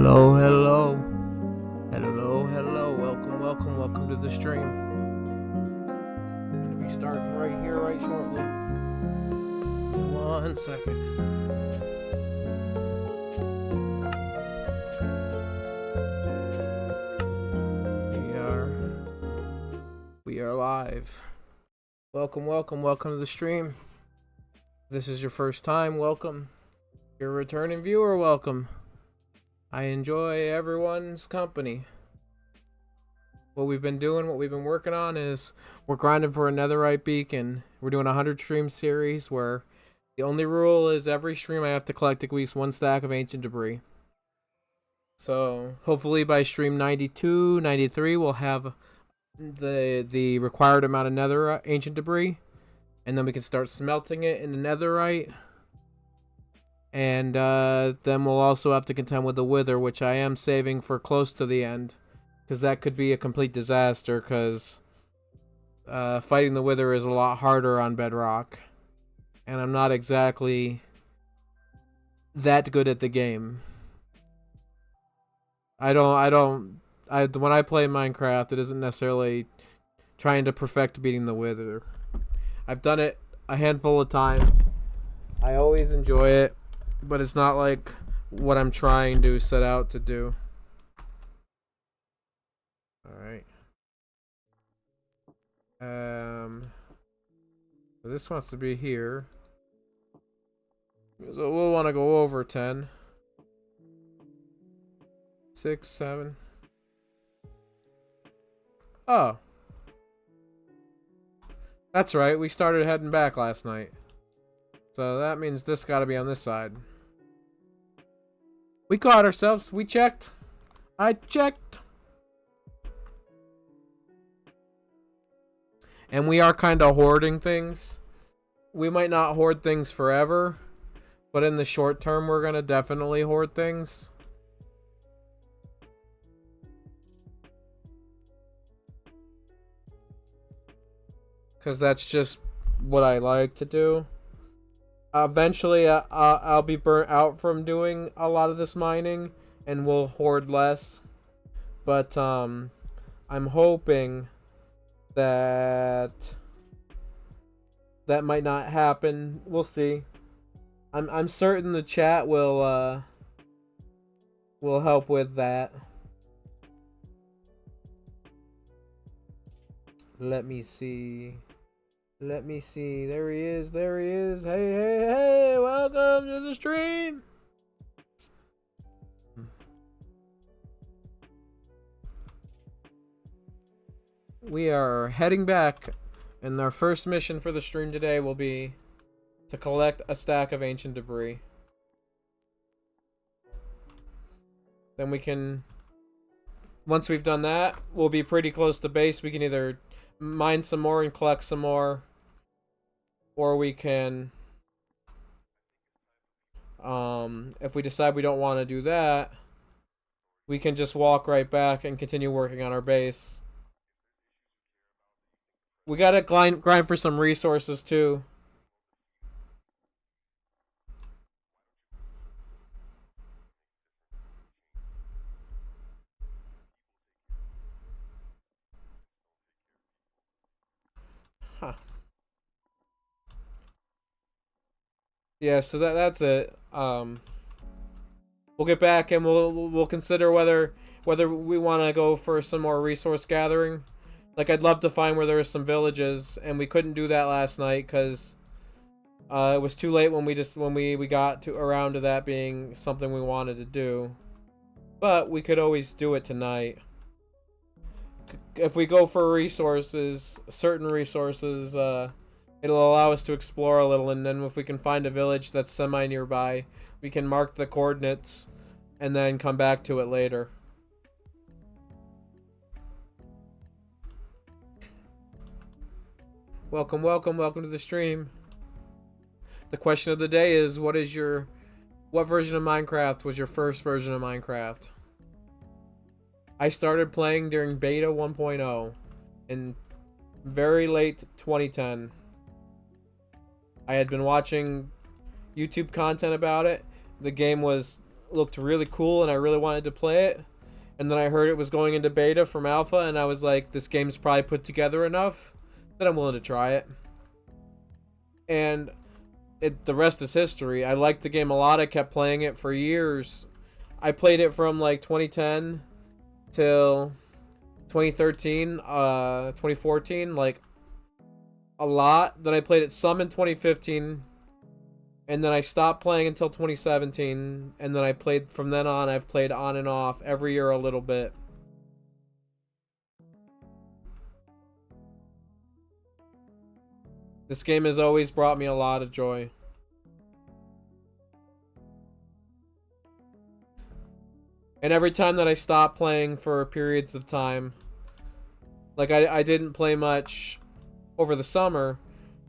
Hello, hello. Hello, hello. Welcome to the stream. I'm going to be starting right here, right shortly. 1 second. We are live. Welcome to the stream. If this is your first time, welcome. If you're a returning viewer, welcome. I enjoy everyone's company. What we've been working on is we're grinding for a Netherite beacon. We're doing a 100 stream series where the only rule is every stream I have to collect at least 1 stack of ancient debris. So hopefully by stream 92, 93 we'll have the required amount of nether ancient debris, and then we can start smelting it in the netherite. And then we'll also have to contend with the wither, which I am saving for close to the end, because that could be a complete disaster, because fighting the wither is a lot harder on bedrock, and I'm not exactly that good at the game. When I play Minecraft, it isn't necessarily trying to perfect beating the wither. I've done it a handful of times. I always enjoy it, but it's not like what I'm trying to set out to do. Alright. So this wants to be here. So we'll want to go over 10. 6, 7. Oh. That's right, we started heading back last night. So that means this gotta be on this side. We caught ourselves. We checked. I checked. And we are kind of hoarding things. We might not hoard things forever, but in the short term, we're going to definitely hoard things. Because that's just what I like to do. Eventually, I'll be burnt out from doing a lot of this mining, and we'll hoard less. But I'm hoping that might not happen. We'll see. I'm certain the chat will help with that. Let me see. There he is. Hey, welcome to the stream. We are heading back, and our first mission for the stream today will be to collect a stack of ancient debris. Then we can, once we've done that, we'll be pretty close to base. We can either mine some more and collect some more, or we can, if we decide we don't want to do that, we can just walk right back and continue working on our base. We gotta grind for some resources too. Huh. Yeah, so that's it. We'll get back and we'll consider whether we want to go for some more resource gathering. Like, I'd love to find where there are some villages, and we couldn't do that last night because it was too late when we got around to that being something we wanted to do. But we could always do it tonight. If we go for resources, certain resources, it'll allow us to explore a little, and then if we can find a village that's semi-nearby, we can mark the coordinates and then come back to it later. Welcome to the stream. The question of the day is, what version of Minecraft was your first version of Minecraft? I started playing during beta 1.0 in very late 2010. I had been watching YouTube content about it. The game was looked really cool and I really wanted to play it. And then I heard it was going into beta from alpha, and I was like, this game's probably put together enough that I'm willing to try it. And the rest is history. I liked the game a lot. I kept playing it for years. I played it from like 2010 till 2013, 2014, like a lot. Then I played it some in 2015, and then I stopped playing until 2017, and then I played from then on. I've played on and off every year a little bit. This game has always brought me a lot of joy. And every time that I stopped playing for periods of time, like I didn't play much over the summer,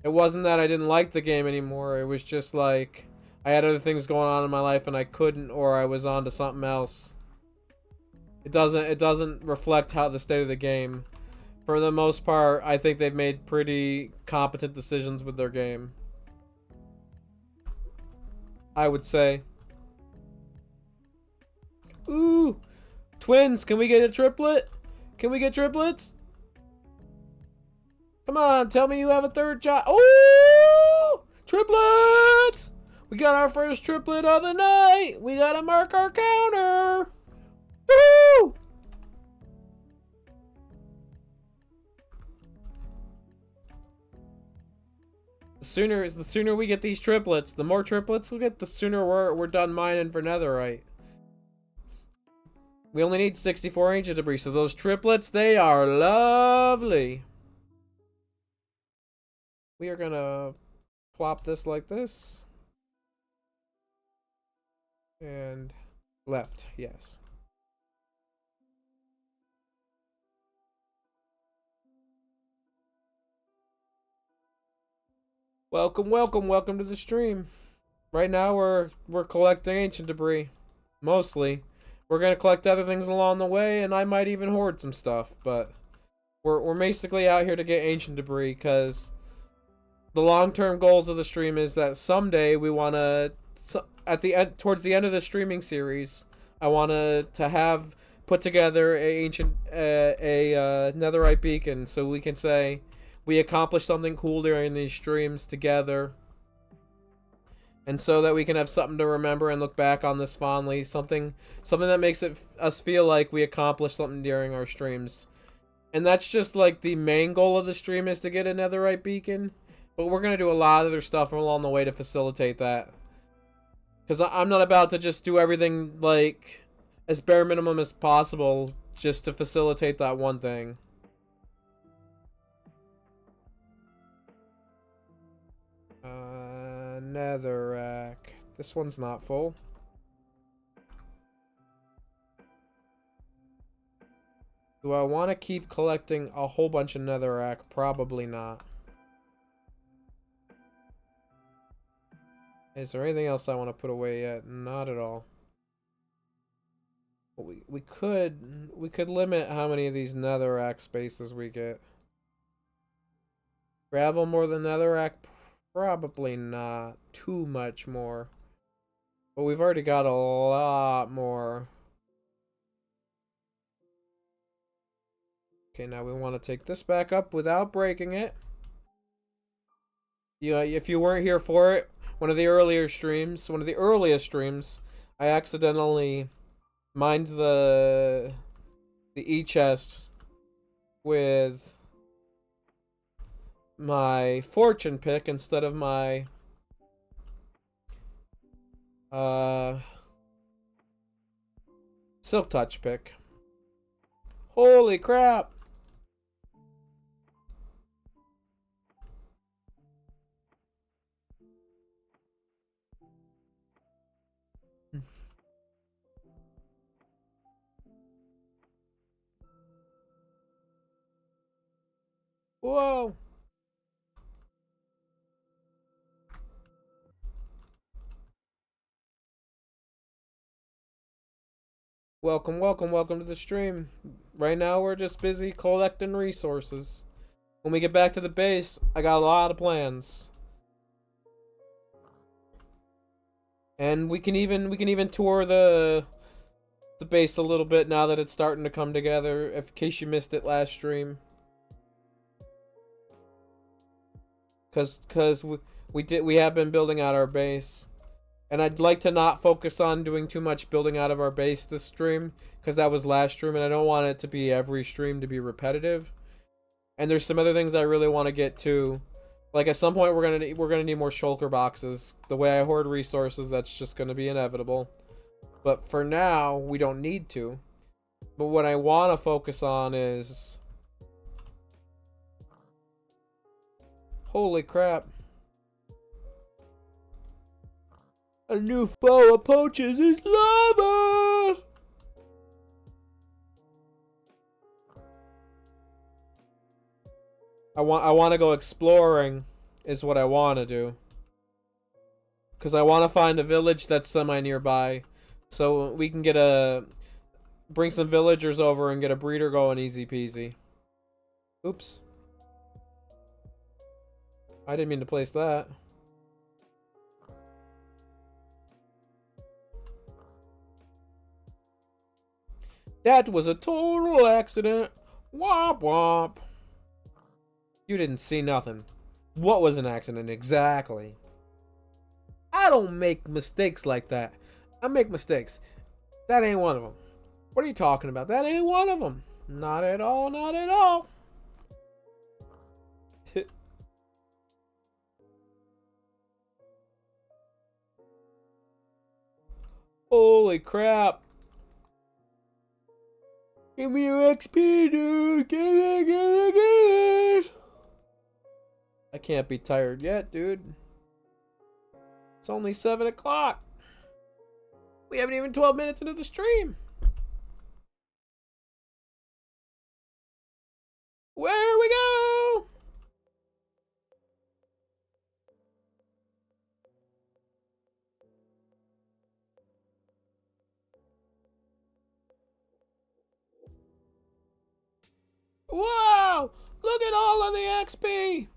it wasn't that I didn't like the game anymore. It was just like I had other things going on in my life and I couldn't, or I was on to something else. It doesn't reflect how the state of the game. For the most part, I think they've made pretty competent decisions with their game, I would say. Ooh, twins, can we get a triplet? Can we get triplets? Come on, tell me you have a third child. Ooh, triplets! We got our first triplet of the night. We gotta mark our counter. Woo! The sooner we get these triplets, the more triplets we get, the sooner we're done mining for Netherite. We only need 64 ancient debris, so those triplets, they are lovely. We are gonna plop this like this. And left, yes. Welcome, welcome, welcome to the stream. Right now we're collecting ancient debris. Mostly. We're gonna collect other things along the way, and I might even hoard some stuff, but we're basically out here to get ancient debris, because the long-term goals of the stream is that someday we wanna, at the end, towards the end of the streaming series, I wanna to have put together a netherite beacon, so we can say we accomplished something cool during these streams together. And so that we can have something to remember and look back on this fondly. Something that makes us feel like we accomplished something during our streams. And that's just like the main goal of the stream, is to get a netherite beacon. But we're going to do a lot of other stuff along the way to facilitate that. Because I'm not about to just do everything like as bare minimum as possible just to facilitate that one thing. Netherrack. This one's not full. Do I want to keep collecting a whole bunch of netherrack? Probably not. Is there anything else I want to put away yet? Not at all. We could limit how many of these netherrack spaces we get. Gravel more than netherrack? Probably not too much more. But we've already got a lot more. Okay, now we want to take this back up without breaking it. Yeah, if you weren't here for it, one of the earliest streams, I accidentally mined the e-chest with my fortune pick instead of my silk touch pick. Holy crap. Whoa. Welcome, welcome, welcome to the stream. Right now we're just busy collecting resources. When we get back to the base, I got a lot of plans. And we can even tour the base a little bit now that it's starting to come together, in case you missed it last stream. Cause we have been building out our base. And I'd like to not focus on doing too much building out of our base this stream, because that was last stream, and I don't want it to be every stream to be repetitive. And there's some other things I really want to get to. Like at some point we're gonna need more shulker boxes. The way I hoard resources, that's just gonna be inevitable. But for now, we don't need to. But what I want to focus on is... Holy crap. A new foe approaches is lava! I want to go exploring is what I want to do. Because I want to find a village that's semi-nearby. So we can bring some villagers over and get a breeder going easy peasy. Oops. I didn't mean to place that. That was a total accident. Womp womp. You didn't see nothing. What was an accident exactly? I don't make mistakes like that. I make mistakes. That ain't one of them. What are you talking about? That ain't one of them. Not at all, not at all. Holy crap. Give me your XP, dude. Give it. I can't be tired yet, dude. It's only 7 o'clock. We haven't even 12 minutes into the stream. Where we go? Wow! Look at all of the XP!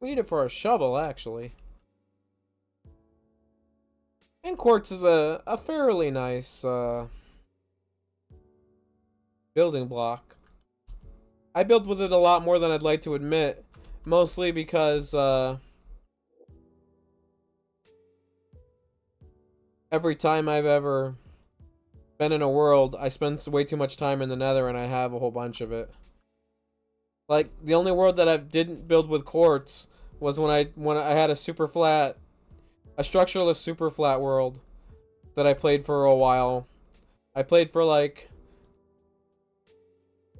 We need it for a shovel, actually. And quartz is a fairly nice building block. I build with it a lot more than I'd like to admit. Mostly because every time I've ever been in a world, I spend way too much time in the Nether and I have a whole bunch of it. Like, the only world that I didn't build with quartz was when I had a structureless super flat world that I played for a while. I played for like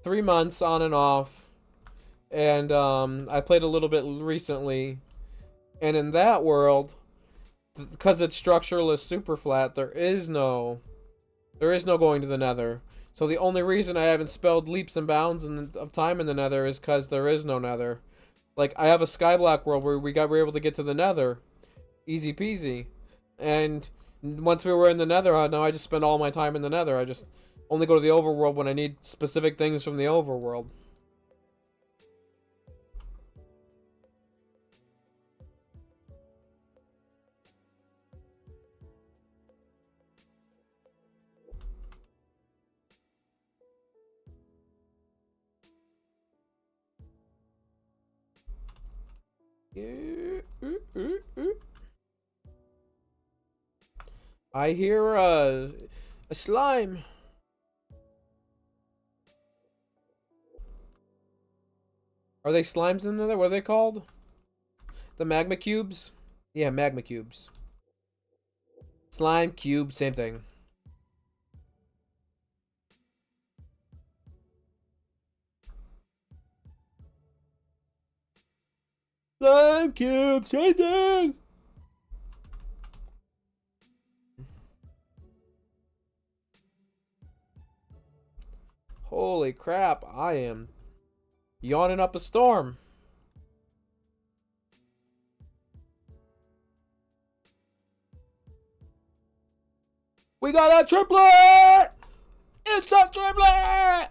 3 months on and off, and I played a little bit recently. And in that world, because it's structureless super flat, there is no going to the Nether. So the only reason I haven't spelled leaps and bounds of time in the Nether is because there is no Nether. Like, I have a Skyblock world where we were able to get to the Nether. Easy peasy. And once we were in the Nether, now I just spend all my time in the Nether. I just only go to the overworld when I need specific things from the overworld. I hear a slime. Are they slimes in there? What are they called? The magma cubes? Yeah, magma cubes. Slime, cube, same thing. Slime cube, same thing. Holy crap, I am yawning up a storm. We got a triplet! It's a triplet!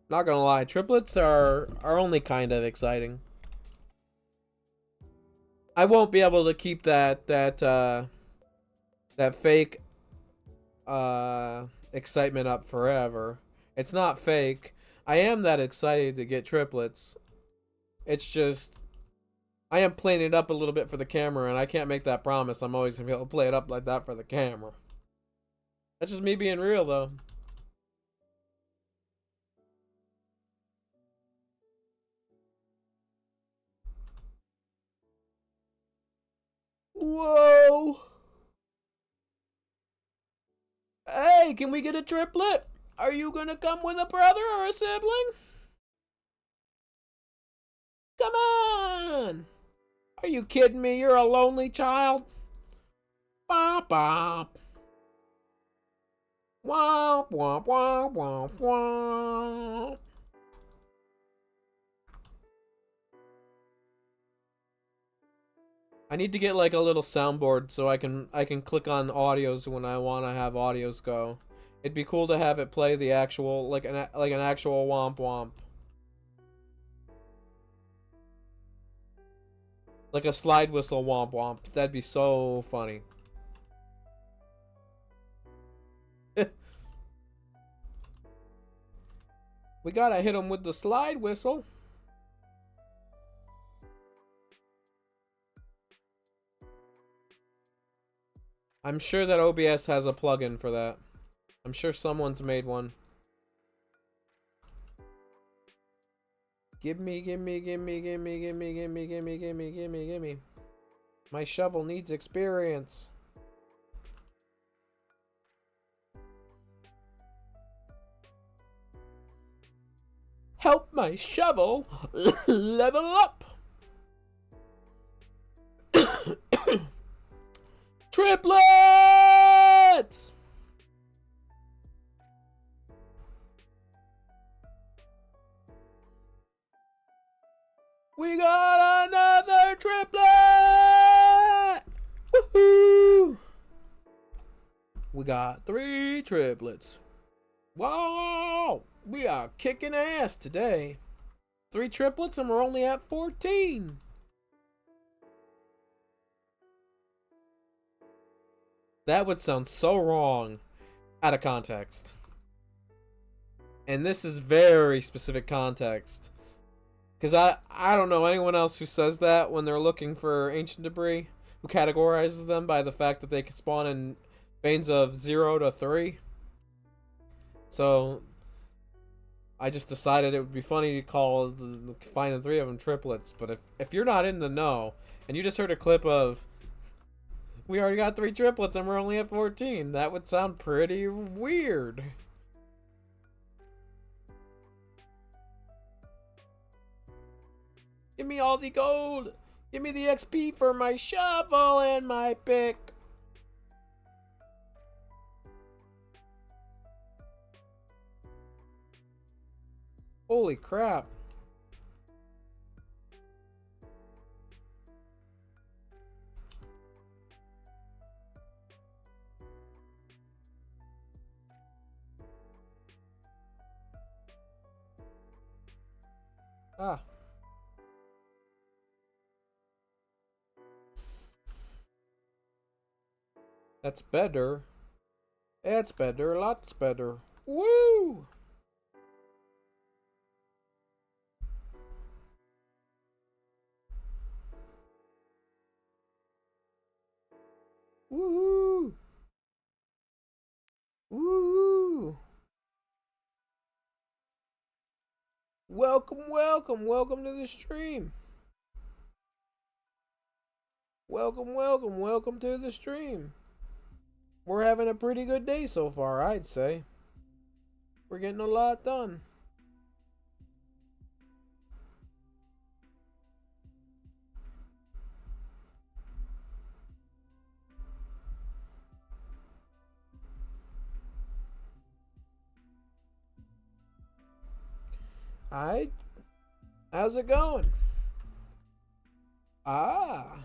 Not gonna lie, triplets are only kind of exciting. I won't be able to keep that fake excitement up forever. It's not fake. I am that excited to get triplets. It's just I am playing it up a little bit for the camera, and I can't make that promise. I'm always gonna be able to play it up like that for the camera. That's just me being real, though. Whoa! Hey, can we get a triplet? Are you gonna come with a brother or a sibling? Come on! Are you kidding me? You're a lonely child? Bop bop. Womp womp womp womp womp. I need to get like a little soundboard so I can click on audios when I want to have audios go. It'd be cool to have it play the actual like an actual womp womp. Like a slide whistle womp womp. That'd be so funny. We gotta hit him with the slide whistle. I'm sure that OBS has a plugin for that. I'm sure someone's made one. Gimme. My shovel needs experience. Help my shovel level up. Triplets! We got another triplet! Woohoo! We got 3 triplets. Wow! We are kicking ass today. 3 triplets and we're only at 14. That would sound so wrong out of context. And this is very specific context. Because I don't know anyone else who says that when they're looking for ancient debris, who categorizes them by the fact that they can spawn in veins of 0 to 3. So I just decided it would be funny to call finding 3 of them triplets. But if you're not in the know, and you just heard a clip of, we already got 3 triplets and we're only at 14, that would sound pretty weird. Give me all the gold. Give me the XP for my shovel and my pick. Holy crap. Ah. That's better. It's better, lots better. Woo! Woo! Woo! Welcome to the stream. Welcome to the stream. We're having a pretty good day so far, I'd say. We're getting a lot done. Alright. How's it going? Ah.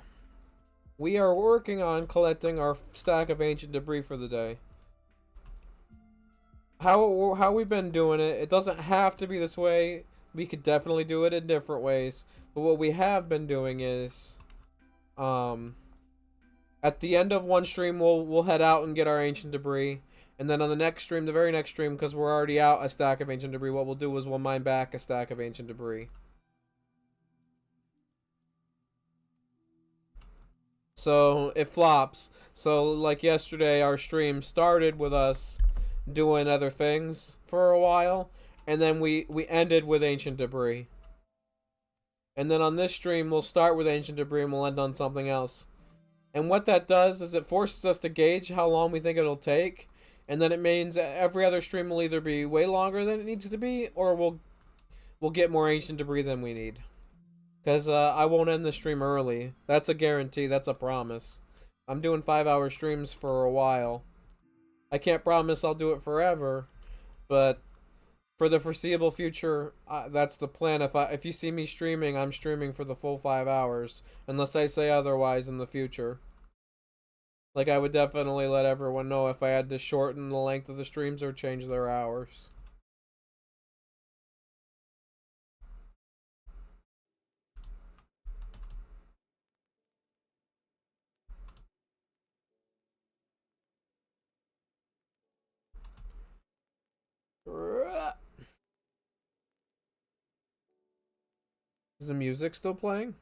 We are working on collecting our stack of ancient debris for the day. How we've been doing it, it doesn't have to be this way. We could definitely do it in different ways. But what we have been doing is Um, at the end of one stream, we'll head out and get our ancient debris, and then on the next stream, the very next stream, because we're already out a stack of ancient debris, what we'll do is we'll mine back a stack of ancient debris. So it flops. So like yesterday, our stream started with us doing other things for a while, and then we ended with ancient debris. And then on this stream, we'll start with ancient debris and we'll end on something else. And what that does is it forces us to gauge how long we think it'll take, and then it means every other stream will either be way longer than it needs to be, or we'll get more ancient debris than we need. Because I won't end the stream early. That's a guarantee. That's a promise. I'm doing 5-hour streams for a while. I can't promise I'll do it forever, but for the foreseeable future, that's the plan. If you see me streaming, I'm streaming for the full 5 hours, unless I say otherwise in the future. Like, I would definitely let everyone know if I had to shorten the length of the streams or change their hours. Is the music still playing?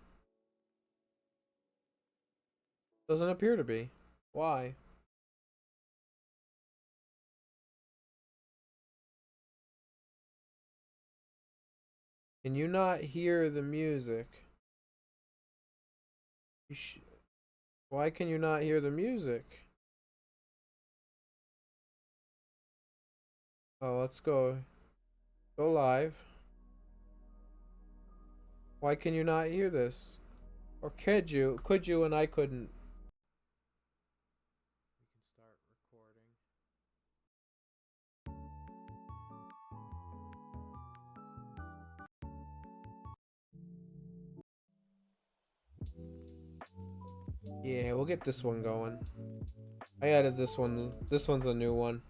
Doesn't appear to be. Why? Can you not hear the music? Why can you not hear the music? Oh, let's go. Go live. Why can you not hear this? Or could you? Could you and I couldn't? We can start recording. Yeah, we'll get this one going. I added this one. This one's a new one.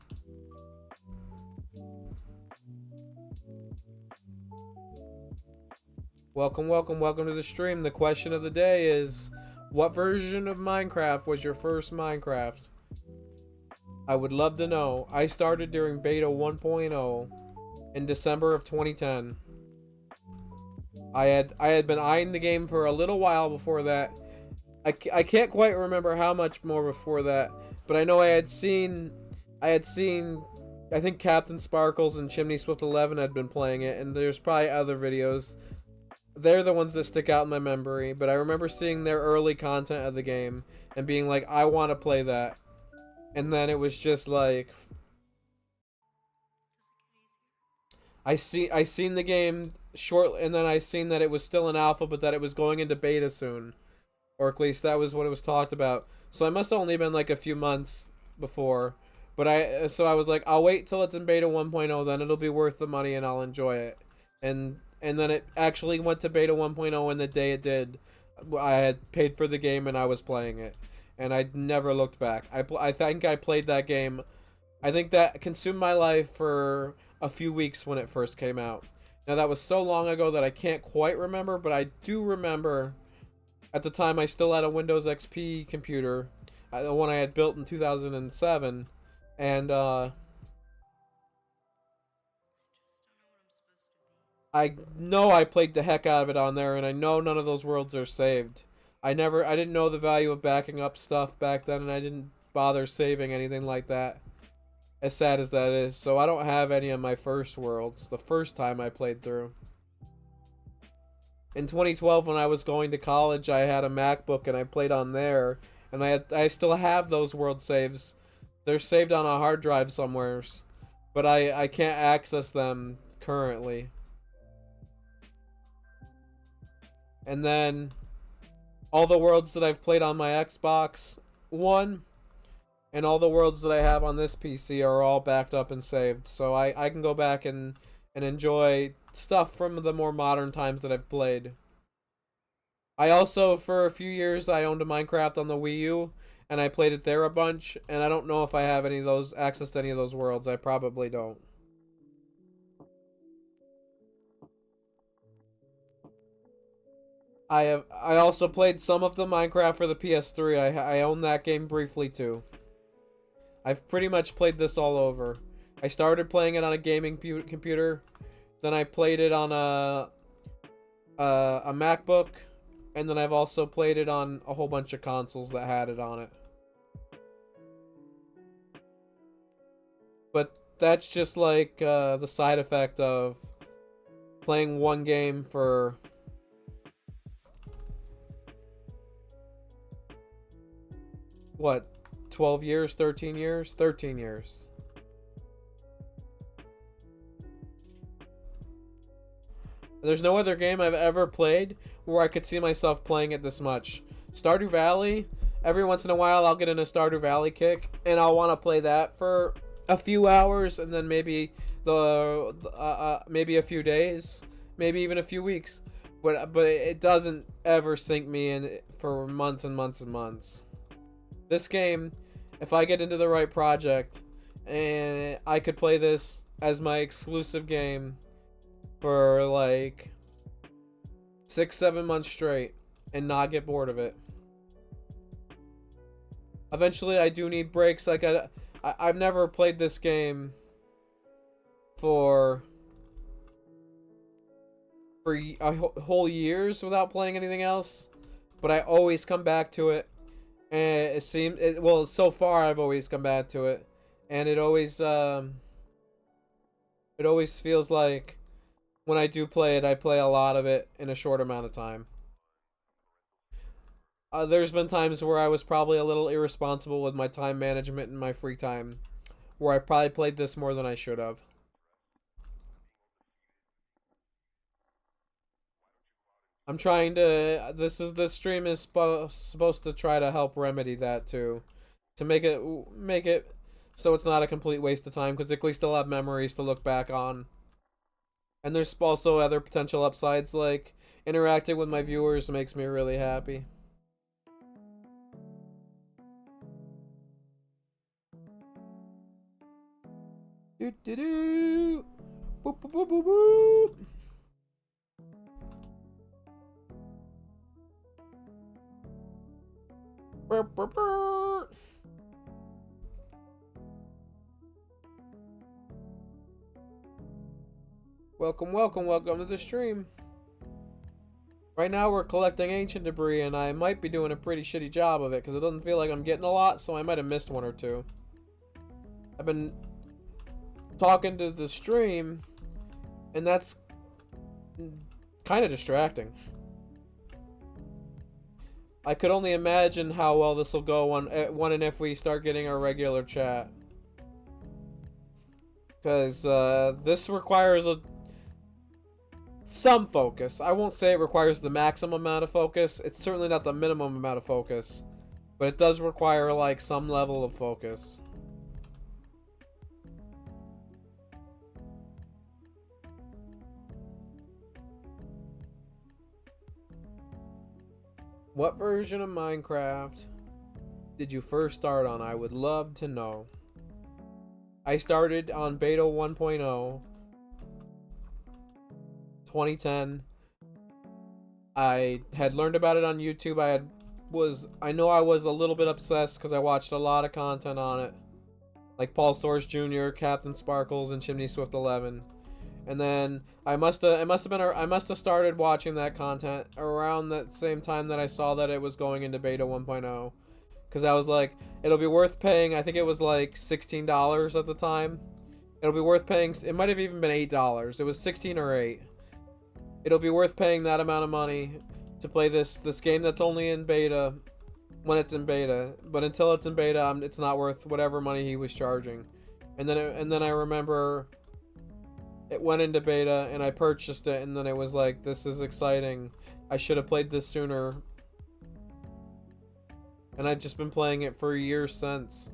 Welcome, welcome, welcome to the stream. The question of the day is, what version of Minecraft was your first Minecraft? I would love to know. I started during beta 1.0 in December of 2010. I had been eyeing the game for a little while before that. I can't quite remember how much more before that, but I know I had seen I think Captain Sparkles and Chimney Swift 11 had been playing it, and there's probably other videos. They're the ones that stick out in my memory, but I remember seeing their early content of the game and being like, I want to play that. And then it was just like, I seen the game short, and then I seen that it was still in alpha, but that it was going into beta soon, or at least that was what it was talked about. So I must have only been like a few months before, but I was like, I'll wait till it's in beta 1.0, then it'll be worth the money and I'll enjoy it. And then it actually went to beta 1.0, and the day it did, I had paid for the game and I was playing it, and I never looked back. I think I played that game. I think that consumed my life for a few weeks when it first came out. Now that was so long ago that I can't quite remember, but I do remember at the time I still had a Windows XP computer, the one I had built in 2007, and I know I played the heck out of it on there, and I know none of those worlds are saved. I didn't know the value of backing up stuff back then, and I didn't bother saving anything like that. As sad as that is, so I don't have any of my first worlds, the first time I played through. In 2012, when I was going to college, I had a MacBook and I played on there, and I still have those world saves. They're saved on a hard drive somewheres, but I can't access them currently. And then all the worlds that I've played on my Xbox One and all the worlds that I have on this PC are all backed up and saved. So I can go back and enjoy stuff from the more modern times that I've played. I also, for a few years, I owned a Minecraft on the Wii U, and I played it there a bunch, and I don't know if I have any of those, access to any of those worlds. I probably don't. I also played some of the Minecraft for the PS3. I own that game briefly too. I've pretty much played this all over. I started playing it on a gaming computer, then I played it on a MacBook, and then I've also played it on a whole bunch of consoles that had it on it. But that's just like the side effect of playing one game for what, 12 years, 13 years? 13 years. There's no other game I've ever played where I could see myself playing it this much. Stardew Valley, every once in a while I'll get in a Stardew Valley kick, and I'll want to play that for a few hours, and then maybe maybe a few days, maybe even a few weeks. But it doesn't ever sink me in for months and months and months. This game, if I get into the right project, and I could play this as my exclusive game for like 6-7 months straight and not get bored of it. Eventually I do need breaks. Like I've never played this game for whole years without playing anything else, but I always come back to it, and well, so far I've always come back to it, and it always feels like when I do play it, I play a lot of it in a short amount of time. There's been times where I was probably a little irresponsible with my time management and my free time, where I probably played this more than I should have. I'm trying to. This stream is supposed to try to help remedy that too, to make it so it's not a complete waste of time, because at least I'll have memories to look back on. And there's also other potential upsides, like interacting with my viewers makes me really happy. Do do do. Boop boop boop boop boop. Burr, burr, burr. Welcome, welcome, welcome to the stream. Right now we're collecting ancient debris, and I might be doing a pretty shitty job of it because it doesn't feel like I'm getting a lot, so I might have missed one or two. I've been talking to the stream, and that's kind of distracting. I could only imagine how well this will go when and if we start getting our regular chat. Because this requires some focus. I won't say it requires the maximum amount of focus. It's certainly not the minimum amount of focus. But it does require, like, some level of focus. What version of Minecraft did you first start on? I would love to know. I started on beta 1.0. 2010. I had learned about it on YouTube. I know I was a little bit obsessed because I watched a lot of content on it, like Paul Source Jr., Captain Sparkles, and Chimney Swift 11. And then I must have started watching that content around that same time that I saw that it was going into beta 1.0, because I was like, it'll be worth paying. I think it was like $16 at the time. It'll be worth paying. It might have even been $8. It was 16 or 8. It'll be worth paying that amount of money to play this game that's only in beta when it's in beta. But until it's in beta, it's not worth whatever money he was charging. And then I remember it went into beta and I purchased it, and then it was like, this is exciting. I should have played this sooner. And I've just been playing it for years since.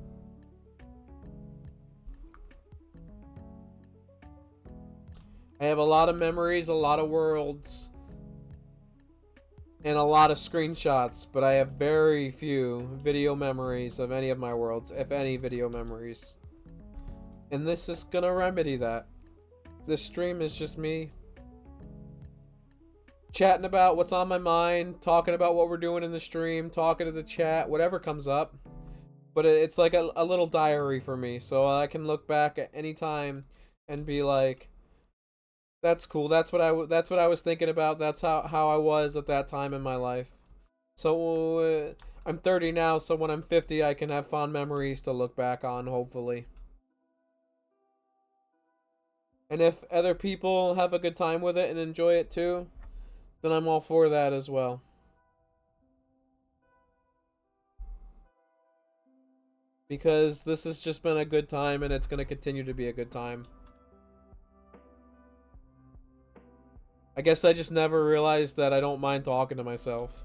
I have a lot of memories, a lot of worlds, and a lot of screenshots, but I have very few video memories of any of my worlds, if any video memories. And this is gonna remedy that. This stream is just me chatting about what's on my mind, talking about what we're doing in the stream, talking to the chat, whatever comes up. But it's like a little diary for me, so I can look back at any time and be like, that's cool. That's what I was thinking about. That's how I was at that time in my life. So I'm 30 now, so when I'm 50, I can have fond memories to look back on, hopefully. And if other people have a good time with it and enjoy it too, then I'm all for that as well. Because this has just been a good time and it's going to continue to be a good time. I guess I just never realized that I don't mind talking to myself.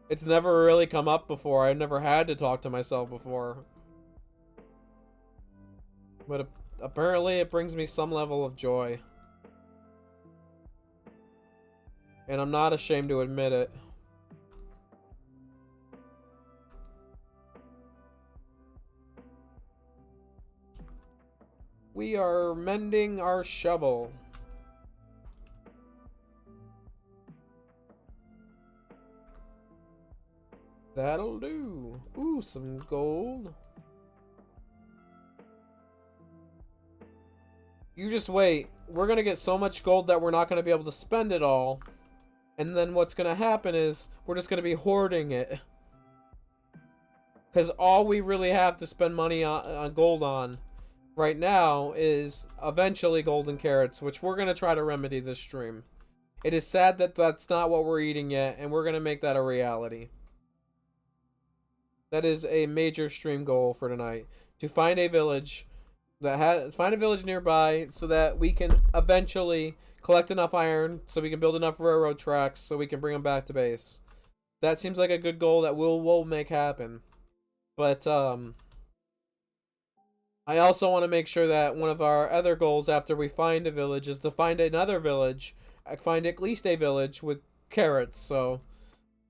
It's never really come up before. I've never had to talk to myself before. But apparently it brings me some level of joy. And I'm not ashamed to admit it. We are mending our shovel. That'll do. Ooh, some gold. You just wait. We're gonna get so much gold that we're not gonna be able to spend it all. And then what's gonna happen is we're just gonna be hoarding it. Because all we really have to spend money on gold on right now is eventually golden carrots, which we're going to try to remedy this stream. It is sad that that's not what we're eating yet, and we're going to make that a reality. That is a major stream goal for tonight. To find a village find a village nearby so that we can eventually collect enough iron so we can build enough railroad tracks so we can bring them back to base. That seems like a good goal that we'll make happen. But I also want to make sure that one of our other goals after we find a village is to find another village. I find at least a village with carrots, so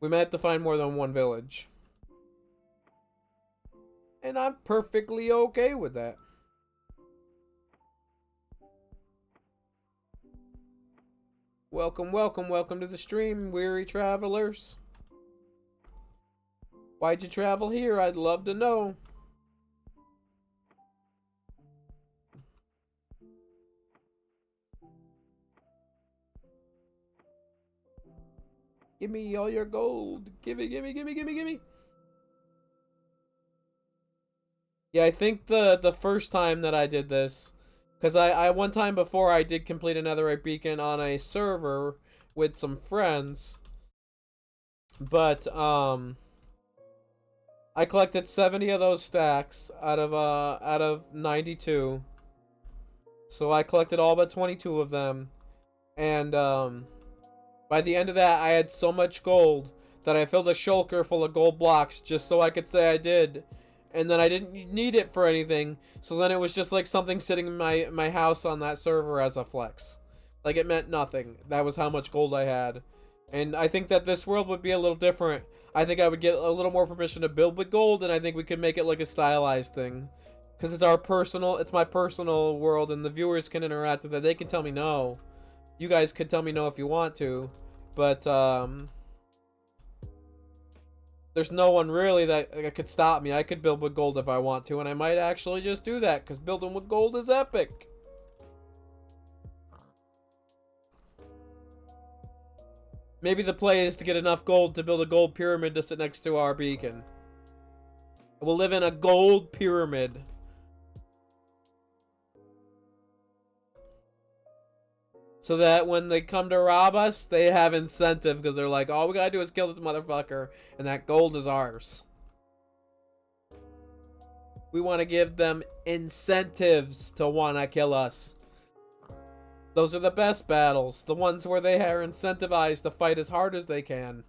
we might have to find more than one village. And I'm perfectly okay with that. Welcome, welcome, welcome to the stream, weary travelers. Why'd you travel here? I'd love to know. Give me all your gold. Gimme, gimme, gimme, gimme, gimme. Yeah, I think the first time that I did this, because I one time before I did complete a netherite beacon on a server with some friends, but I collected 70 of those stacks out of 92. So I collected all but 22 of them, and by the end of that, I had so much gold that I filled a shulker full of gold blocks just so I could say I did. And then I didn't need it for anything, so then it was just like something sitting in my house on that server as a flex. Like, it meant nothing. That was how much gold I had. And I think that this world would be a little different. I think I would get a little more permission to build with gold, and I think we could make it like a stylized thing. Because it's my personal world, and the viewers can interact with it. They can tell me no. You guys could tell me no if you want to. But, there's no one really that could stop me. I could build with gold if I want to, and I might actually just do that, because building with gold is epic. Maybe the play is to get enough gold to build a gold pyramid to sit next to our beacon. We'll live in a gold pyramid. So that when they come to rob us, they have incentive because they're like, all we gotta do is kill this motherfucker, and that gold is ours. We want to give them incentives to want to kill us. Those are the best battles. The ones where they are incentivized to fight as hard as they can.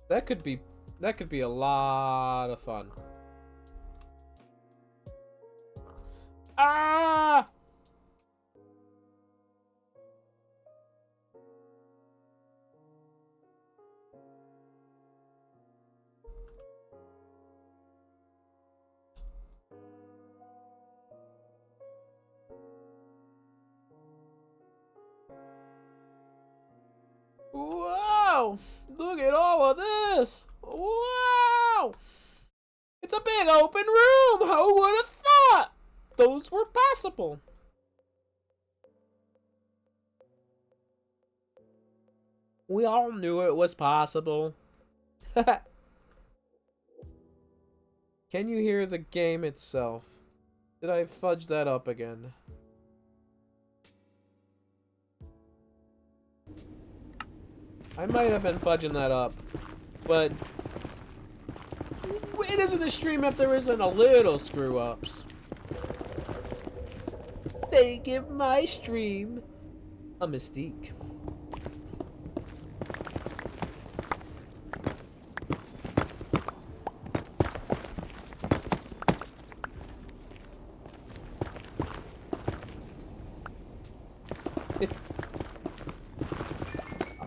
That could be a lot of fun. Ah! this? Wow! It's a big open room! Who would have thought those were possible? We all knew it was possible. Can you hear the game itself? Did I fudge that up again? I might have been fudging that up, but it isn't a stream if there isn't a little screw-ups. They give my stream a mystique.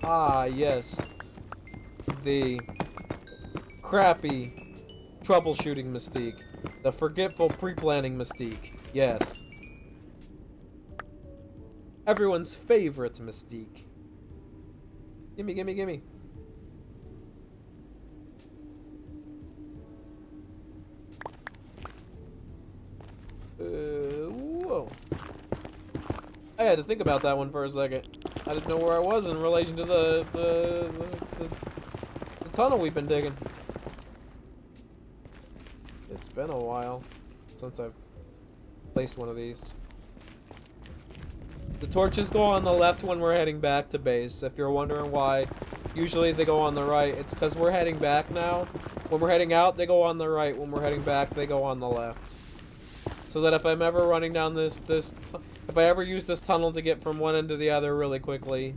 Ah, yes. The crappy troubleshooting mystique. The forgetful pre-planning mystique. Yes. Everyone's favorite mystique. Gimme, gimme, gimme. Whoa. I had to think about that one for a second. I didn't know where I was in relation to the tunnel we've been digging. It's been a while since I've placed one of these. The torches go on the left when we're heading back to base. If you're wondering why, usually they go on the right. It's because we're heading back now. When we're heading out, they go on the right. When we're heading back, they go on the left. So that if I'm ever running down if I ever use this tunnel to get from one end to the other really quickly,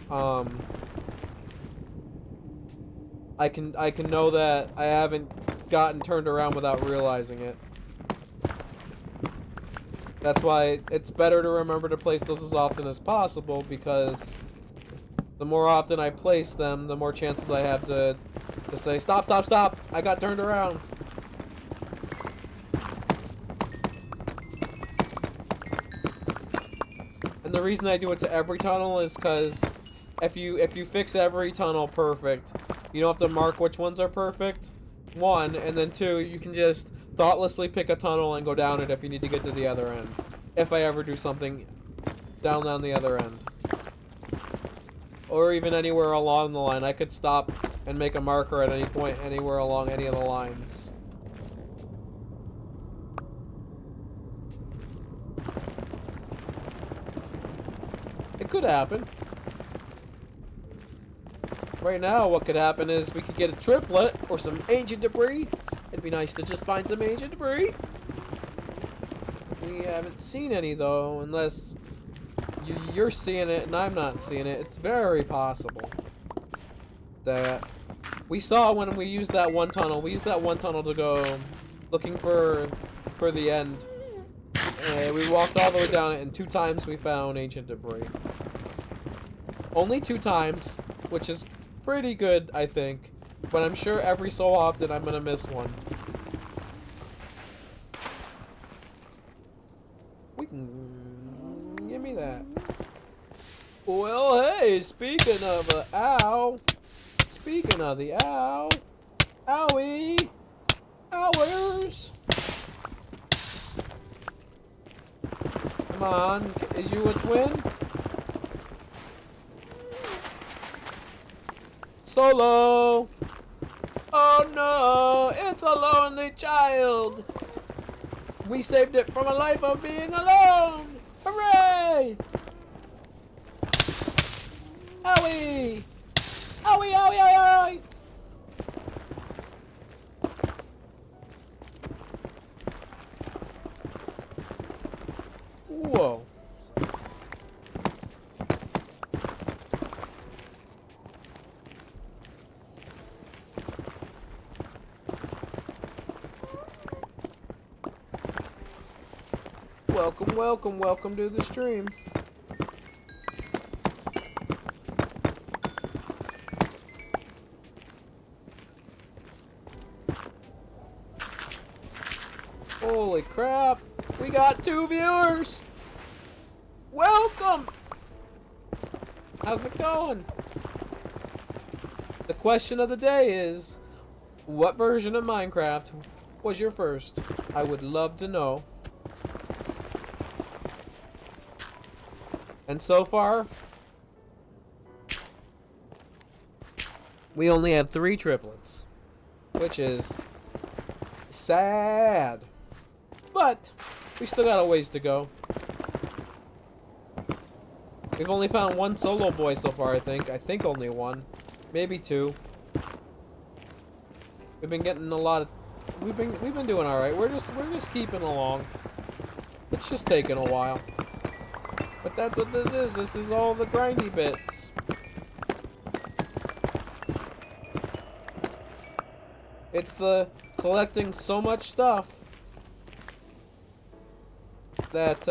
I can know that I haven't gotten turned around without realizing it. That's why it's better to remember to place those as often as possible, because the more often I place them, the more chances I have to say, stop, stop, stop, I got turned around. And the reason I do it to every tunnel is because if you fix every tunnel perfect, you don't have to mark which ones are perfect. One, and then two, you can just thoughtlessly pick a tunnel and go down it if you need to get to the other end. If I ever do something down the other end. Or even anywhere along the line. I could stop and make a marker at any point anywhere along any of the lines. It could happen. Right now, what could happen is we could get a triplet or some ancient debris. It'd be nice to just find some ancient debris. We haven't seen any, though, unless you're seeing it and I'm not seeing it. It's very possible that we saw when we used that one tunnel. We used that one tunnel to go looking for the end. And we walked all the way down it, and 2 times we found ancient debris. Only 2 times, which is pretty good, I think. But I'm sure every so often I'm gonna miss one. We can... give me that. Well, hey, speaking of the ow. Speaking of the ow. Owie. Hours. Come on, is you a twin? Solo! Oh no, it's a lonely child! We saved it from a life of being alone! Hooray! Owie! Owie, owie, owie, owie! Whoa. Welcome, welcome, welcome to the stream. Holy crap, we got 2 viewers! Welcome! How's it going? question of the day is, what version of Minecraft was your first? I would love to know. And so far, we only have 3 triplets, which is sad. But we still got a ways to go. We've only found 1 solo boy so far, I think. I think only 1. Maybe 2. We've been getting a lot of... We've been doing alright. We're just keeping along. It's just taking a while. But that's what this is. This is all the grindy bits. It's the collecting so much stuff that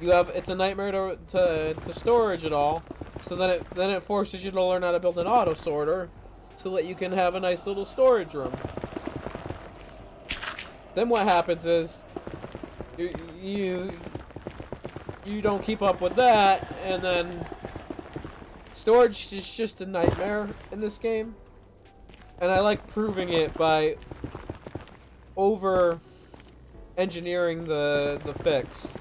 it's a nightmare to storage it all. So then it forces you to learn how to build an auto sorter so that you can have a nice little storage room. Then what happens is you don't keep up with that, and then storage is just a nightmare in this game. And I like proving it by over engineering the fix.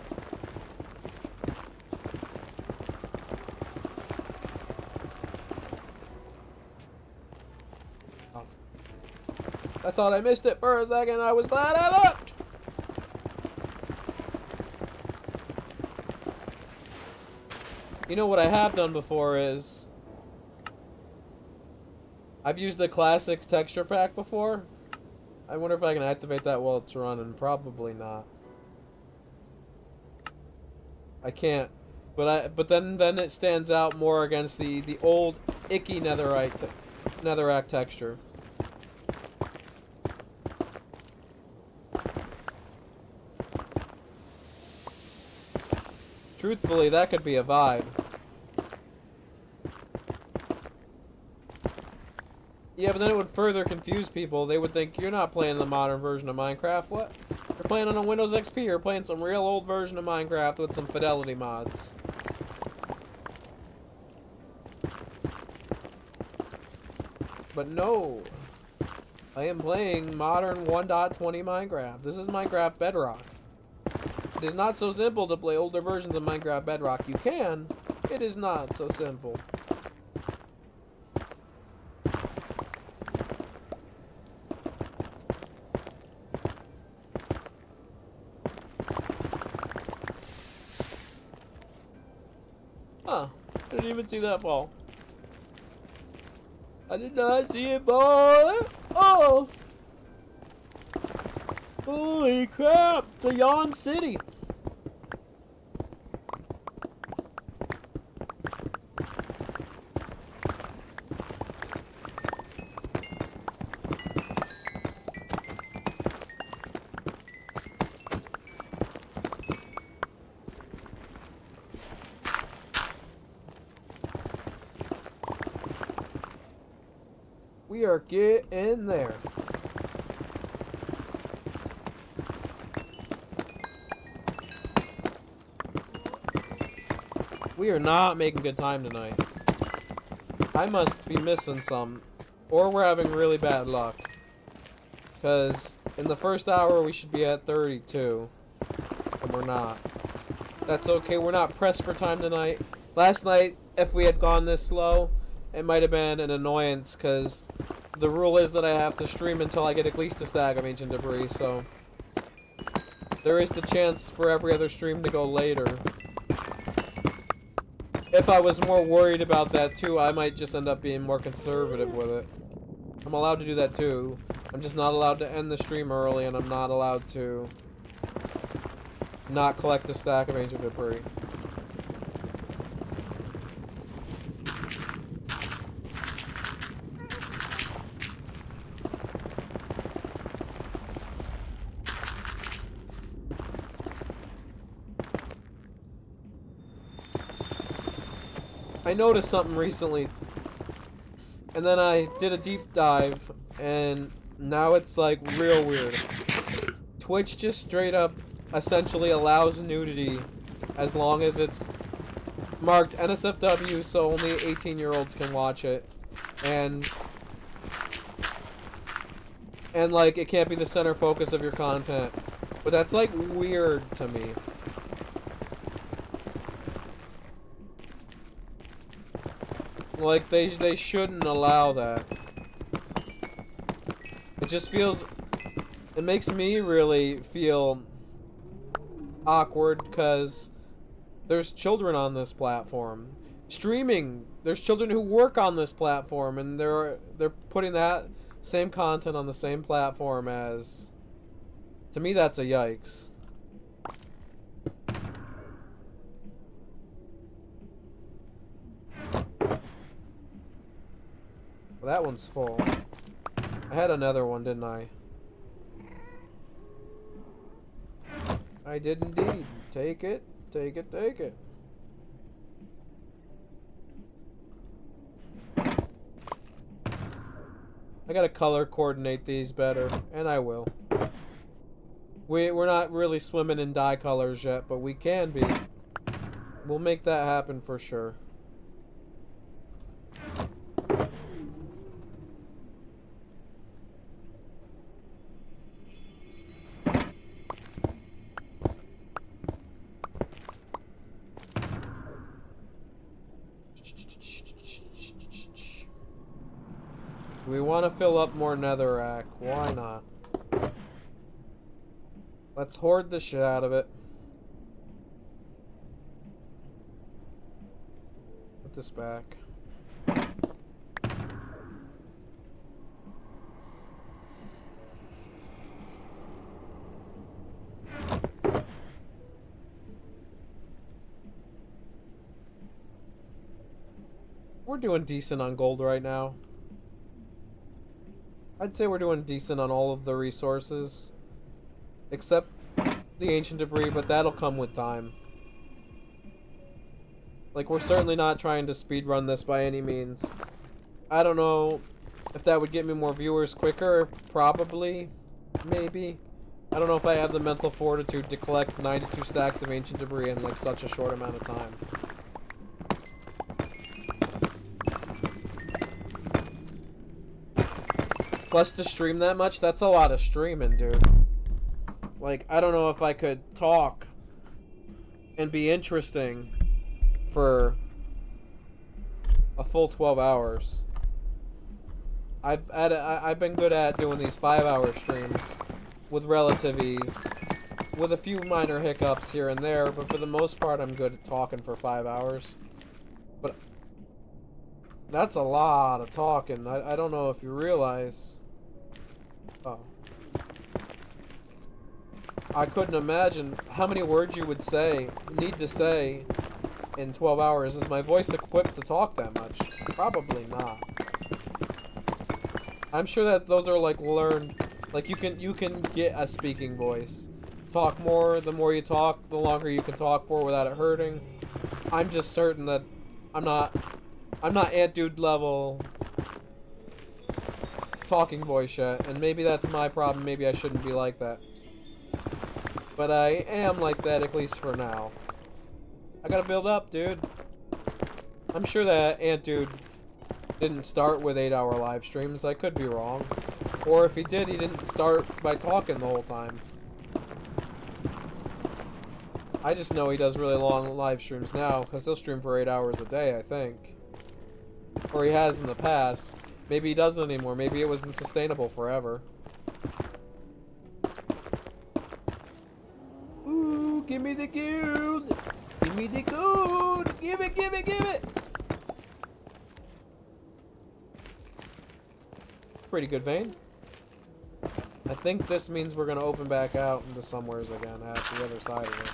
I thought I missed it for a second. I was glad I looked. You know what I have done before is I've used the classics texture pack before. I wonder if I can activate that while it's running. Probably not. I can't. But then it stands out more against the old icky netherrack texture. Truthfully, that could be a vibe. Yeah, but then it would further confuse people. They would think you're not playing the modern version of Minecraft. What? You're playing on a Windows XP. You're playing some real old version of Minecraft with some fidelity mods. But no. I am playing modern 1.20 Minecraft. This is Minecraft Bedrock. It is not so simple to play older versions of Minecraft Bedrock. You can. It is not so simple. Huh. I didn't even see that fall. I did not see it fall. Oh! Holy crap! The Yawn City! We are getting there. We are not making good time tonight. I must be missing some, or we're having really bad luck. Because in the first hour we should be at 32, and we're not. That's okay, we're not pressed for time tonight. Last night, if we had gone this slow, it might have been an annoyance, because the rule is that I have to stream until I get at least a stack of ancient debris, so there is the chance for every other stream to go later. If I was more worried about that too, I might just end up being more conservative with it. I'm allowed to do that too. I'm just not allowed to end the stream early, and I'm not allowed to not collect a stack of ancient debris. I noticed something recently, and then I did a deep dive, and now it's like real weird. Twitch just straight up essentially allows nudity as long as it's marked NSFW, so only 18-year-olds can watch it, and like it can't be the center focus of your content. But that's like weird to me. Like they shouldn't allow that. It just feels, it makes me really feel awkward because there's children on this platform. Streaming, there's children who work on this platform, and they're putting that same content on the same platform as, to me that's a yikes. Well, that one's full. I had another one, didn't I? I did indeed. Take it, take it, take it. I gotta color coordinate these better, and I will. We're not really swimming in dye colors yet, but we can be. We'll make that happen for sure. We want to fill up more netherrack. Why not? Let's hoard the shit out of it. Put this back. We're doing decent on gold right now. I'd say we're doing decent on all of the resources. Except the ancient debris, but that'll come with time. Like, we're certainly not trying to speedrun this by any means. I don't know if that would get me more viewers quicker. Probably. Maybe. I don't know if I have the mental fortitude to collect 92 stacks of ancient debris in, like, such a short amount of time. Plus, to stream that much, that's a lot of streaming, dude. Like, I don't know if I could talk and be interesting for a full 12 hours. I've been good at doing these 5-hour streams with relative ease, with a few minor hiccups here and there, but for the most part, I'm good at talking for 5 hours. But that's a lot of talking. I don't know if you realize. Oh. I couldn't imagine how many words you would need to say in 12 hours. Is my voice equipped to talk that much? Probably not. I'm sure that those are like learned, like you can get a speaking voice. Talk more, the more you talk, the longer you can talk for without it hurting. I'm just certain that I'm not Ant Dude level talking voice yet, and maybe that's my problem. Maybe I shouldn't be like that. But I am like that, at least for now. I gotta build up, dude. I'm sure that Ant Dude didn't start with 8-hour live streams. I could be wrong. Or if he did, he didn't start by talking the whole time. I just know he does really long live streams now, because he'll stream for 8 hours a day, I think. Or he has in the past. Maybe he doesn't anymore. Maybe it wasn't sustainable forever. Ooh, give me the gold! Give me the gold! Give it, give it, give it! Pretty good vein. I think this means we're gonna open back out into somewheres again at the other side of this.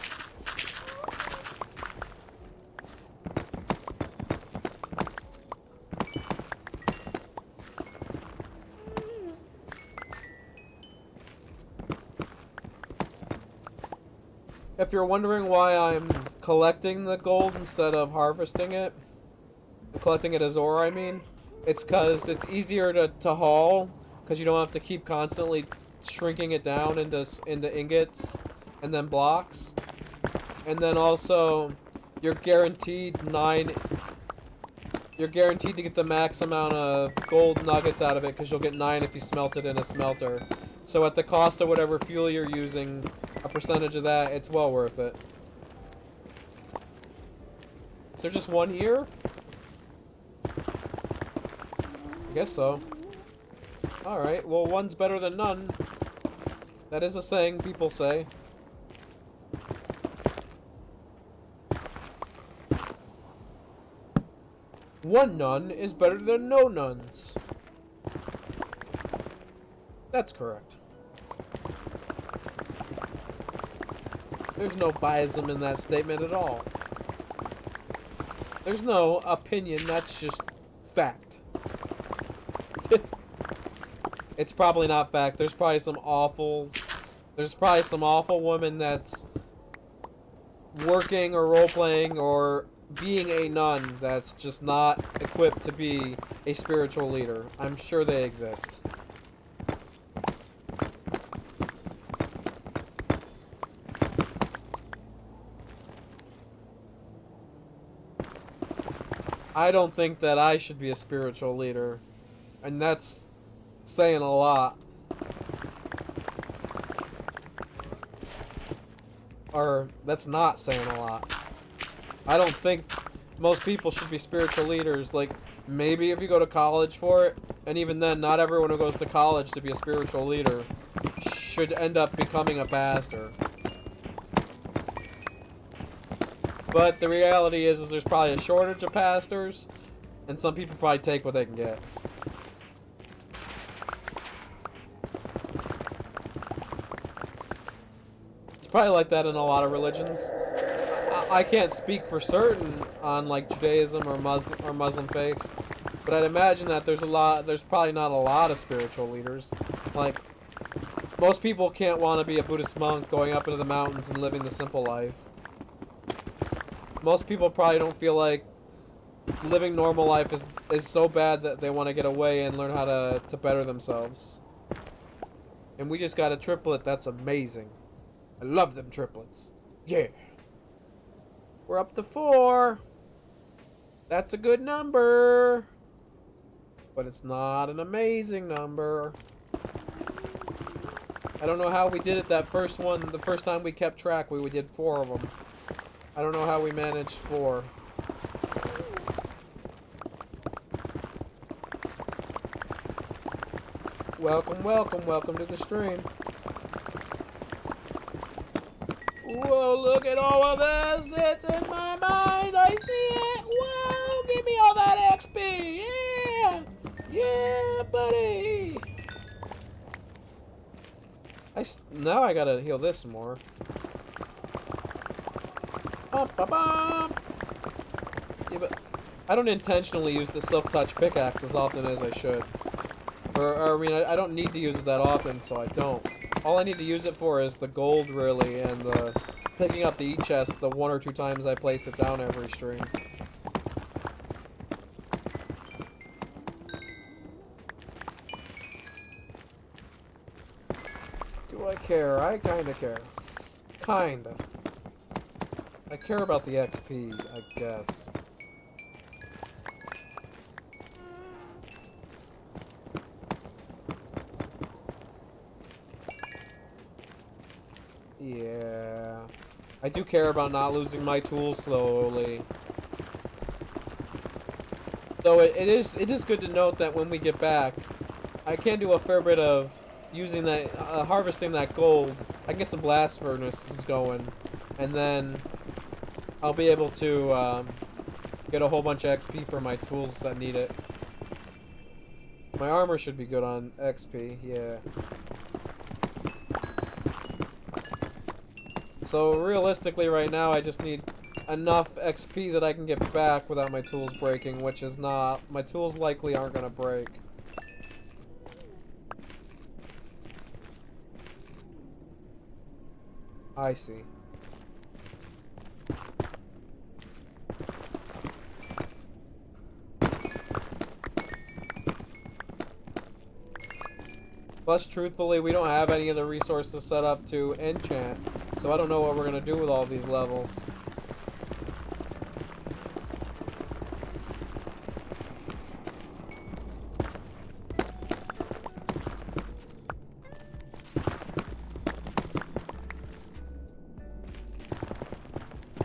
If you're wondering why I'm collecting the gold instead of harvesting it, collecting it as ore, I mean, it's because it's easier to haul, because you don't have to keep constantly shrinking it down into ingots and then blocks. And then also, you're guaranteed 9. You're guaranteed to get the max amount of gold nuggets out of it because you'll get 9 if you smelt it in a smelter. So at the cost of whatever fuel you're using, a percentage of that, it's well worth it. Is there just one here? I guess so. Alright, well, one's better than none. That is a saying people say. One nun is better than no nuns. That's correct. There's no biasm in that statement at all. There's no opinion, that's just fact. It's probably not fact. There's probably some awful woman that's working or role-playing or being a nun that's just not equipped to be a spiritual leader. I'm sure they exist. I don't think that I should be a spiritual leader, and that's saying a lot. Or, that's not saying a lot. I don't think most people should be spiritual leaders. Like, maybe if you go to college for it, and even then, not everyone who goes to college to be a spiritual leader should end up becoming a pastor. But the reality is there's probably a shortage of pastors, and some people probably take what they can get. It's probably like that in a lot of religions. I can't speak for certain on like Judaism or Muslim faiths, but I'd imagine that there's probably not a lot of spiritual leaders. Like, most people can't want to be a Buddhist monk going up into the mountains and living the simple life. Most people probably don't feel like living normal life is so bad that they want to get away and learn how to better themselves. And we just got a triplet. That's amazing. I love them triplets. Yeah. We're up to 4. That's a good number. But it's not an amazing number. I don't know how we did it that first one. The first time we kept track, we did 4 of them. I don't know how we managed 4. Welcome, welcome, welcome to the stream. Whoa, look at all of this. It's in my mind. I see it. Whoa, give me all that XP. Yeah. Yeah, buddy. Now I gotta heal this more. Bum, bum, bum. Yeah, but I don't intentionally use the Silk Touch pickaxe as often as I should. Or I mean, I don't need to use it that often, so I don't. All I need to use it for is the gold, really, and picking up the E-chest the 1 or 2 times I place it down every stream. Do I care? I kinda care. Kinda. I care about the XP, I guess. Yeah. I do care about not losing my tools slowly. Though it is good to note that when we get back, I can do a fair bit of using that, harvesting that gold. I can get some blast furnaces going, and then I'll be able to get a whole bunch of XP for my tools that need it. My armor should be good on XP, yeah. So realistically right now I just need enough XP that I can get back without my tools breaking, which is not. My tools likely aren't gonna break. I see. Plus, truthfully, we don't have any of the resources set up to enchant, so I don't know what we're gonna do with all these levels.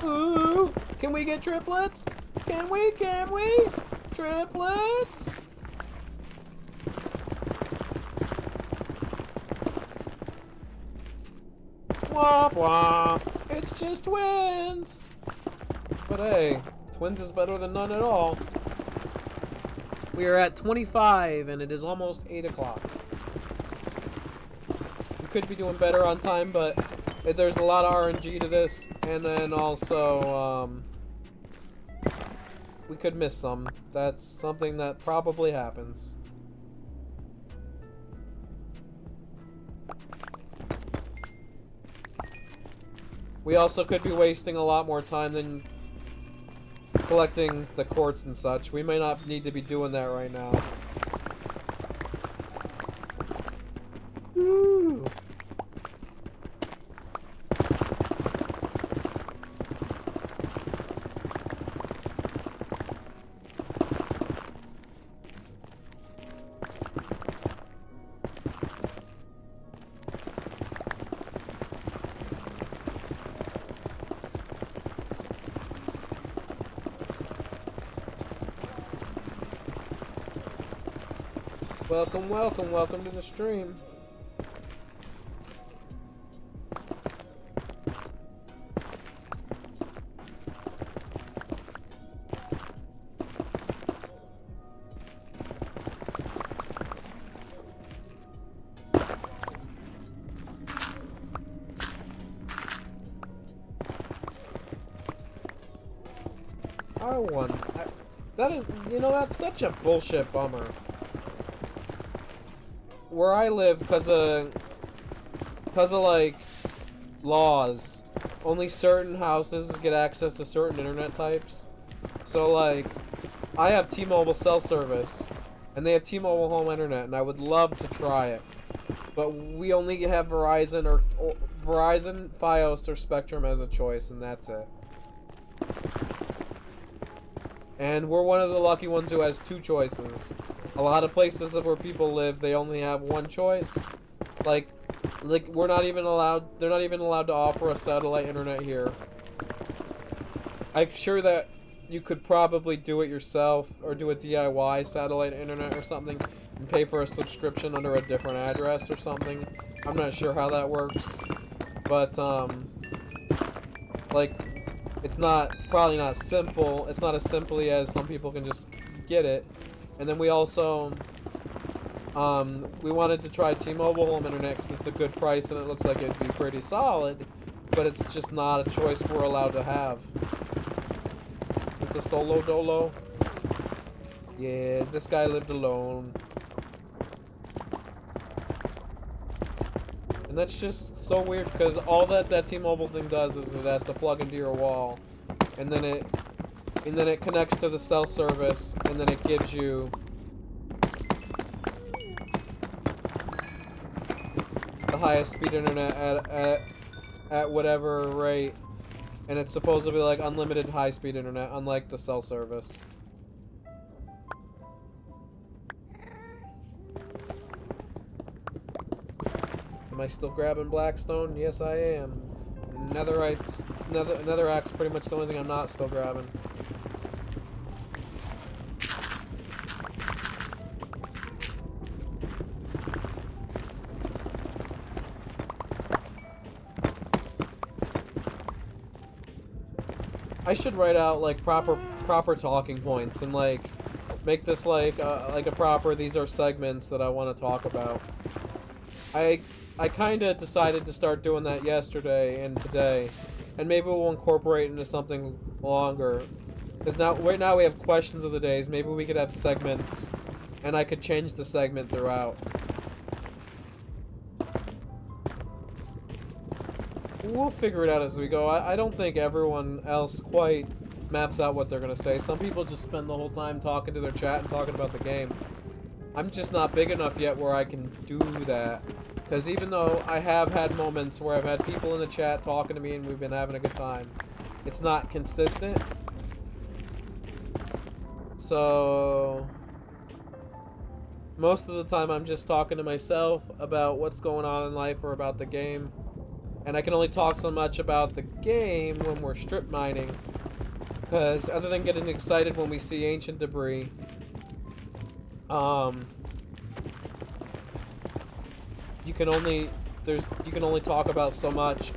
Ooh, can we get triplets? Can we? Triplets? Womp womp. It's just twins. But hey, twins is better than none at all. We are at 25 and it is almost 8 o'clock. We could be doing better on time, but there's a lot of RNG to this, and then also, we could miss some. That's something that probably happens. We also could be wasting a lot more time than collecting the quartz and such. We may not need to be doing that right now. Ooh. Welcome to the stream. That is, that's such a bullshit bummer. Where I live, because of like laws, only certain houses get access to certain internet types. So like, I have T-Mobile cell service, and they have T-Mobile home internet, and I would love to try it, but we only have Verizon or Verizon, Fios, or Spectrum as a choice, and that's it. And we're one of the lucky ones who has two choices. A lot of places where people live, they only have one choice. Like we're not even allowed, they're not even allowed to offer a satellite internet here. I'm sure that you could probably do it yourself, or do a DIY satellite internet or something, and pay for a subscription under a different address or something. I'm not sure how that works. But, like, it's probably not simple. It's not as simply as some people can just get it. And then we also, we wanted to try T-Mobile home internet because it's a good price and it looks like it'd be pretty solid, but it's just not a choice we're allowed to have. Is this solo dolo? Yeah, this guy lived alone. And that's just so weird because all that T-Mobile thing does is it has to plug into your wall, and then it connects to the cell service, and then it gives you the highest speed internet at whatever rate, and it's supposed to be like unlimited high speed internet, unlike the cell service. Am I still grabbing Blackstone? Yes, I am. Netherite's pretty much the only thing I'm not still grabbing. I should write out like proper talking points and like make this like a proper, these are segments that I want to talk about. I kind of decided to start doing that yesterday and today, and maybe we'll incorporate into something longer. Because right now we have questions of the days. Maybe we could have segments, and I could change the segment throughout. We'll figure it out as we go. I don't think everyone else quite maps out what they're gonna say. Some people just spend the whole time talking to their chat and talking about the game. I'm just not big enough yet where I can do that. Because even though I have had moments where I've had people in the chat talking to me and we've been having a good time, it's not consistent. So most of the time I'm just talking to myself about what's going on in life or about the game. And I can only talk so much about the game when we're strip mining. Because other than getting excited when we see ancient debris, you can only talk about so much.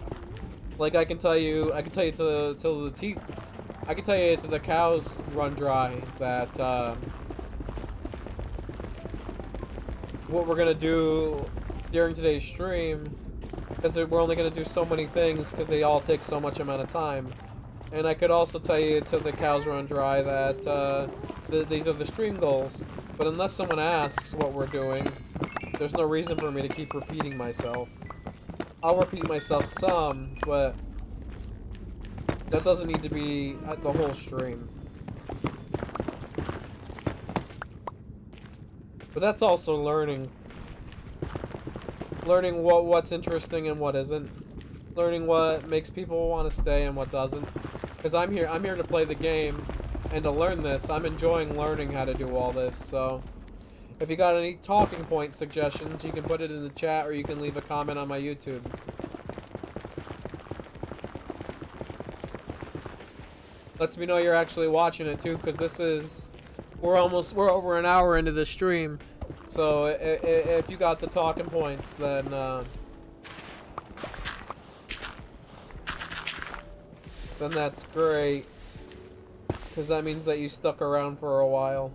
Like I can tell you till the teeth. I can tell you till the cows run dry that what we're gonna do during today's stream, because we're only gonna do so many things because they all take so much amount of time. And I could also tell you till the cows run dry that these are the stream goals. But unless someone asks what we're doing, there's no reason for me to keep repeating myself. I'll repeat myself some, but that doesn't need to be the whole stream. But that's also learning. Learning what's interesting and what isn't. Learning what makes people want to stay and what doesn't. Because I'm here to play the game and to learn this. I'm enjoying learning how to do all this, so if you got any talking point suggestions, you can put it in the chat or you can leave a comment on my YouTube. Lets me know you're actually watching it too, because we're over an hour into the stream. So if you got the talking points, then that's great, because that means that you stuck around for a while.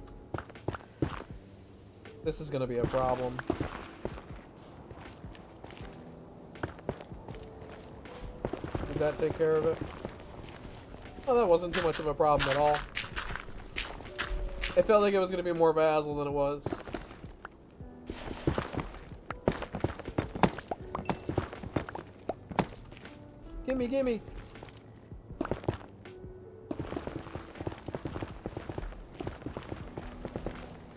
This is gonna be a problem. Did that take care of it? Oh, that wasn't too much of a problem at all. It felt like it was gonna be more of a hassle than it was. Gimme, gimme!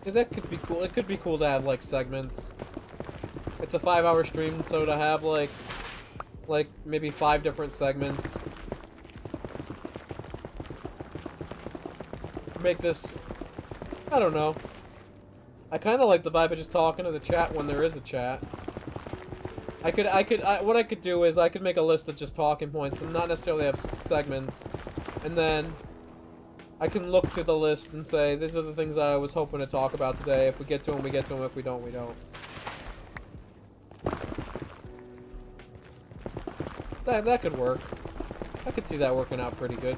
Yeah, that could be cool. It could be cool to have, like, segments. It's a 5-hour stream, so to have, like, maybe 5 different segments. Make this... I don't know. I kind of like the vibe of just talking to the chat when there is a chat. What I could do is I could make a list of just talking points and not necessarily have segments. And then I can look to the list and say, these are the things I was hoping to talk about today. If we get to them, we get to them. If we don't, we don't. That could work. I could see that working out pretty good.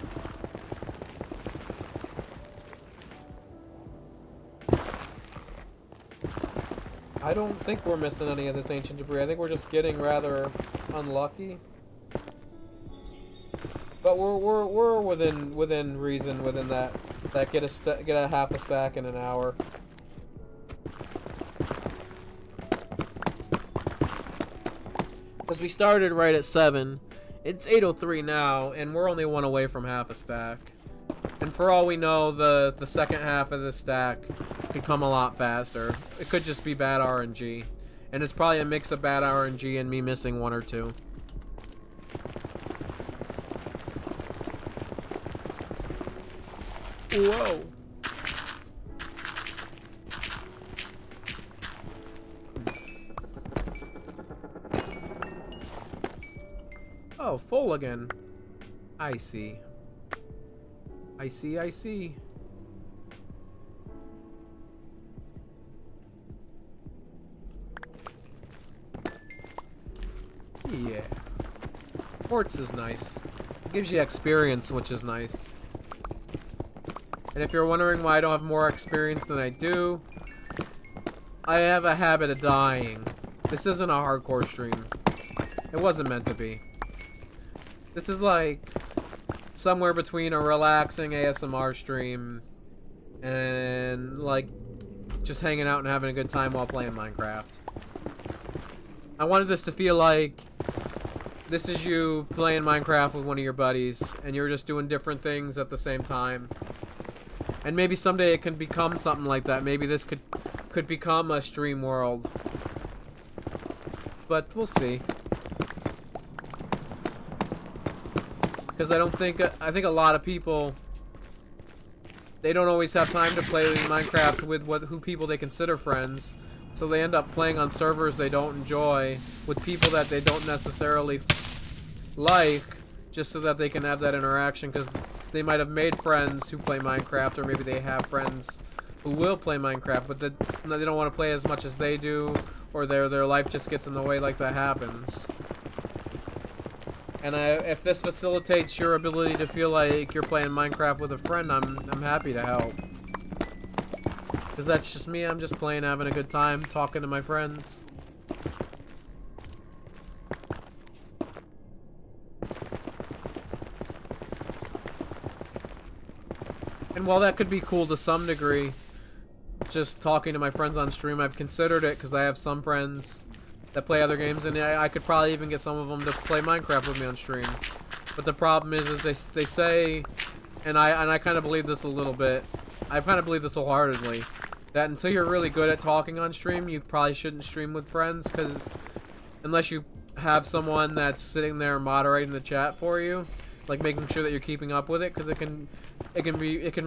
I don't think we're missing any of this ancient debris. I think we're just getting rather unlucky. But we're within reason within that get a half a stack in an hour. Because we started right at 7. It's 8:03 now, and we're only one away from half a stack. And for all we know, the second half of the stack could come a lot faster. It could just be bad RNG. And it's probably a mix of bad RNG and me missing one or two. Whoa. Oh, full again. I see. I see. Yeah. Quartz is nice. It gives you experience, which is nice. And if you're wondering why I don't have more experience than I do, I have a habit of dying. This isn't a hardcore stream. It wasn't meant to be. This is like somewhere between a relaxing ASMR stream and like just hanging out and having a good time while playing Minecraft. I wanted this to feel like this is you playing Minecraft with one of your buddies and you're just doing different things at the same time. And maybe someday it can become something like that. Maybe this could become a stream world. But we'll see. Because I think a lot of people, they don't always have time to play Minecraft with who people they consider friends. So they end up playing on servers they don't enjoy with people that they don't necessarily like, just so that they can have that interaction, because they might have made friends who play Minecraft, or maybe they have friends who will play Minecraft, but they don't want to play as much as they do, or their life just gets in the way. Like, that happens. And if this facilitates your ability to feel like you're playing Minecraft with a friend, I'm happy to help. Because that's just me. I'm just playing, having a good time, talking to my friends. And while that could be cool to some degree, just talking to my friends on stream, I've considered it because I have some friends that play other games, and I could probably even get some of them to play Minecraft with me on stream. But the problem is they say, and I kind of believe this a little bit. I kind of believe this wholeheartedly, that until you're really good at talking on stream, you probably shouldn't stream with friends, because unless you have someone that's sitting there moderating the chat for you, like making sure that you're keeping up with it, because it can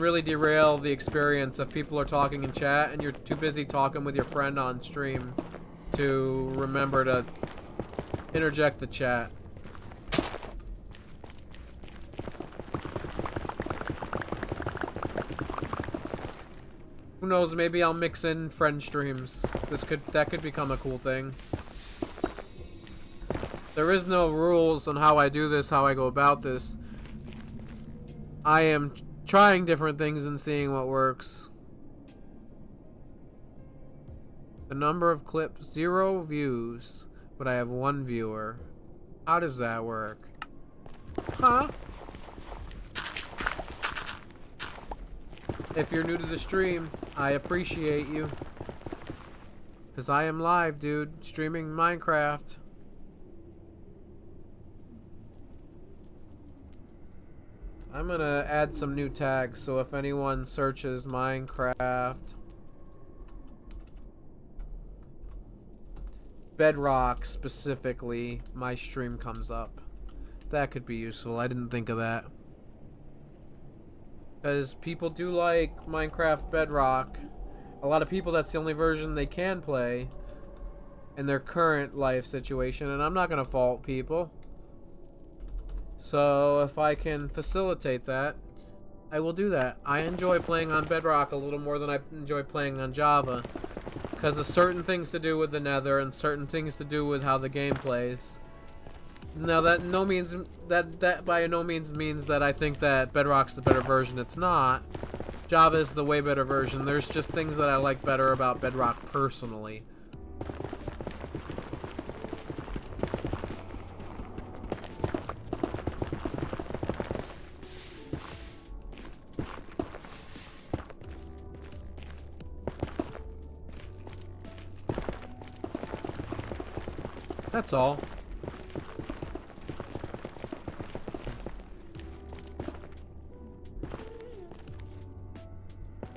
really derail the experience if people are talking in chat and you're too busy talking with your friend on stream to remember to interject the chat. Who knows, maybe I'll mix in friend streams. That could become a cool thing. There is no rules on how I do this, how I go about this. I am trying different things and seeing what works. The number of clips, 0 views, but I have 1 viewer. How does that work? Huh? If you're new to the stream, I appreciate you. Because I am live, dude, streaming Minecraft. I'm gonna add some new tags, so if anyone searches Minecraft Bedrock specifically, my stream comes up. That could be useful. I didn't think of that. Because people do like Minecraft Bedrock. A lot of people, that's the only version they can play in their current life situation, and I'm not gonna fault people. So if I can facilitate that, I will do that. I enjoy playing on Bedrock a little more than I enjoy playing on Java, because of certain things to do with the Nether and certain things to do with how the game plays. Now that by no means means that I think that Bedrock's the better version. It's not. Java is the way better version. There's just things that I like better about Bedrock personally. That's all.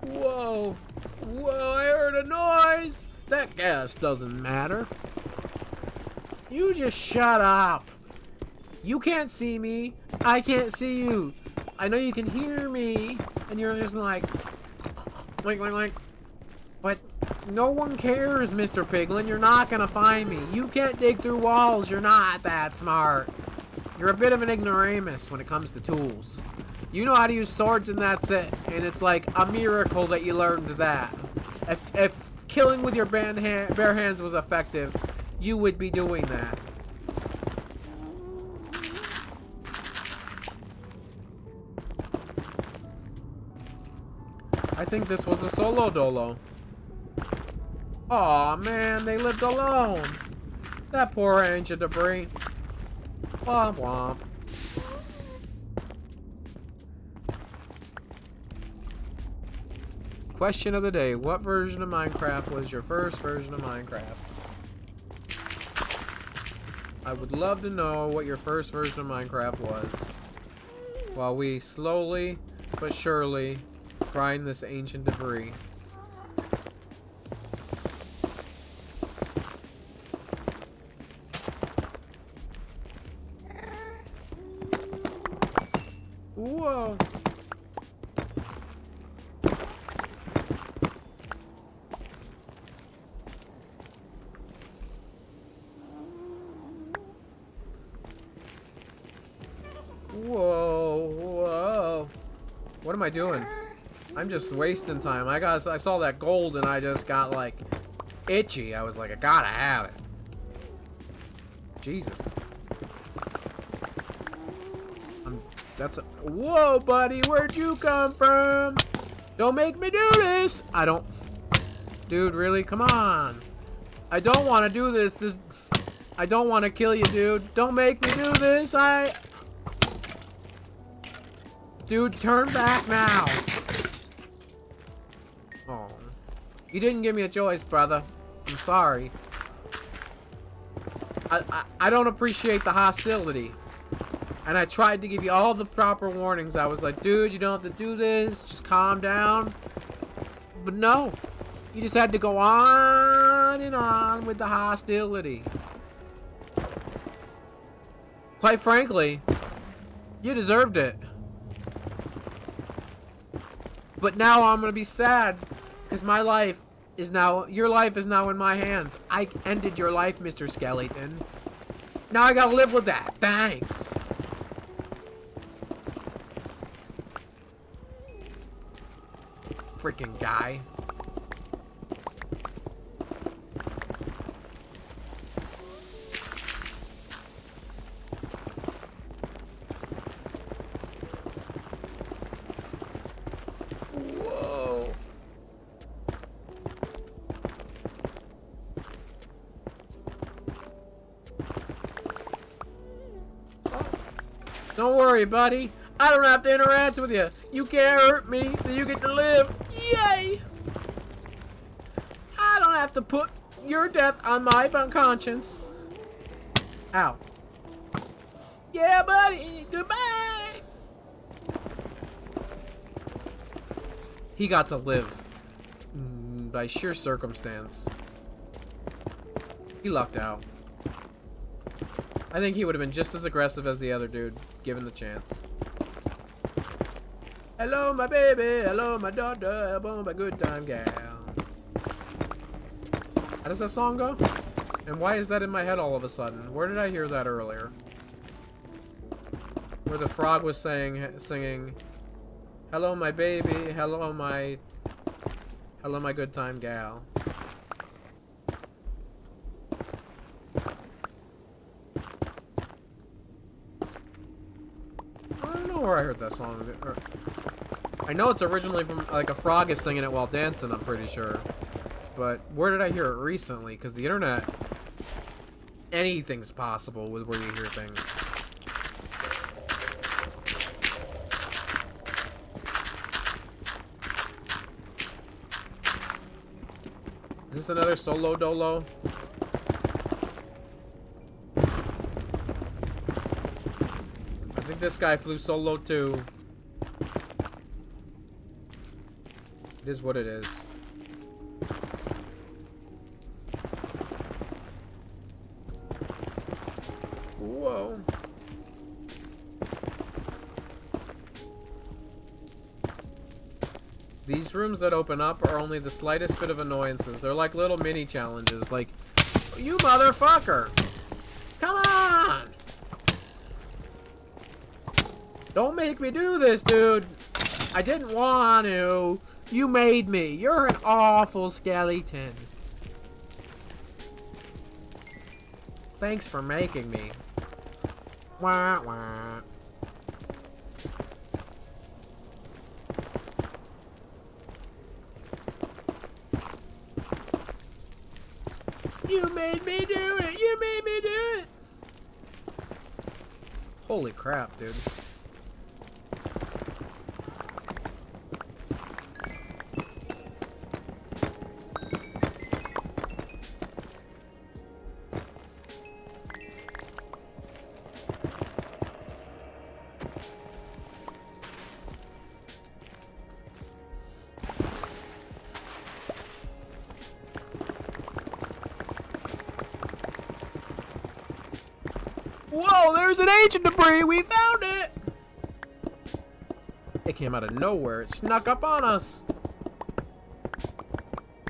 Whoa! Whoa, I heard a noise! That gas doesn't matter. You just shut up. You can't see me. I can't see you. I know you can hear me, and you're just like... Like. But no one cares, Mr. Piglin. You're not gonna find me. You can't dig through walls. You're not that smart. You're a bit of an ignoramus when it comes to tools. You know how to use swords, and that's it. And it's like a miracle that you learned that. If killing with your bare hands was effective, you would be doing that. I think this was a solo dolo. Aw, man, they lived alone. That poor inch of debris. Womp womp. Question of the day. What version of Minecraft was your first version of Minecraft? I would love to know what your first version of Minecraft was, while we slowly but surely grind this ancient debris. Whoa. What am I doing? I'm just wasting time. I saw that gold and I just got like itchy. I was like, I gotta have it. Jesus. Whoa, buddy, where'd you come from? Don't make me do this. Dude, really? Come on. I don't want to do this. I don't want to kill you, dude. Don't make me do this. Dude, turn back now. Oh. You didn't give me a choice, brother. I'm sorry. I don't appreciate the hostility. And I tried to give you all the proper warnings. I was like, dude, you don't have to do this. Just calm down. But no. You just had to go on and on with the hostility. Quite frankly, you deserved it. But now I'm gonna be sad. Because my life is now... Your life is now in my hands. I ended your life, Mr. Skeleton. Now I gotta live with that. Thanks. Freaking guy. Whoa. Don't worry, buddy. I don't have to interact with you. You can't hurt me, so you get to live. Yay! I don't have to put your death on my conscience. Ow. Yeah, buddy. Goodbye. He got to live. By sheer circumstance. He lucked out. I think he would have been just as aggressive as the other dude, given the chance. Hello, my baby. Hello, my daughter. Hello, my good time gal. How does that song go? And why is that in my head all of a sudden? Where did I hear that earlier? Where the frog was singing, hello, my baby. Hello, my good time gal. I don't know where I heard that song. I know it's originally from, like, a frog is singing it while dancing, I'm pretty sure. But where did I hear it recently? Because the internet, anything's possible with where you hear things. Is this another solo dolo? I think this guy flew solo too. It is what it is. Whoa. These rooms that open up are only the slightest bit of annoyances. They're like little mini challenges. Like, you motherfucker! Come on! Don't make me do this, dude! I didn't want to. You made me. You're an awful skeleton. Thanks for making me. Wah, wah. You made me do it. You made me do it. Holy crap, dude. Whoa, there's an ancient debris! We found it! It came out of nowhere. It snuck up on us.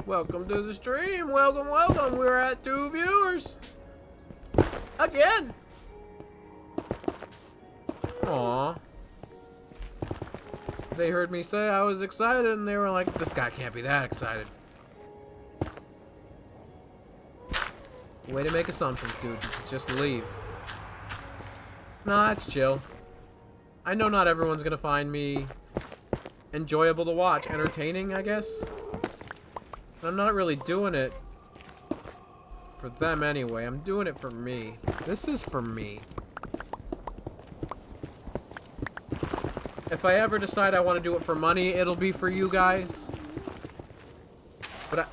Welcome to the stream. Welcome, welcome. We're at 2 viewers. Again. Aww. they heard me say I was excited, and they were like, this guy can't be that excited. Way to make assumptions, dude. Just leave. Nah, it's chill. I know not everyone's gonna find me enjoyable to watch. Entertaining, I guess. I'm not really doing it for them anyway. I'm doing it for me. This is for me. If I ever decide I want to do it for money, it'll be for you guys. But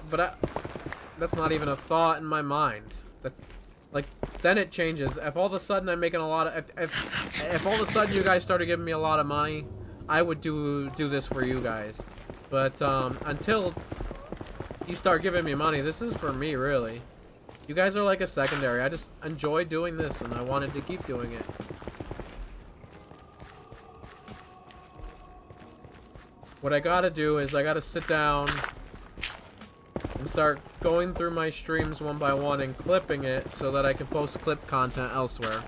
that's not even a thought in my mind. That's, like, then it changes. If all of a sudden I'm making a lot of... If all of a sudden you guys started giving me a lot of money, I would do this for you guys. But until you start giving me money, this is for me, really. You guys are like a secondary. I just enjoy doing this, and I wanted to keep doing it. What I gotta do is I gotta sit down and start going through my streams one by one and clipping it so that I can post clip content elsewhere.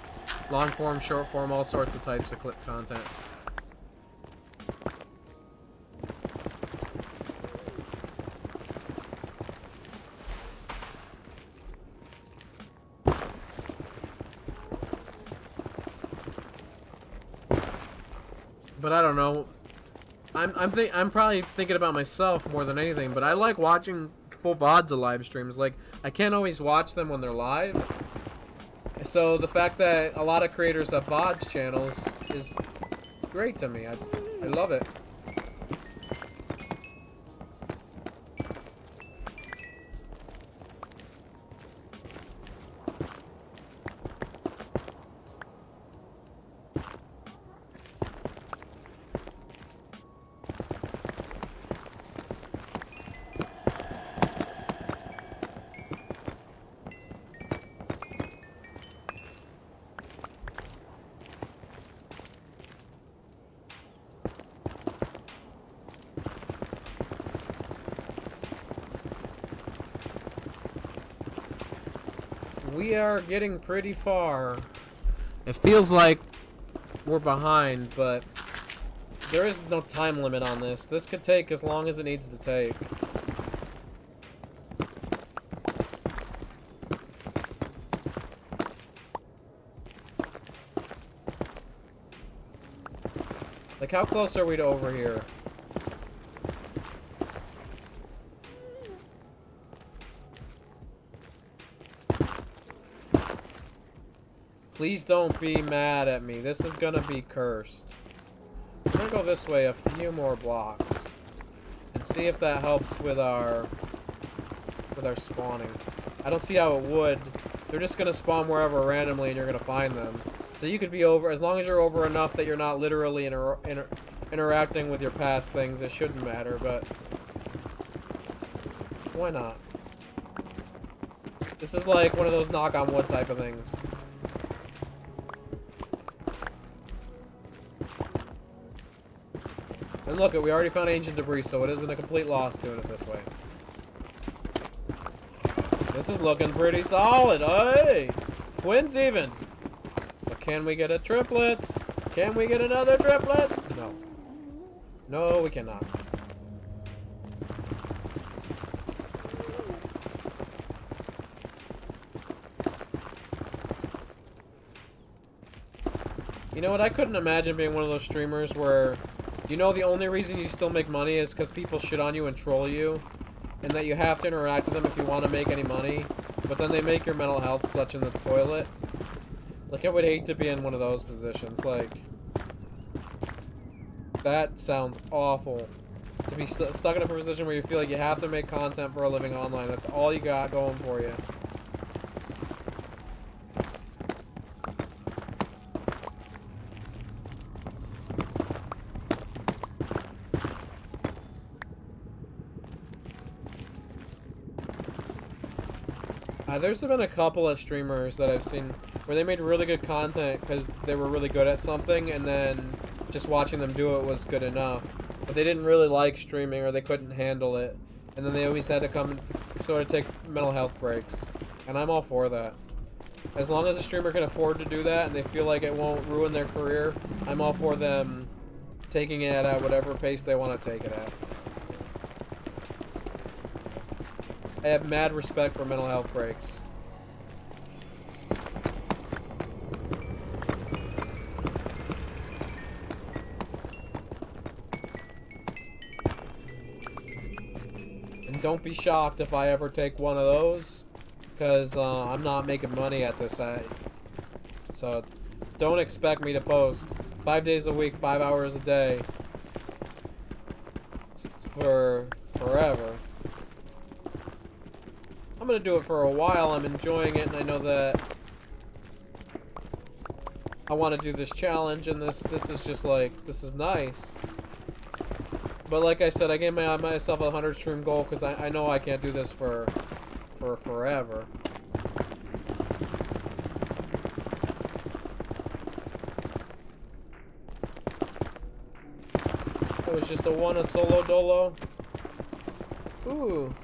Long form, short form, all sorts of types of clip content. But I don't know. I'm probably thinking about myself more than anything, but I like watching full VODs of live streams. Like, I can't always watch them when they're live. So the fact that a lot of creators have VODs channels is great to me. I love it. We are getting pretty far. It feels like we're behind, but there is no time limit on this. This could take as long as it needs to take. Like, how close are we to over here? Please don't be mad at me. This is gonna be cursed. I'm gonna go this way a few more blocks and see if that helps with our spawning. I don't see how it would. They're just gonna spawn wherever randomly and you're gonna find them. So you could be over, as long as you're over enough that you're not literally interacting with your past things, it shouldn't matter, but why not? This is like one of those knock on wood type of things. And look, we already found ancient debris, so it isn't a complete loss doing it this way. This is looking pretty solid. Hey! Twins even. But can we get a triplets? Can we get another triplets? No. No, we cannot. You know what? I couldn't imagine being one of those streamers where, you know, the only reason you still make money is because people shit on you and troll you, and that you have to interact with them if you want to make any money, but then they make your mental health such in the toilet. Like, I would hate to be in one of those positions. Like, that sounds awful. To be stuck in a position where you feel like you have to make content for a living online. That's all you got going for you. There's been a couple of streamers that I've seen where they made really good content because they were really good at something, and then just watching them do it was good enough. But they didn't really like streaming, or they couldn't handle it, and then they always had to come and sort of take mental health breaks. And I'm all for that. As long as a streamer can afford to do that and they feel like it won't ruin their career, I'm all for them taking it at whatever pace they want to take it at. I have mad respect for mental health breaks. And don't be shocked if I ever take one of those, because I'm not making money at this site. So don't expect me to post 5 days a week, 5 hours a day for forever. I'm gonna do it for a while. I'm enjoying it, and I know that I want to do this challenge, and this is just like, this is nice. But like I said, I gave myself a 100 stream goal because I know I can't do this for forever. It was just a solo dolo. Ooh.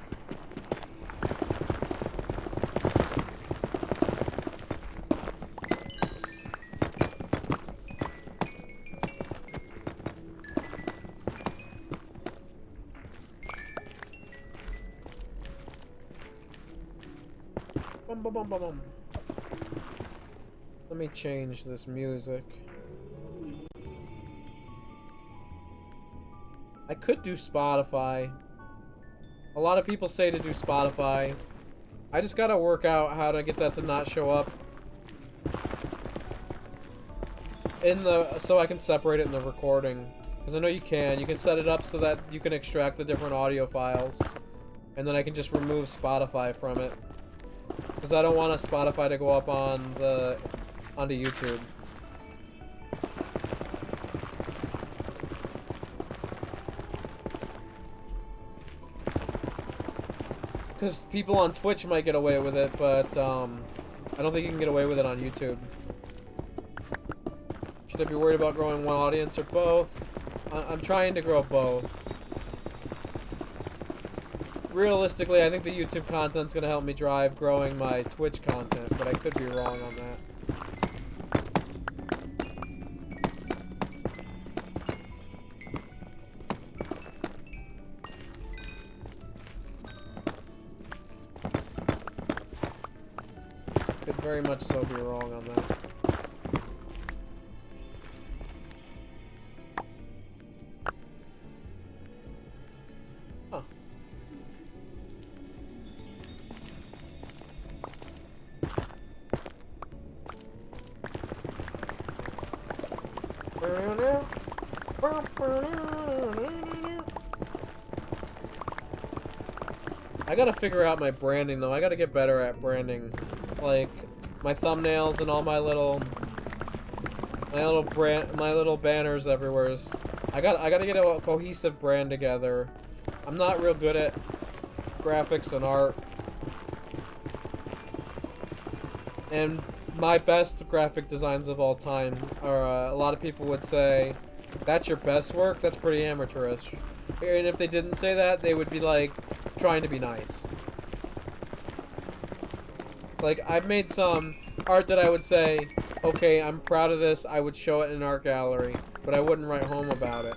Bum, bum, bum, bum, bum. Let me change this music. I could do Spotify. A lot of people say to do Spotify. I just gotta work out how to get that to not show up in the, so I can separate it in the recording. Because I know you can. You can set it up so that you can extract the different audio files. And then I can just remove Spotify from it. Because I don't want Spotify to go up on onto YouTube. Because people on Twitch might get away with it, but I don't think you can get away with it on YouTube. Should I be worried about growing one audience or both? I'm trying to grow both. Realistically, I think the YouTube content's gonna help me drive growing my Twitch content, but I could be wrong on that. Could very much so be wrong on that. Huh. I gotta figure out my branding though. I gotta get better at branding, like my thumbnails and all my little banners everywhere. I gotta get a cohesive brand together. I'm not real good at graphics and art, and my best graphic designs of all time are, a lot of people would say, that's your best work? That's pretty amateurish. And if they didn't say that, they would be like, trying to be nice. Like, I've made some art that I would say, okay, I'm proud of this, I would show it in an art gallery, but I wouldn't write home about it.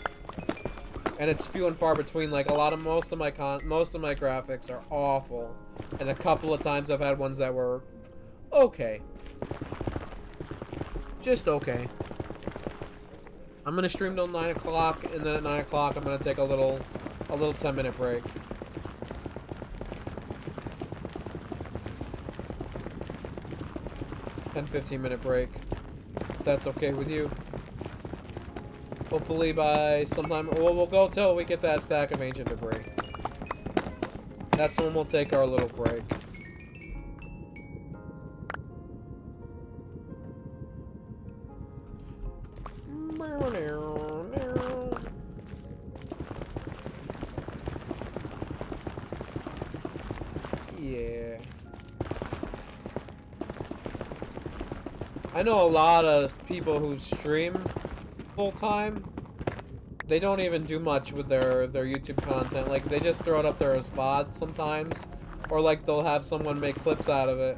And it's few and far between. Like, most of my graphics are awful, and a couple of times I've had ones that were okay. Just okay. I'm gonna stream till 9 o'clock, and then at 9 o'clock I'm gonna take a little 10-minute break. And 15-minute break, if that's okay with you. Hopefully by sometime, well, we'll go till we get that stack of ancient debris. That's when we'll take our little break. Yeah. I know a lot of people who stream full time. They don't even do much with their YouTube content. Like, they just throw it up there as Vods sometimes, or like they'll have someone make clips out of it.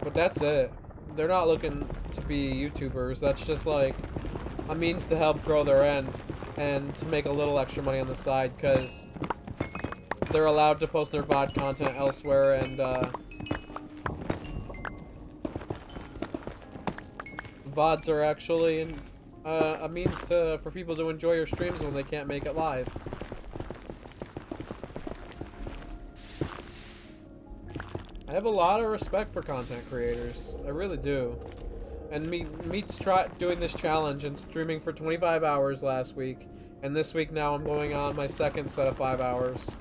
But that's it. They're not looking to be YouTubers. That's just like a means to help grow their end. and to make a little extra money on the side, because they're allowed to post their VOD content elsewhere, and VODs are actually a means for people to enjoy your streams when they can't make it live. I have a lot of respect for content creators. I really do. And Meat's doing this challenge and streaming for 25 hours last week. And this week now I'm going on my second set of 5 hours.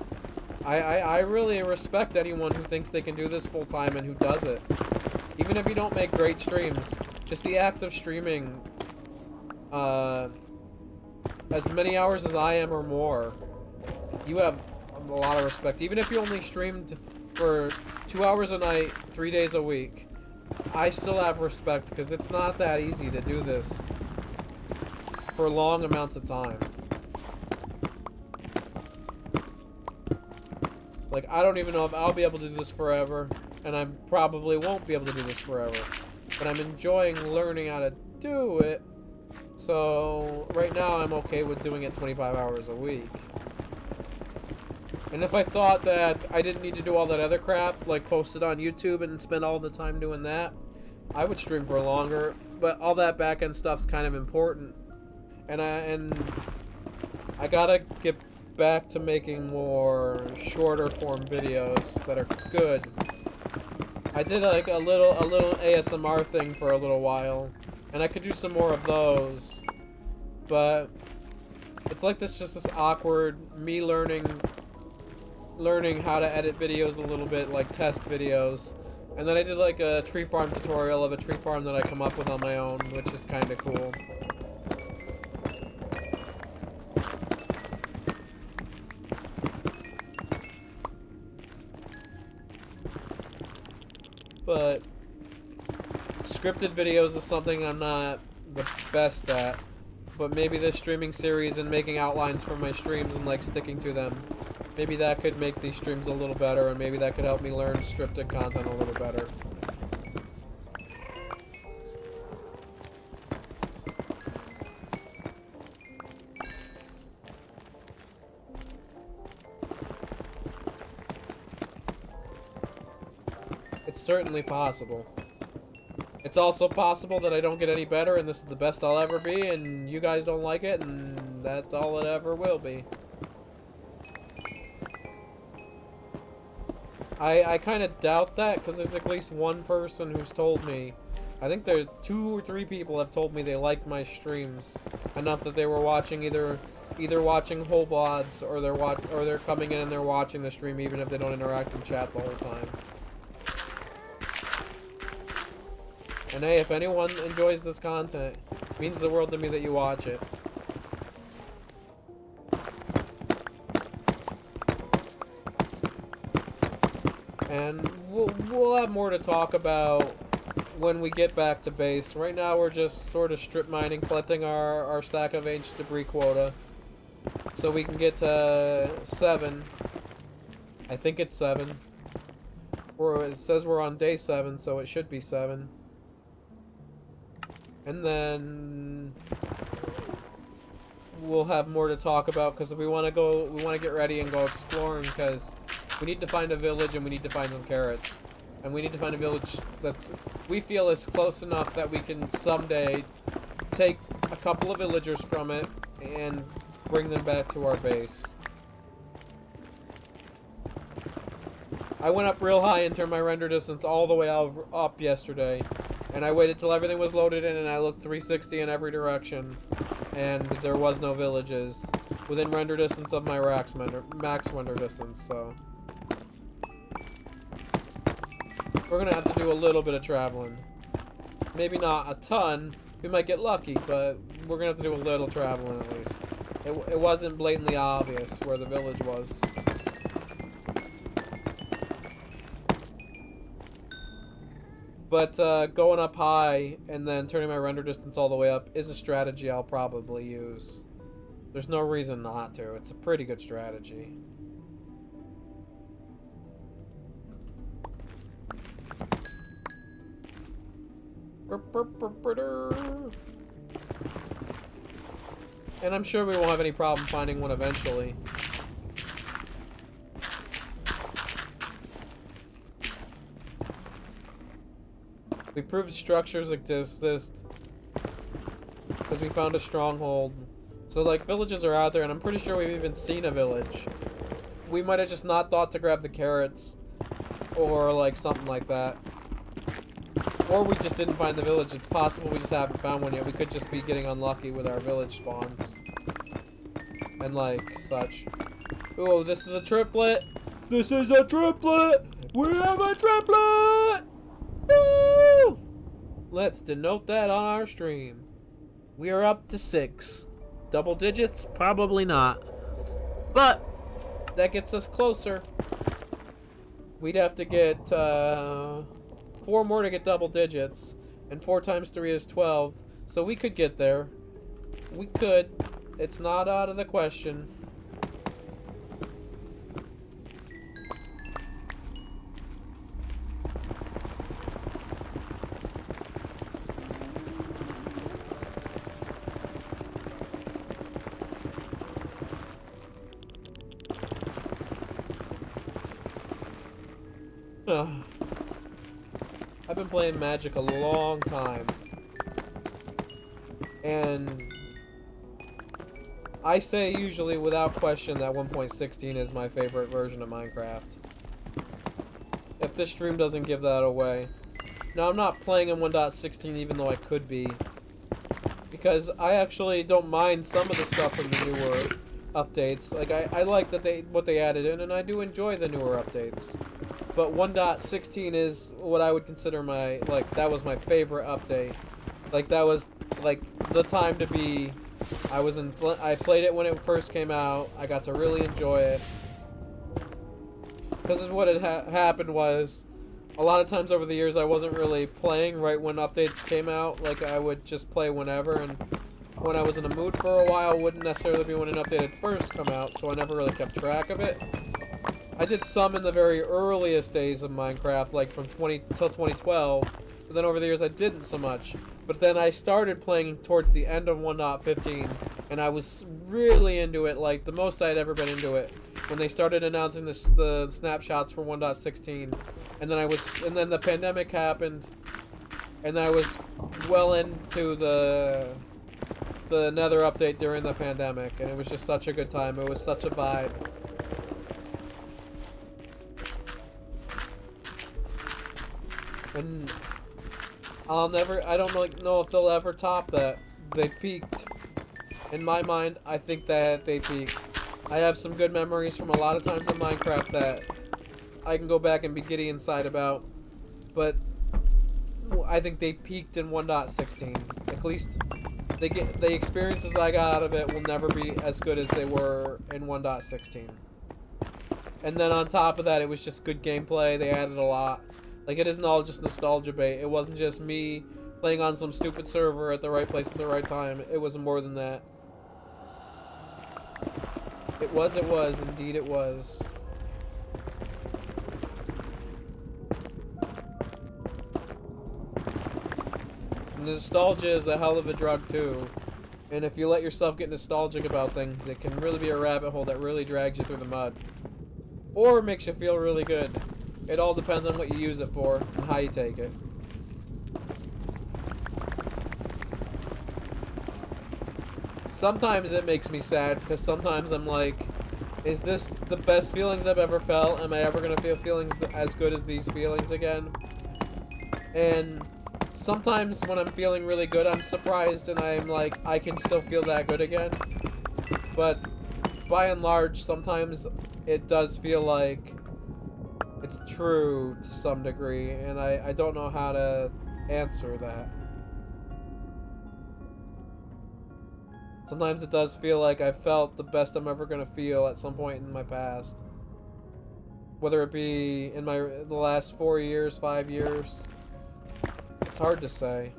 I really respect anyone who thinks they can do this full time and who does it. Even if you don't make great streams, just the act of streaming as many hours as I am or more, you have a lot of respect. Even if you only streamed for 2 hours a night, 3 days a week, I still have respect, because it's not that easy to do this for long amounts of time. Like, I don't even know if I'll be able to do this forever, and I probably won't be able to do this forever, but I'm enjoying learning how to do it. So right now I'm okay with doing it 25 hours a week. And if I thought that I didn't need to do all that other crap, like post it on YouTube and spend all the time doing that, I would stream for longer. But all that back-end stuff's kind of important. And I gotta get back to making more shorter form videos that are good. I did like a little ASMR thing for a little while, and I could do some more of those. But it's like just this awkward me learning how to edit videos a little bit, like test videos. And then I did like a tree farm tutorial of a tree farm that I come up with on my own, which is kind of cool. But scripted videos is something I'm not the best at. But maybe this streaming series and making outlines for my streams and like sticking to them, maybe that could make these streams a little better, and maybe that could help me learn scripted content a little better. It's certainly possible. It's also possible that I don't get any better and this is the best I'll ever be and you guys don't like it and that's all it ever will be. I kind of doubt that, because there's at least one person who's told me. I think there's 2 or 3 people have told me they liked my streams enough that they were watching either watching whole VODs or they're coming in and they're watching the stream even if they don't interact in chat the whole time. And hey, if anyone enjoys this content, it means the world to me that you watch it. And we'll have more to talk about when we get back to base. Right now we're just sort of strip mining, collecting our stack of ancient debris quota, so we can get to 7. I think it's 7. Or it says we're on day 7, so it should be 7. And then we'll have more to talk about, because we want to get ready and go exploring, because we need to find a village and we need to find some carrots. And we need to find a village that's we feel is close enough that we can someday take a couple of villagers from it and bring them back to our base. I went up real high and turned my render distance all the way up yesterday. And I waited till everything was loaded in and I looked 360 in every direction. And there was no villages within render distance of my max render distance, so we're gonna have to do a little bit of traveling. Maybe not a ton, we might get lucky, but we're gonna have to do a little traveling at least. It wasn't blatantly obvious where the village was. But going up high and then turning my render distance all the way up is a strategy I'll probably use. There's no reason not to. It's a pretty good strategy. And I'm sure we won't have any problem finding one eventually. We proved structures exist because we found a stronghold. So, like, villages are out there, and I'm pretty sure we've even seen a village. We might have just not thought to grab the carrots, or, like, something like that. Or we just didn't find the village. It's possible we just haven't found one yet. We could just be getting unlucky with our village spawns. And, like, such. Oh, this is a triplet! This is a triplet! We have a triplet! Woo! Let's denote that on our stream. We are up to 6. Double digits? Probably not. But that gets us closer. We'd have to get 4 more to get double digits. And 4 times 3 is 12. So we could get there. We could. It's not out of the question. I've been playing Magic a long time, and I say usually without question that 1.16 is my favorite version of Minecraft. If this stream doesn't give that away. Now, I'm not playing in 1.16 even though I could be, because I actually don't mind some of the stuff from the newer updates. Like, I like that what they added in, and I do enjoy the newer updates. But 1.16 is what I would consider that was my favorite update. Like, that was, like, the time to be. I played it when it first came out. I got to really enjoy it. Because what had happened was, a lot of times over the years I wasn't really playing right when updates came out. Like, I would just play whenever, and when I was in the mood for a while wouldn't necessarily be when an update had first come out, so I never really kept track of it. I did some in the very earliest days of Minecraft, like from 2012, but then over the years I didn't so much. But then I started playing towards the end of 1.15, and I was really into it, like the most I'd ever been into it, when they started announcing the snapshots for 1.16, and then the pandemic happened, and I was well into the Nether update during the pandemic, and it was just such a good time. It was such a vibe. And I don't know if they'll ever top that. They peaked. In my mind, I think that they peaked. I have some good memories from a lot of times in Minecraft that I can go back and be giddy inside about. But I think they peaked in 1.16. At least the experiences I got out of it will never be as good as they were in 1.16. And then on top of that, it was just good gameplay. They added a lot. Like, it isn't all just nostalgia bait. It wasn't just me playing on some stupid server at the right place at the right time. It was more than that. It was. Indeed it was. Nostalgia is a hell of a drug, too. And if you let yourself get nostalgic about things, it can really be a rabbit hole that really drags you through the mud. Or makes you feel really good. It all depends on what you use it for and how you take it. Sometimes it makes me sad, because sometimes I'm like, is this the best feelings I've ever felt? Am I ever going to feel feelings as good as these feelings again? And sometimes when I'm feeling really good, I'm surprised and I'm like, I can still feel that good again. But by and large, sometimes it does feel like it's true to some degree, and I don't know how to answer that. Sometimes it does feel like I felt the best I'm ever going to feel at some point in my past. Whether it be in the last 4 years, 5 years. It's hard to say.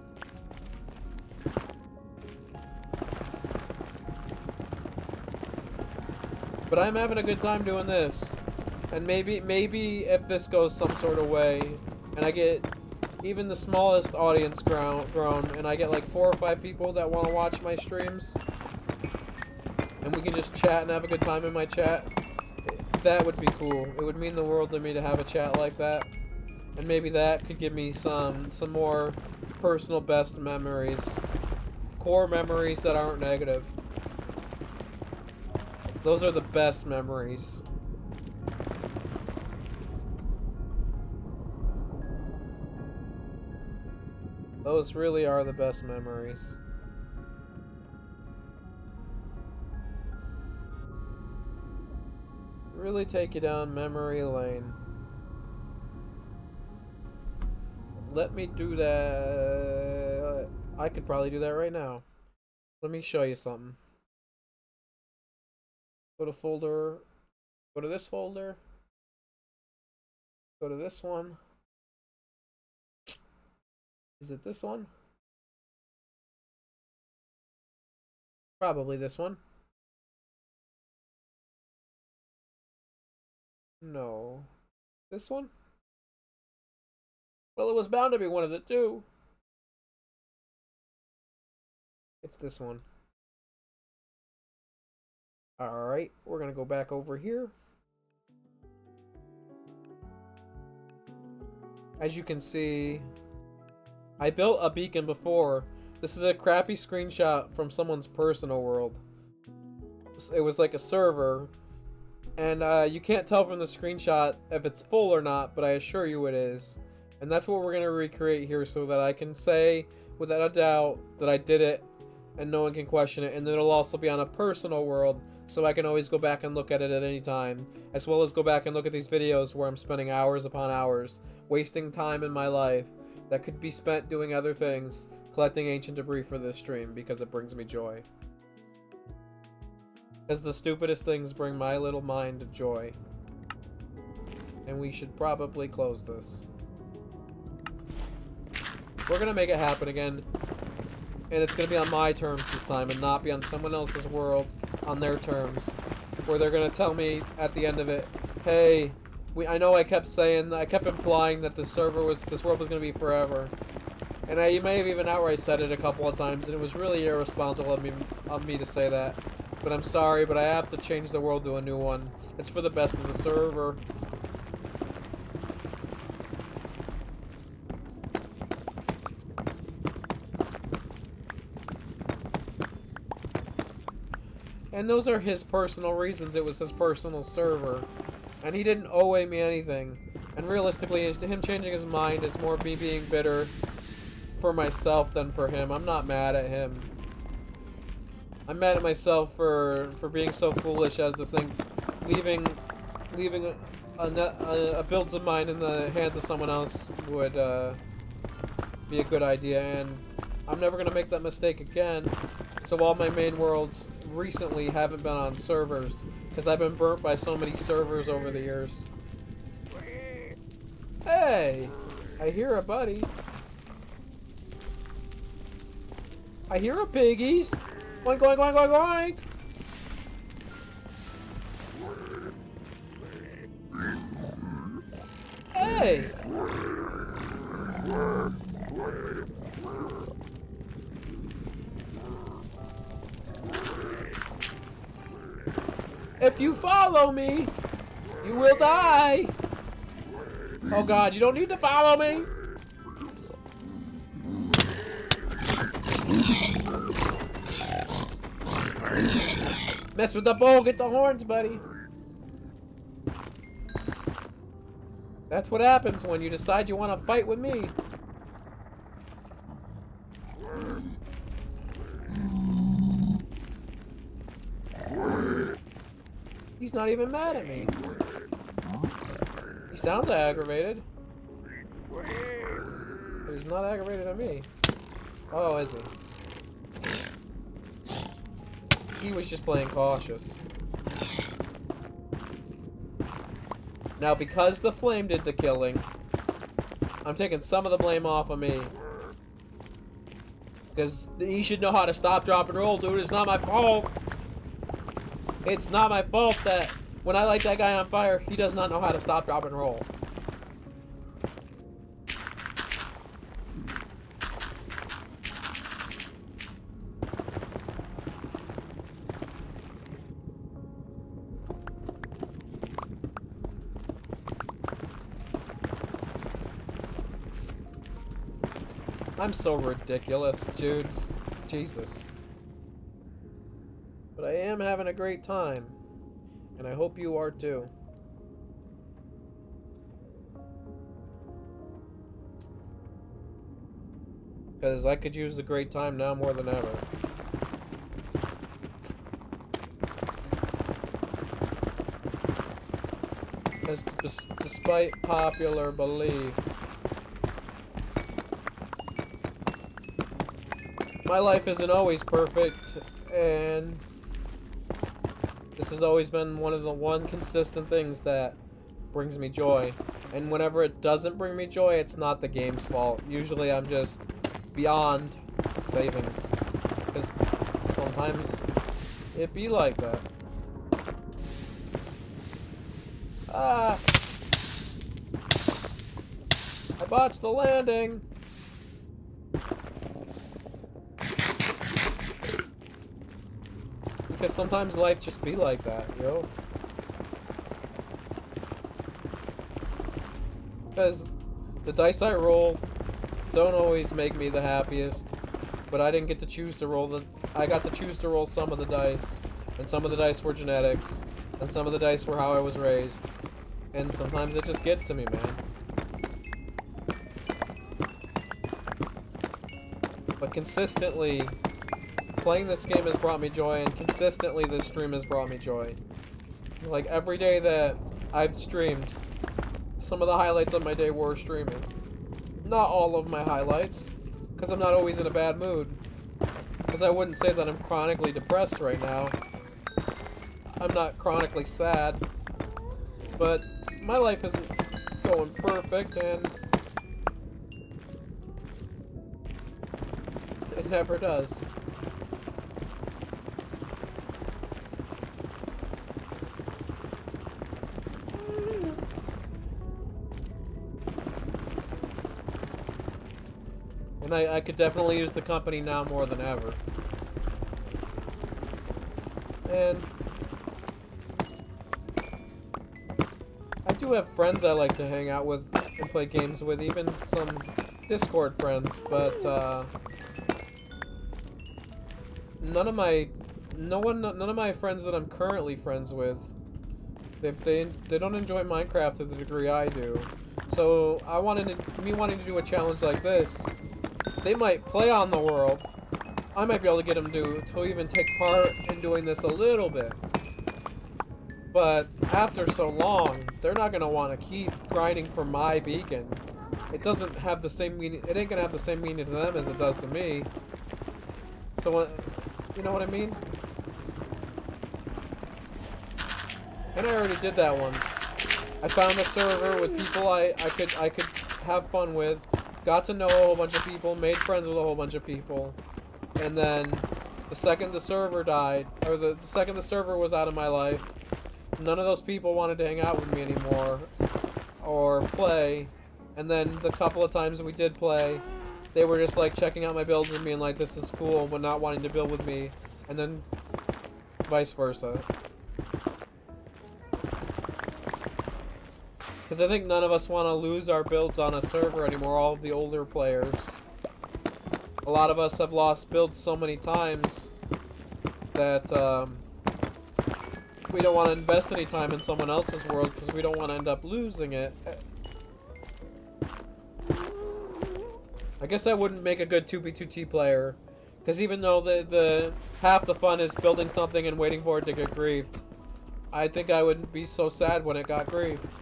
But I'm having a good time doing this. And maybe if this goes some sort of way, and I get even the smallest audience grown, and I get like 4 or 5 people that want to watch my streams, and we can just chat and have a good time in my chat, that would be cool. It would mean the world to me to have a chat like that. And maybe that could give me some more personal best memories. Core memories that aren't negative. Those are the best memories. Those really are the best memories. Really take you down memory lane. Let me do that. I could probably do that right now. Let me show you something. Go to folder. Go to this folder. Go to this one. Is it this one? Probably this one. No. This one? Well, it was bound to be one of the two. It's this one. Alright, we're gonna go back over here. As you can see, I built a beacon before. This is a crappy screenshot from someone's personal world. It was like a server, and you can't tell from the screenshot if it's full or not, but I assure you it is. And that's what we're gonna recreate here so that I can say without a doubt that I did it and no one can question it. And then it'll also be on a personal world, so I can always go back and look at it at any time, as well as go back and look at these videos where I'm spending hours upon hours, wasting time in my life that could be spent doing other things, collecting ancient debris for this stream because it brings me joy. As the stupidest things bring my little mind joy. And we should probably close this. We're gonna make it happen again. And it's gonna be on my terms this time and not be on someone else's world on their terms. Where they're gonna tell me at the end of it, hey, I know I kept implying that this world was gonna be forever. And you may have even outright said it a couple of times, and it was really irresponsible of me to say that. But I'm sorry, but I have to change the world to a new one. It's for the best of the server. And those are his personal reasons. It was his personal server. And he didn't owe me anything. And realistically, him changing his mind is more me being bitter for myself than for him. I'm not mad at him. I'm mad at myself for being so foolish as to think leaving a build of mine in the hands of someone else would be a good idea, and I'm never gonna make that mistake again. So all my main worlds recently haven't been on servers because I've been burnt by so many servers over the years. Hey, I hear a buddy. I hear a piggies. Oink, oink, oink, oink, oink. Hey! If you follow me, you will die. Oh God, you don't need to follow me. Mess with the bow, get the horns, buddy. That's what happens when you decide you want to fight with me. He's not even mad at me. He sounds aggravated. But he's not aggravated at me. Oh, is he? He was just playing cautious. Now, because the flame did the killing, I'm taking some of the blame off of me. Because he should know how to stop, drop, and roll, dude. It's not my fault. It's not my fault that when I light that guy on fire, he does not know how to stop, drop, and roll. I'm so ridiculous, dude. Jesus. But I am having a great time. And I hope you are too. Because I could use a great time now more than ever. As despite popular belief, my life isn't always perfect, and this has always been one of the consistent things that brings me joy. And whenever it doesn't bring me joy, it's not the game's fault. Usually I'm just beyond saving, because sometimes it be like that. Ah! I botched the landing! Because sometimes life just be like that, yo. Because the dice I roll don't always make me the happiest, but I didn't get to choose to roll I got to choose to roll some of the dice, and some of the dice were genetics, and some of the dice were how I was raised, and sometimes it just gets to me, man. But consistently, playing this game has brought me joy, and consistently this stream has brought me joy. Like, every day that I've streamed, some of the highlights of my day were streaming. Not all of my highlights, because I'm not always in a bad mood. Because I wouldn't say that I'm chronically depressed right now. I'm not chronically sad. But my life isn't going perfect, and it never does. And I could definitely use the company now more than ever. And I do have friends I like to hang out with and play games with, even some Discord friends, but none of my friends that I'm currently friends with, they don't enjoy Minecraft to the degree I do. So me wanting to do a challenge like this, they might play on the world. I might be able to get them to even take part in doing this a little bit. But after so long, they're not gonna want to keep grinding for my beacon. It doesn't have the same meaning. It ain't gonna have the same meaning to them as it does to me. So, you know what I mean? And I already did that once. I found a server with people I could have fun with. Got to know a whole bunch of people, made friends with a whole bunch of people, and then the second the server died, or the second the server was out of my life, none of those people wanted to hang out with me anymore, or play, and then the couple of times we did play, they were just like checking out my builds and being like, this is cool, but not wanting to build with me, and then vice versa. Because I think none of us want to lose our builds on a server anymore, all of the older players. A lot of us have lost builds so many times that we don't want to invest any time in someone else's world because we don't want to end up losing it. I guess I wouldn't make a good 2v2t player, because even though the half the fun is building something and waiting for it to get griefed, I think I would be so sad when it got griefed.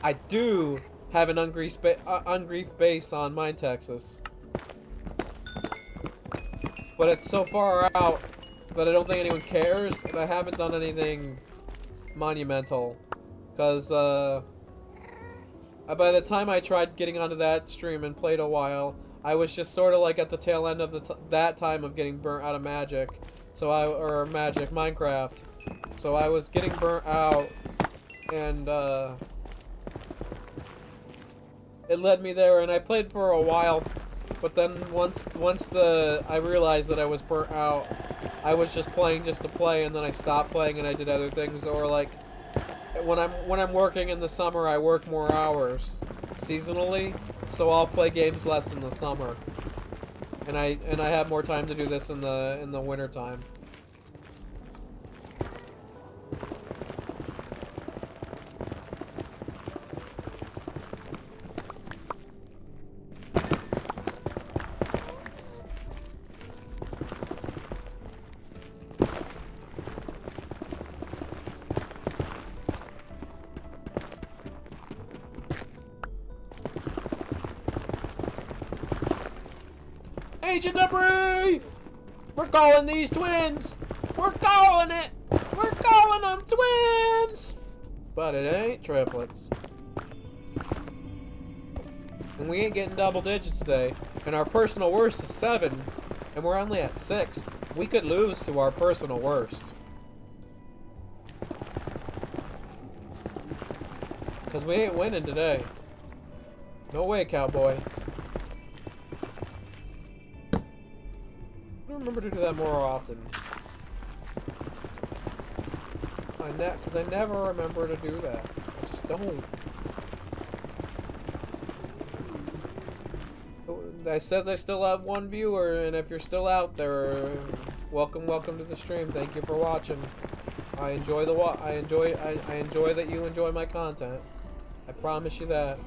I do have an ungrief base on mine, Texas. But it's so far out that I don't think anyone cares, and I haven't done anything monumental. Because, by the time I tried getting onto that stream and played a while, I was just sort of like at the tail end of that time of getting burnt out of Magic. Minecraft. So I was getting burnt out, and, it led me there, and I played for a while, but then once I realized that I was burnt out, I was just playing just to play, and then I stopped playing and I did other things, or like, when I'm working in the summer, I work more hours seasonally, so I'll play games less in the summer. And I have more time to do this in the winter time. Agent Debris! We're calling these twins! We're calling it! We're calling them twins! But it ain't triplets. And we ain't getting double digits today. And our personal worst is 7. And we're only at 6. We could lose to our personal worst. Because we ain't winning today. No way, cowboy. Remember to do that more often. Because I never remember to do that. I just don't. It says I still have 1 viewer, and if you're still out there, welcome to the stream. Thank you for watching. I enjoy I enjoy that you enjoy my content. I promise you that.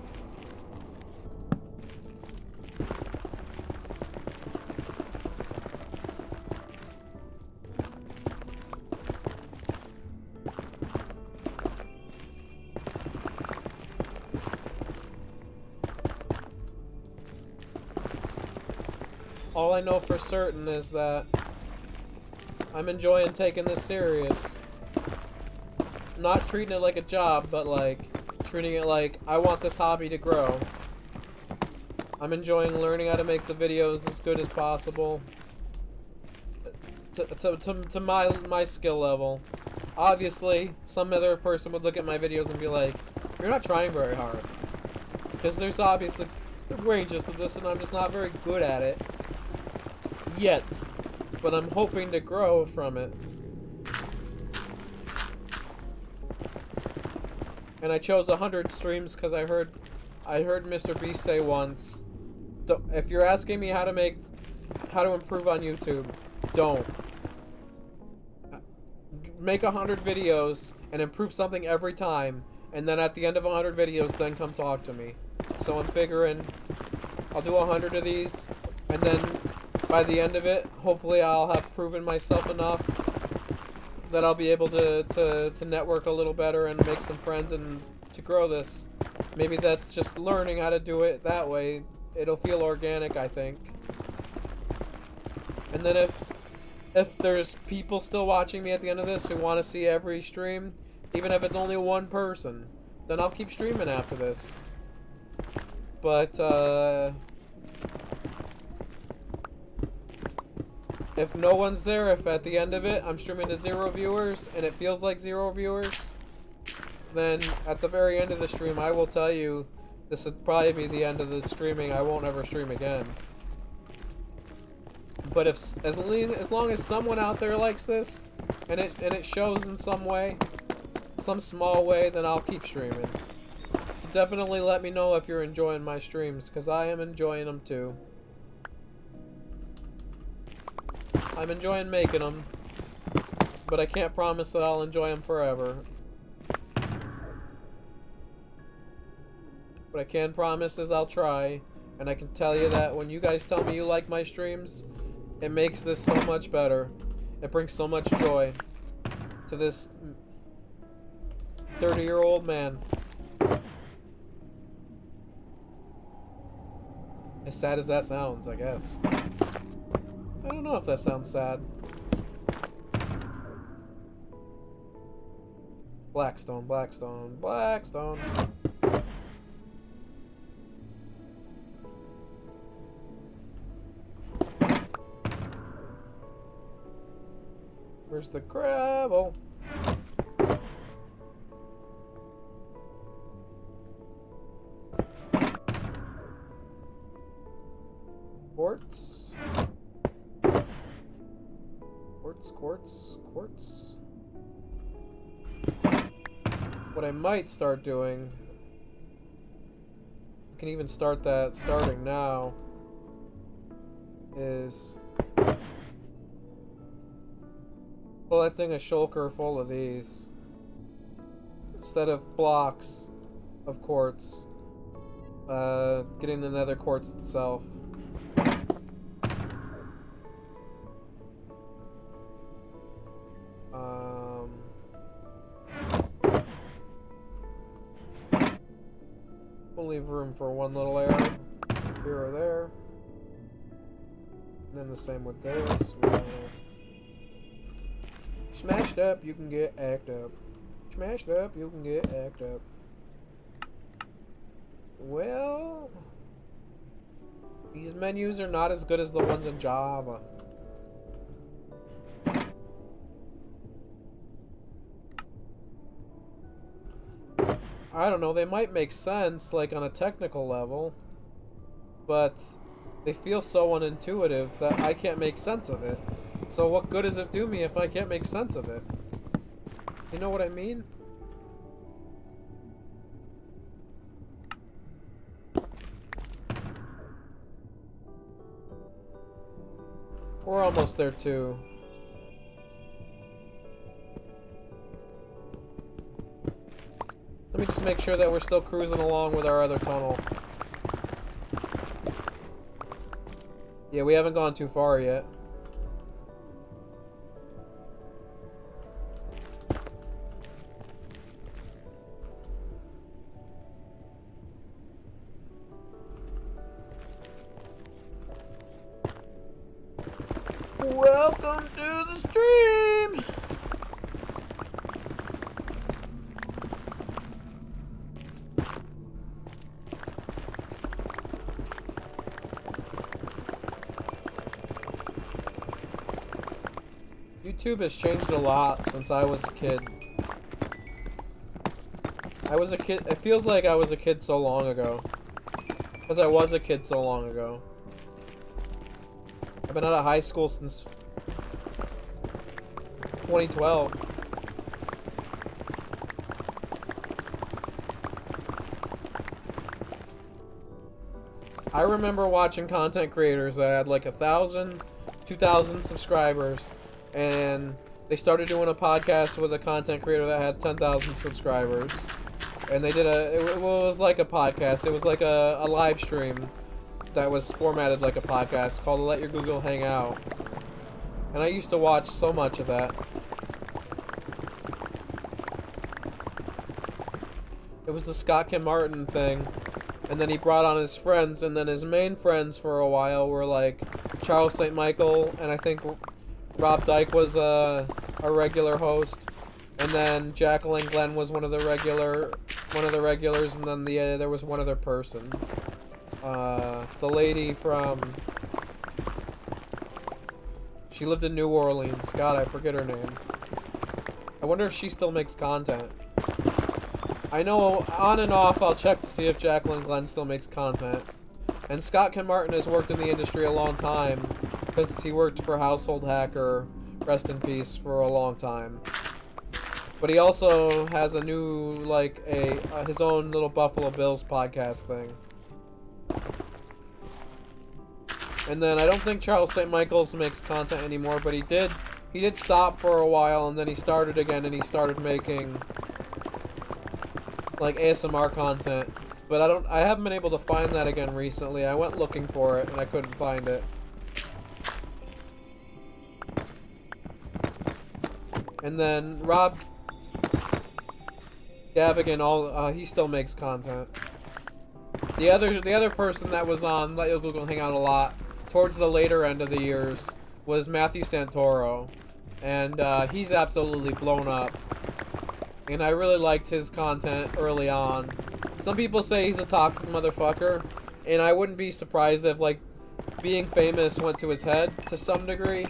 All I know for certain is that I'm enjoying taking this serious. Not treating it like a job, but like treating it like I want this hobby to grow. I'm enjoying learning how to make the videos as good as possible to my skill level. Obviously, some other person would look at my videos and be like, "You're not trying very hard," because there's obviously ranges to this, and I'm just not very good at it. Yet, but I'm hoping to grow from it. And I chose 100 streams because I heard Mr. Beast say once, if you're asking me how to improve on YouTube, don't. Make 100 videos and improve something every time, and then at the end of 100 videos, then come talk to me. So I'm figuring I'll do 100 of these, and then by the end of it, hopefully I'll have proven myself enough that I'll be able to network a little better and make some friends and to grow this. Maybe that's just learning how to do it that way. It'll feel organic, I think. And then if there's people still watching me at the end of this who want to see every stream, even if it's only 1 person, then I'll keep streaming after this. But, if no one's there, if at the end of it I'm streaming to 0 viewers and it feels like 0 viewers, then at the very end of the stream I will tell you this would probably be the end of the streaming. I won't ever stream again. But if as long as someone out there likes this and it shows in some way, some small way, then I'll keep streaming. So definitely let me know if you're enjoying my streams, because I am enjoying them too. I'm enjoying making them, but I can't promise that I'll enjoy them forever. What I can promise is I'll try, and I can tell you that when you guys tell me you like my streams, it makes this so much better. It brings so much joy to this 30-year-old man. As sad as that sounds, I guess. I don't know if that sounds sad. Blackstone, Blackstone, Blackstone. Where's the gravel? Quartz. Quartz, quartz, quartz. what I might start doing, I can even start that starting now, is collecting a shulker full of these instead of blocks of quartz, getting the nether quartz itself. We'll leave room for one little arrow here or there. And then the same with this. Smashed up, you can get act up. Smashed up, you can get act up. Well, these menus are not as good as the ones in Java. I don't know, they might make sense, like, on a technical level, but they feel so unintuitive that I can't make sense of it. So what good does it do me if I can't make sense of it? You know what I mean? We're almost there too. Let me just make sure that we're still cruising along with our other tunnel. Yeah, we haven't gone too far yet. Welcome to the stream! YouTube has changed a lot since I was a kid. It feels like I was a kid so long ago. Because I was a kid so long ago. I've been out of high school since 2012. I remember watching content creators that had like 1,000, 2,000 subscribers, and they started doing a podcast with a content creator that had 10,000 subscribers, and they did it was like a podcast. It was like a live stream that was formatted like a podcast called Let Your Google Hang Out, and I used to watch so much of that. It was the Scott Kim Martin thing, and then he brought on his friends, and then his main friends for a while were like Charles St. Michael, and I think Rob Dyke was a regular host, and then Jacqueline Glenn was one of the regulars, and then there was one other person. The lady from, she lived in New Orleans. God, I forget her name. I wonder if she still makes content. I know on and off I'll check to see if Jacqueline Glenn still makes content. And Scott Kim Martin has worked in the industry a long time, because he worked for Household Hacker, rest in peace, for a long time. But he also has a new, like, his own little Buffalo Bills podcast thing. And then I don't think Charles St. Michael's makes content anymore, but he did stop for a while, and then he started again, and he started making like ASMR content. But I haven't been able to find that again recently. I went looking for it and I couldn't find it. And then Rob Gavigan, he still makes content. The other person that was on Let Your Google Hang Out a lot towards the later end of the years was Matthew Santoro, and he's absolutely blown up. And I really liked his content early on. Some people say he's a toxic motherfucker, and I wouldn't be surprised if, like, being famous went to his head to some degree.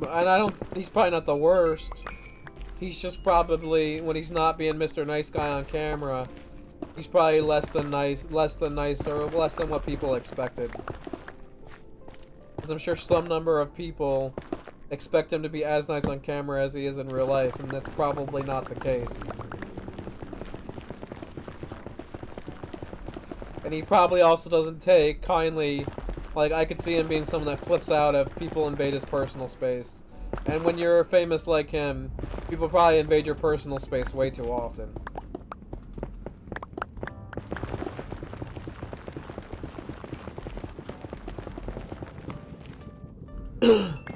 And he's probably not the worst. He's just probably, when he's not being Mr. Nice Guy on camera, he's probably less than nice, or less than what people expected. Because I'm sure some number of people expect him to be as nice on camera as he is in real life, and that's probably not the case. And he probably also doesn't take kindly, like, I could see him being someone that flips out if people invade his personal space. And when you're famous like him, people probably invade your personal space way too often.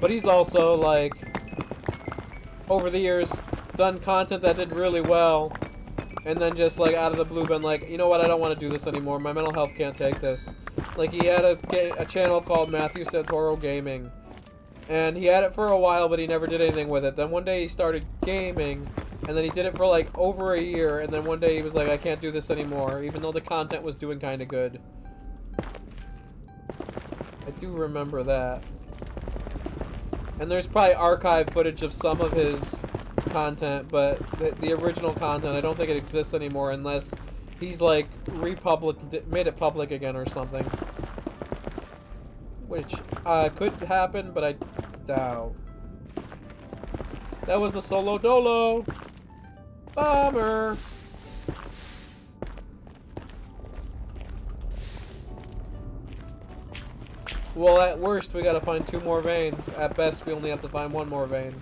But he's also, like, over the years, done content that did really well, and then just, like, out of the blue been like, you know what, I don't want to do this anymore, my mental health can't take this. Like, he had a channel called Matthew Santoro Gaming, and he had it for a while, but he never did anything with it. Then one day he started gaming, and then he did it for, like, over a year, and then one day he was like, I can't do this anymore, even though the content was doing kind of good. I do remember that. And there's probably archive footage of some of his content, but the original content, I don't think it exists anymore unless he's like made it public again or something. Which could happen, but I doubt. That was a solo dolo. Bummer. Well, at worst, we gotta find 2 more veins. At best, we only have to find 1 more vein.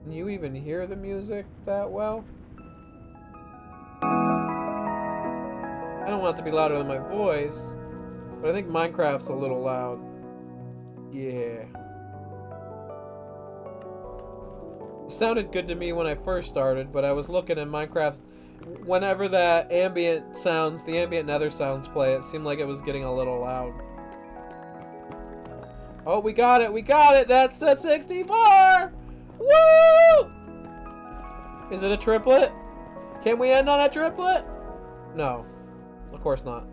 Can you even hear the music that well? I don't want it to be louder than my voice. But I think Minecraft's a little loud. Yeah. It sounded good to me when I first started, but I was looking at Minecraft's... Whenever that ambient sounds, the ambient nether sounds play, it seemed like it was getting a little loud. Oh, we got it! We got it! That's a 64! Woo! Is it a triplet? Can we end on a triplet? No. Of course not.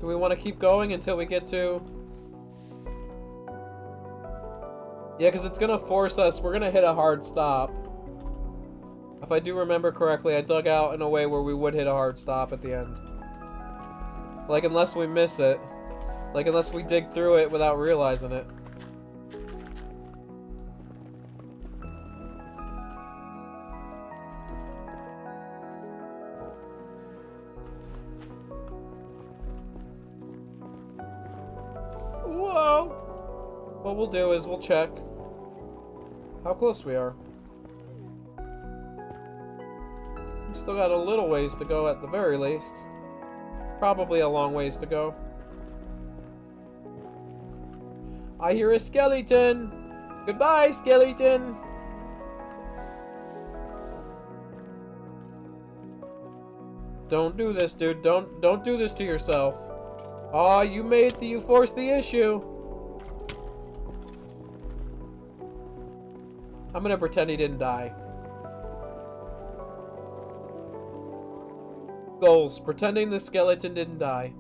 Do we want to keep going until we get to... Yeah, because it's going to force us. We're going to hit a hard stop. If I do remember correctly, I dug out in a way where we would hit a hard stop at the end. Like, unless we miss it. Like, unless we dig through it without realizing it. Whoa! What we'll do is we'll check how close we are. We still got a little ways to go at the very least. Probably a long ways to go. I hear a skeleton! Goodbye, skeleton! Don't do this, dude. Don't do this to yourself. Aw, you forced the issue. I'm gonna pretend he didn't die. Goals. Pretending the skeleton didn't die.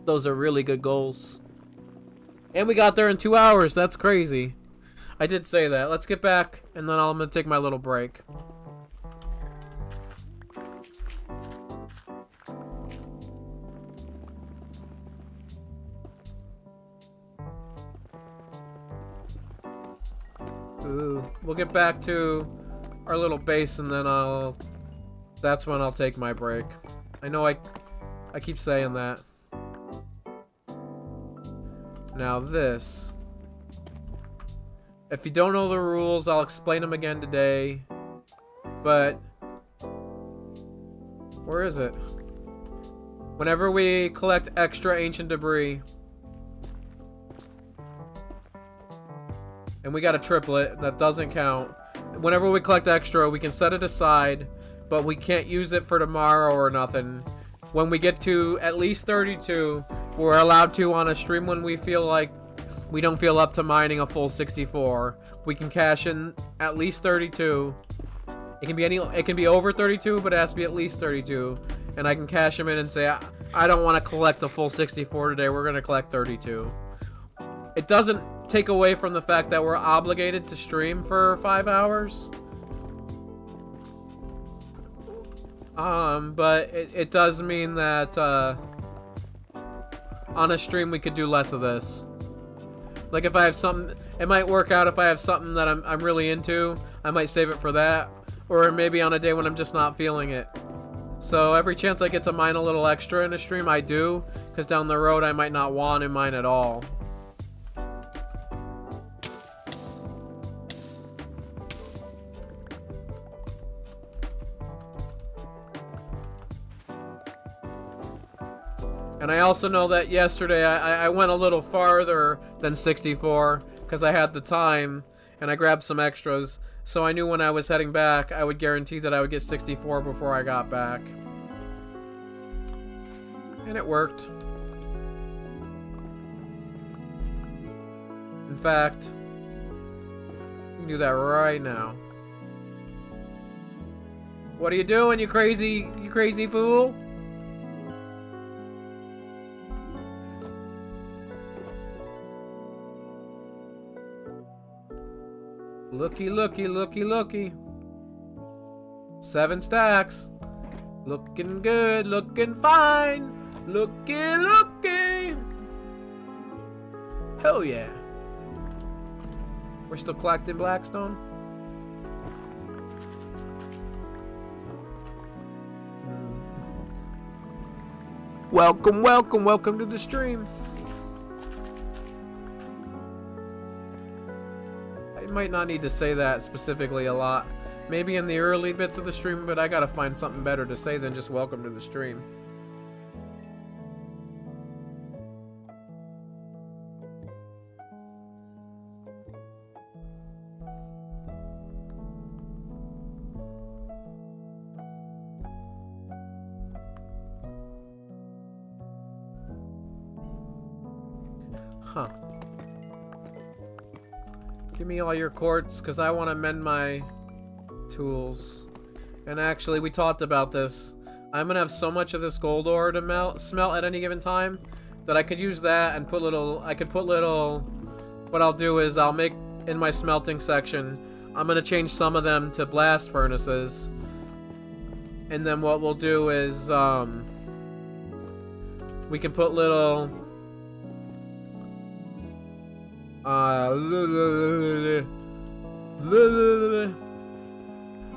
Those are really good goals. And we got there in 2 hours. That's crazy. I did say that. Let's get back, and then I'm gonna take my little break. Ooh, we'll get back to our little base, and then that's when I'll take my break. I know I keep saying that. Now this. If you don't know the rules, I'll explain them again today. But where is it? Whenever we collect extra ancient debris, and we got a triplet, that doesn't count. Whenever we collect extra, we can set it aside, but we can't use it for tomorrow or nothing. When we get to at least 32, we're allowed to on a stream when we feel like we don't feel up to mining a full 64. We can cash in at least 32, It can be it can be over 32, but it has to be at least 32. And I can cash them in and say, I don't want to collect a full 64 today. We're going to collect 32. It doesn't take away from the fact that we're obligated to stream for 5 hours. But it does mean that on a stream we could do less of this. Like if I have something, it might work out if I have something that I'm really into, I might save it for that. Or maybe on a day when I'm just not feeling it. So every chance I get to mine a little extra in a stream, I do. Because down the road I might not want to mine at all. And I also know that yesterday I went a little farther than 64 because I had the time and I grabbed some extras. So I knew when I was heading back, I would guarantee that I would get 64 before I got back. And it worked. In fact, you can do that right now. What are you doing, you crazy fool? Looky, looky, looky, looky. 7 stacks. Looking good, looking fine. Looky, looky. Hell yeah. We're still collecting Blackstone. Welcome, welcome, welcome to the stream. I might not need to say that specifically a lot. Maybe in the early bits of the stream, but I gotta find something better to say than just welcome to the stream. Huh. Give me all your quartz, because I want to mend my tools. And actually, we talked about this. I'm going to have so much of this gold ore to smelt at any given time that I could use that and put little... What I'll do is I'll make, in my smelting section, I'm going to change some of them to blast furnaces. And then what we'll do is, we can put little...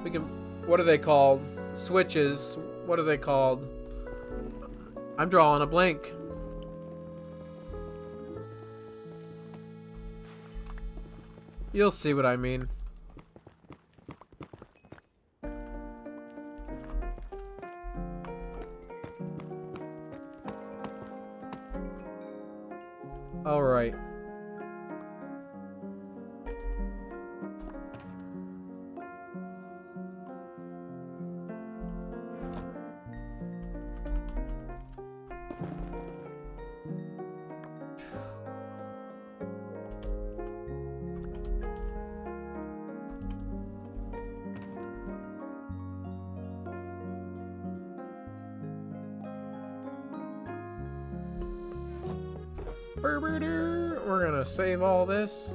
we can, what are they called? Switches. What are they called? I'm drawing a blank. You'll see what I mean. All right. We're gonna save all this.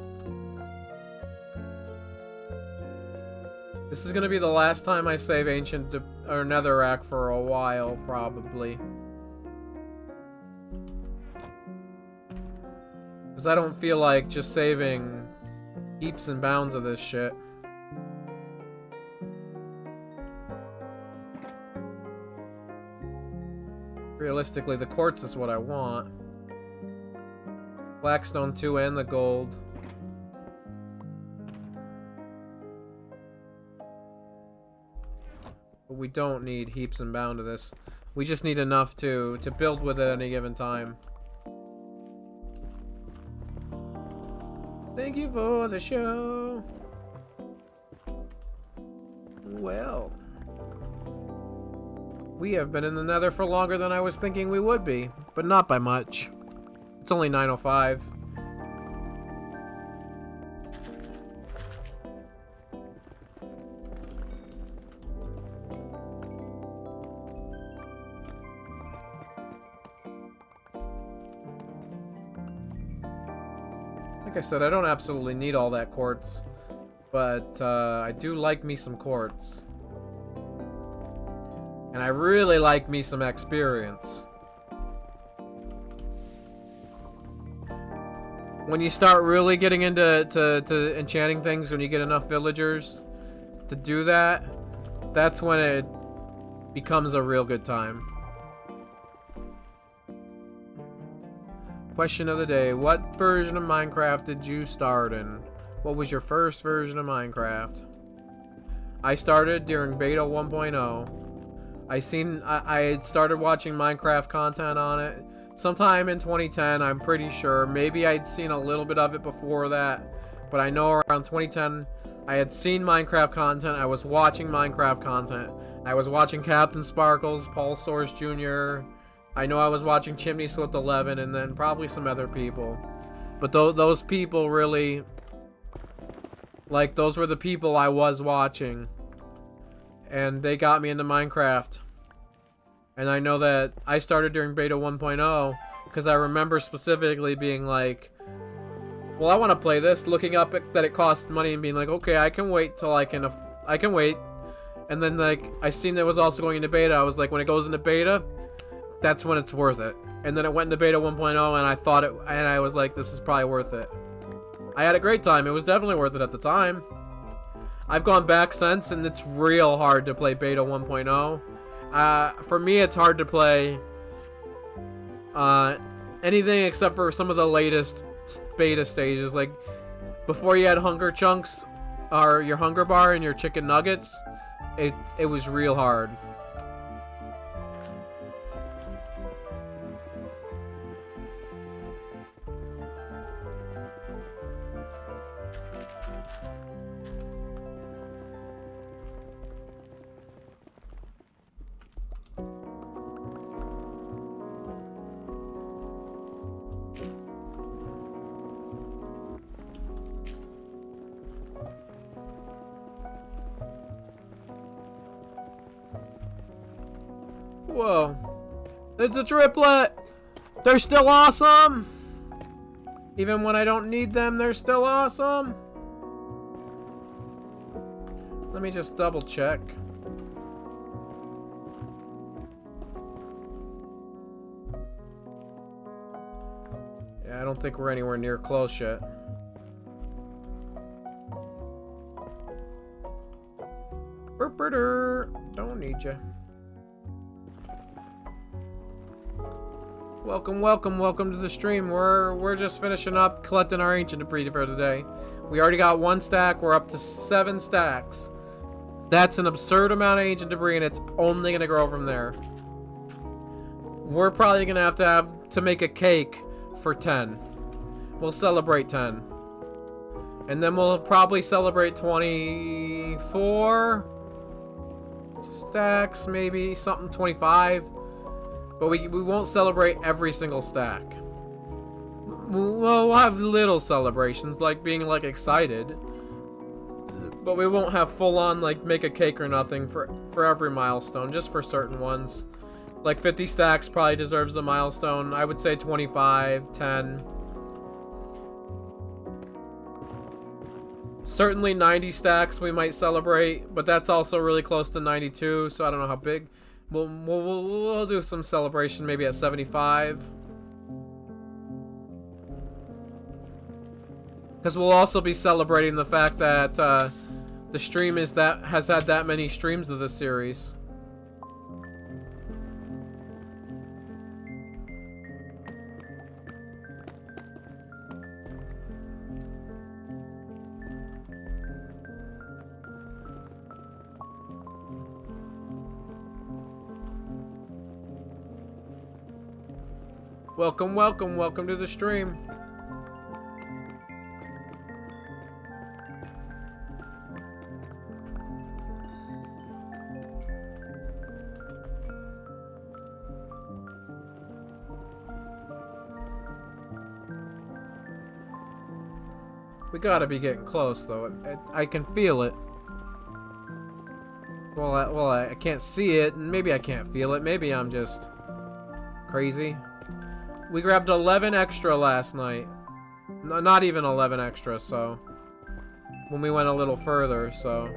This is gonna be the last time I save Ancient or Netherrack for a while, probably. Because I don't feel like just saving heaps and bounds of this shit. Realistically, the quartz is what I want. Blackstone 2 and the gold. But we don't need heaps and bound of this. We just need enough to build with at any given time. Thank you for the show. Well, we have been in the Nether for longer than I was thinking we would be, but not by much. It's only 9:05. Like I said, I don't absolutely need all that quartz, but I do like me some quartz. And I really like me some experience. When you start really getting into enchanting things, when you get enough villagers to do that, that's when it becomes a real good time. Question of the day. What version of Minecraft did you start in? What was your first version of Minecraft? I started during beta 1.0. I had started watching Minecraft content on it sometime in 2010, I'm pretty sure. Maybe I'd seen a little bit of it before that, but I know around 2010 I had seen Minecraft content. I was watching Minecraft content. I was watching Captain Sparkles, Paul Source Jr. I know I was watching Chimney Swift 11, and then probably some other people. But those people really, like, those were the people I was watching, and they got me into Minecraft. And I know that I started during beta 1.0 because I remember specifically being like, well, I want to play this, looking up that it costs money and being like, okay, I can wait till I can wait. And then, like, I seen that it was also going into beta. I was like, when it goes into beta, that's when it's worth it. And then it went into beta 1.0 and I was like, this is probably worth it. I had a great time. It was definitely worth it at the time. I've gone back since, and it's real hard to play beta 1.0. For me, it's hard to play anything except for some of the latest beta stages. Like, before you had hunger chunks, or your hunger bar and your chicken nuggets, it was real hard. Whoa. It's a triplet! They're still awesome! Even when I don't need them, they're still awesome! Let me just double check. Yeah, I don't think we're anywhere near close yet. Don't need you. Welcome to the stream. We're just finishing up collecting our ancient debris for today. We already got 1 stack. We're up to 7 stacks. That's an absurd amount of ancient debris, and it's only gonna grow from there. We're probably gonna have to make a cake for 10. We'll celebrate 10, and then we'll probably celebrate 24 stacks, maybe something 25. But we won't celebrate every single stack. We'll have little celebrations, like being like excited. But we won't have full on like make a cake or nothing for every milestone, just for certain ones. Like 50 stacks probably deserves a milestone. I would say 25, 10. Certainly 90 stacks we might celebrate, but that's also really close to 92, so I don't know how big. We'll do some celebration maybe at 75. Because we'll also be celebrating the fact that the stream has had that many streams of this series. Welcome to the stream. We gotta be getting close, though. I can feel it. Well, I can't see it, and maybe I can't feel it. Maybe I'm just crazy. We grabbed 11 extra last night. No, not even 11 extra, so... When we went a little further, so...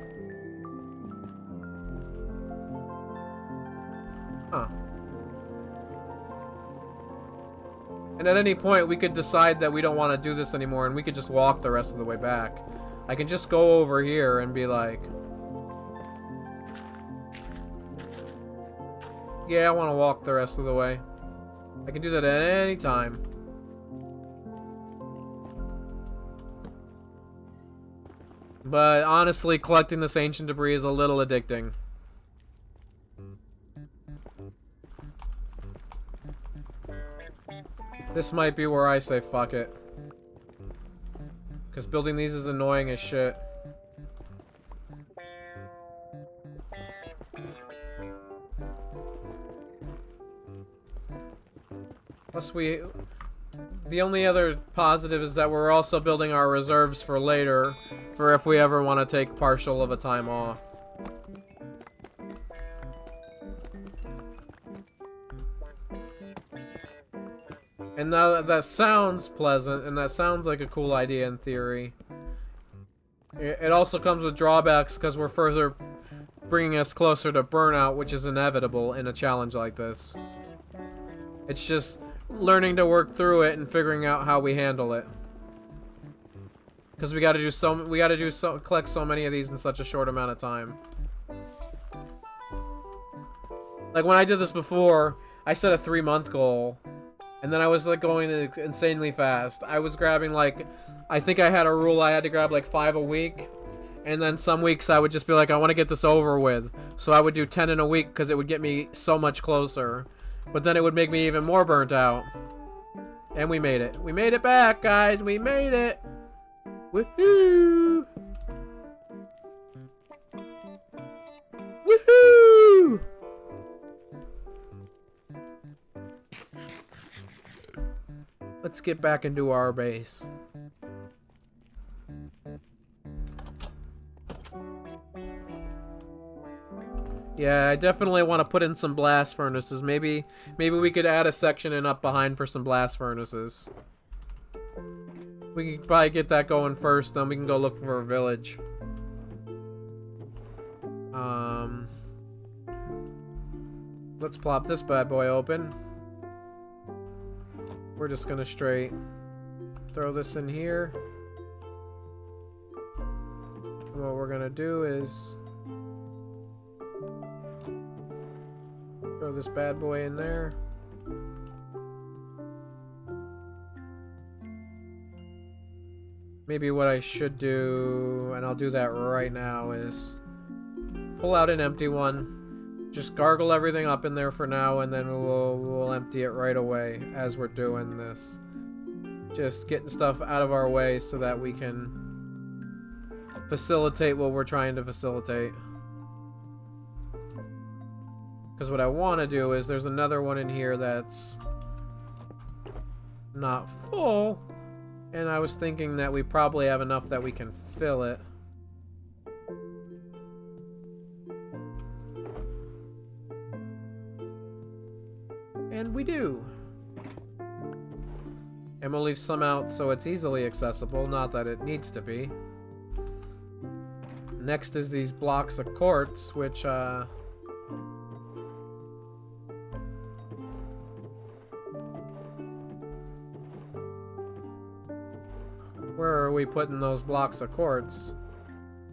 Huh. And at any point, we could decide that we don't want to do this anymore, and we could just walk the rest of the way back. I can just go over here and be like... Yeah, I want to walk the rest of the way. I can do that at any time. But honestly, collecting this ancient debris is a little addicting. This might be where I say fuck it. Because building these is annoying as shit. Plus the only other positive is that we're also building our reserves for later, for if we ever want to take partial of a time off. And now that sounds pleasant, and that sounds like a cool idea in theory. It also comes with drawbacks because we're further bringing us closer to burnout, which is inevitable in a challenge like this. It's just learning to work through it and figuring out how we handle it. Because we gotta collect so many of these in such a short amount of time. Like when I did this before, I set a 3-month goal. And then I was like going insanely fast. I was grabbing like, I think I had a rule I had to grab like 5 a week. And then some weeks I would just be like, I want to get this over with. So I would do 10 in a week because it would get me so much closer. But then it would make me even more burnt out. And we made it. We made it back, guys. We made it. Woohoo! Woohoo! Let's get back into our base. Yeah, I definitely want to put in some blast furnaces. Maybe we could add a section in up behind for some blast furnaces. We can probably get that going first, then we can go look for a village. Let's plop this bad boy open. We're just gonna straight throw this in here. And what we're gonna do is throw this bad boy in there. Maybe what I should do, and I'll do that right now, is pull out an empty one. Just gargle everything up in there for now, and then we'll empty it right away as we're doing this. Just getting stuff out of our way so that we can facilitate what we're trying to facilitate. Because what I want to do is, there's another one in here that's not full, and I was thinking that we probably have enough that we can fill it. And we do. And we'll leave some out so it's easily accessible, not that it needs to be. Next is these blocks of quartz, which, where are we putting those blocks of quartz?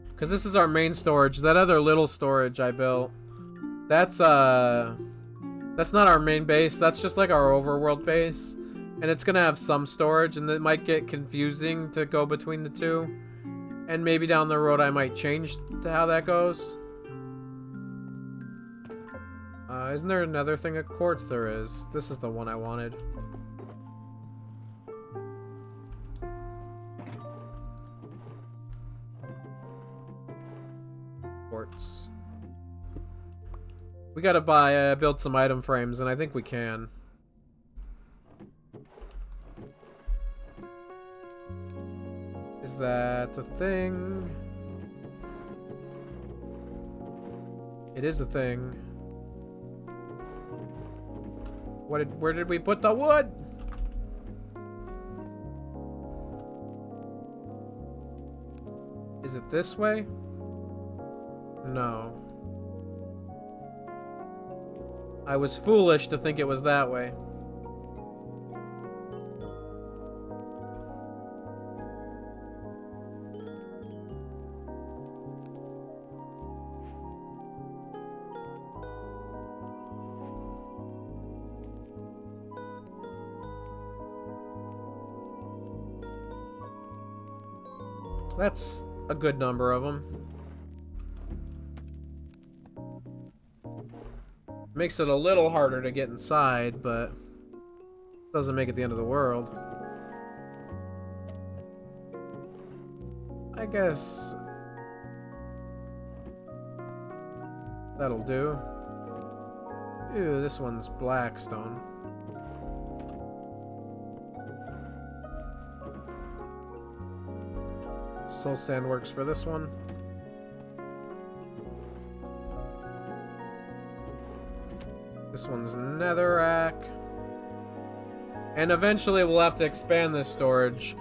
Because this is our main storage. That other little storage I built, that's not our main base. That's just like our overworld base. And it's gonna have some storage, and it might get confusing to go between the two. And maybe down the road I might change to how that goes. Isn't there another thing of quartz? There is. This is the one I wanted. Quartz. We gotta build some item frames, and I think we can. Is that a thing? It is a thing. Where did we put the wood? Is it this way? No. I was foolish to think it was that way. That's a good number of them. Makes it a little harder to get inside, but doesn't make it the end of the world. I guess that'll do. Ew, this one's black stone. Soul sand works for this one. This one's netherrack. And eventually we'll have to expand this storage.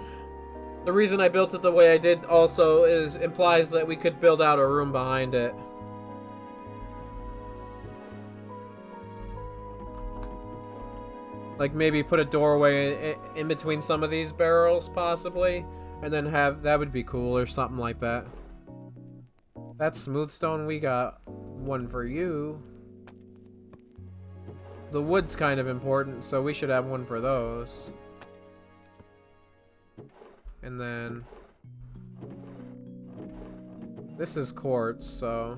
The reason I built it the way I did also implies that we could build out a room behind it. Like maybe put a doorway in between some of these barrels possibly. And then that would be cool or something like that. That's smooth stone. We got one for you. The wood's kind of important, so we should have one for those. And then this is quartz, so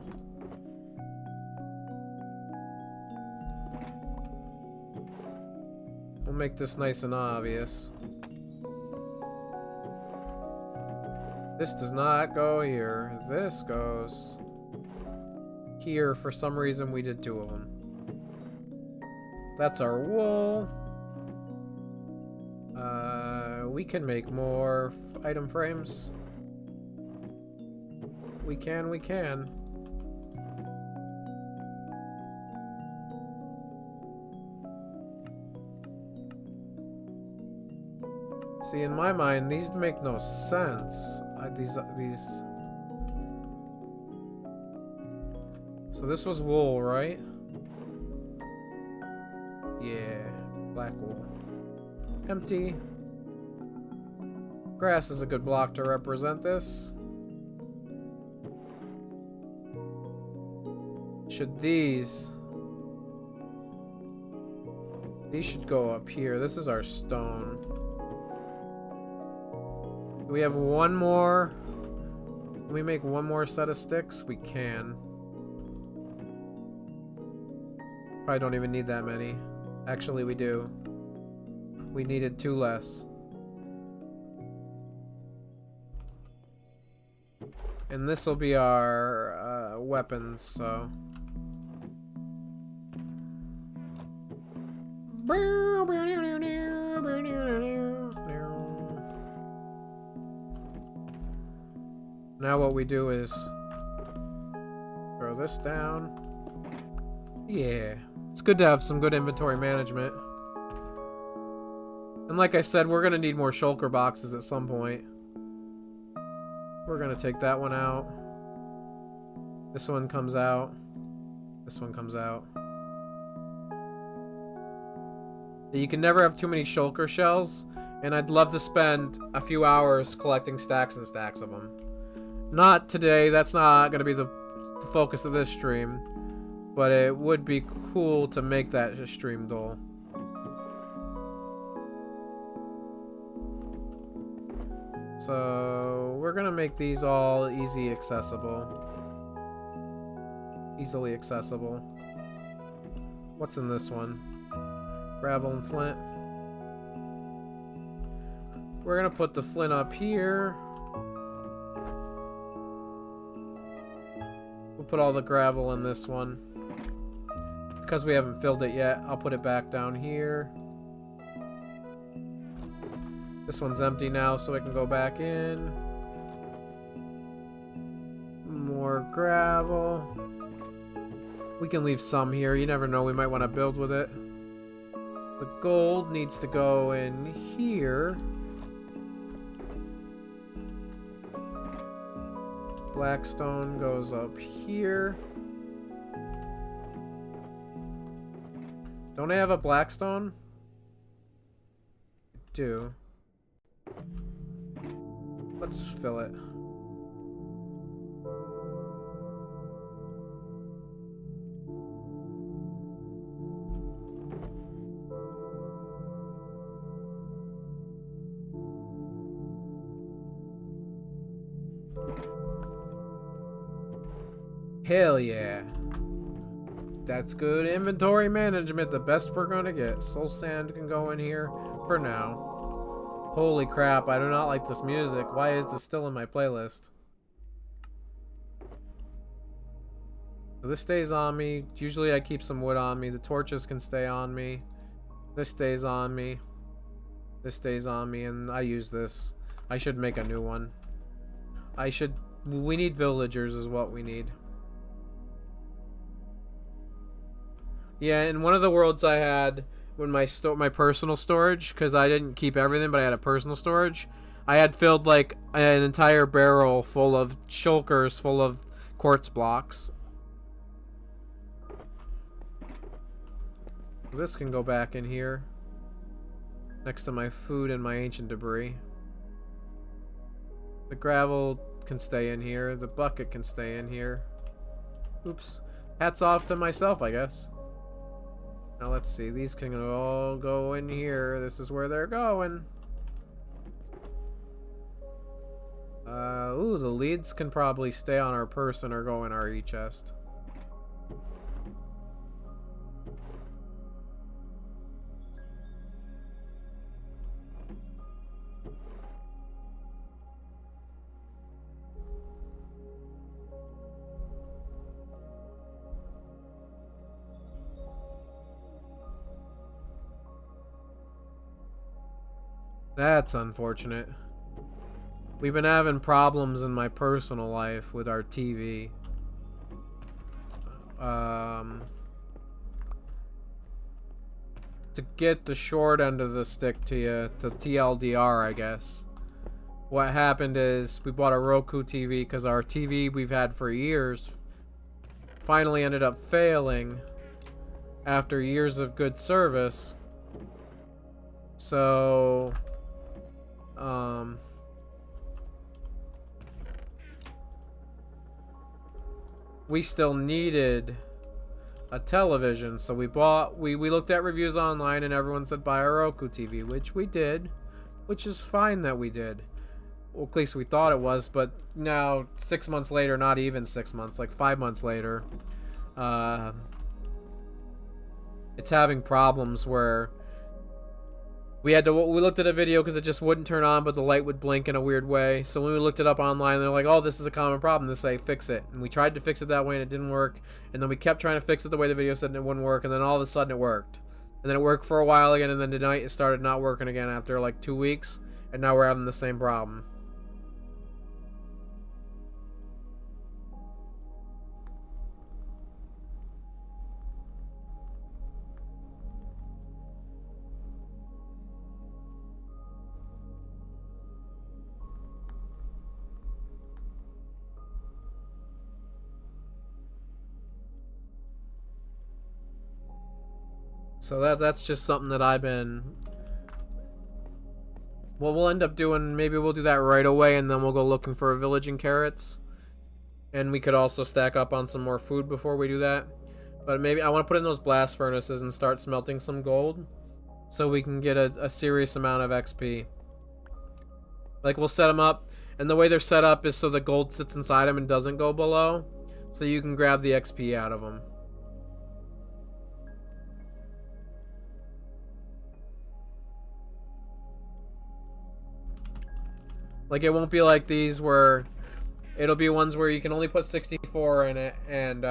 we'll make this nice and obvious. This does not go here. This goes here. For some reason, we did two of them. That's our wool. We can make more item frames. We can. See, in my mind, these make no sense. These. So this was wool, right? Yeah, black wool. Empty. Grass is a good block to represent this. Should these should go up here. This is our stone. Do we have one more? Can we make one more set of sticks? We can. Probably don't even need that many. Actually, we do. We needed two less. And this will be our weapons, so. Now what we do is throw this down. Yeah, it's good to have some good inventory management. And like I said, we're gonna need more shulker boxes at some point. We're gonna take that one out. This one comes out. This one comes out. You can never have too many shulker shells, and I'd love to spend a few hours collecting stacks and stacks of them. Not today, that's not gonna be the focus of this stream, but it would be cool to make that a stream goal. So we're gonna make these all easily accessible. What's in this one? Gravel and flint. We're gonna put the flint up here. We'll put all the gravel in this one. Because we haven't filled it yet, I'll put it back down here. This one's empty now, so it can go back in. More gravel. We can leave some here. You never know, we might want to build with it. The gold needs to go in here. Blackstone goes up here. Don't I have a Blackstone? I do. Let's fill it. Hell yeah. That's good inventory management. The best we're gonna get. Soul sand can go in here for now. Holy crap, I do not like this music. Why is this still in my playlist? So this stays on me. Usually I keep some wood on me. The torches can stay on me. This stays on me. This stays on me, and I use this. I should make a new one. We need villagers is what we need. Yeah, in one of the worlds I had, when my personal storage, because I didn't keep everything, but I had a personal storage, I had filled like an entire barrel full of shulkers full of quartz blocks. This can go back in here, next to my food and my ancient debris. The gravel can stay in here. The bucket can stay in here. Oops. Hats off to myself, I guess. Now let's see. These can all go in here. This is where they're going. Ooh, the leads can probably stay on our person or go in our e-chest. That's unfortunate. We've been having problems in my personal life with our TV. To get the short end of the stick to you, to TLDR, I guess. What happened is we bought a Roku TV because our TV we've had for years finally ended up failing after years of good service. So, we still needed a television, so we looked at reviews online and everyone said buy a Roku TV, which we did, which is fine that we did. Well, at least we thought it was, but now 6 months later, not even 6 months, like 5 months later, it's having problems where we looked at a video because it just wouldn't turn on, but the light would blink in a weird way. So when we looked it up online, they're like, oh, this is a common problem. They say, fix it. And we tried to fix it that way and it didn't work. And then we kept trying to fix it the way the video said and it wouldn't work. And then all of a sudden it worked. And then it worked for a while again. And then tonight it started not working again after like 2 weeks. And now we're having the same problem. So that's just something that I've been... What we'll end up doing, maybe we'll do that right away and then we'll go looking for a village and carrots. And we could also stack up on some more food before we do that. But maybe I want to put in those blast furnaces and start smelting some gold. So we can get a serious amount of XP. Like we'll set them up. And the way they're set up is so the gold sits inside them and doesn't go below. So you can grab the XP out of them. Like, it won't be like these where... It'll be ones where you can only put 64 in it, and,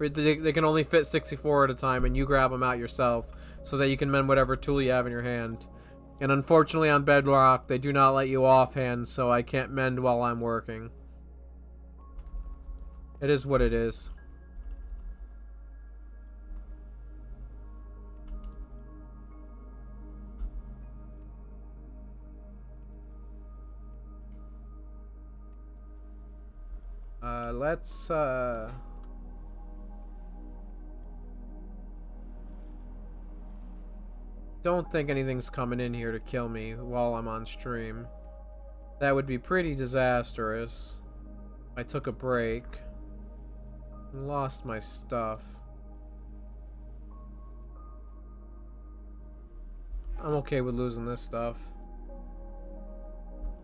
they can only fit 64 at a time, and you grab them out yourself, so that you can mend whatever tool you have in your hand. And unfortunately on Bedrock, they do not let you offhand, so I can't mend while I'm working. It is what it is. Let's don't think anything's coming in here to kill me while I'm on stream. That would be pretty disastrous. I took a break and lost my stuff. I'm okay with losing this stuff.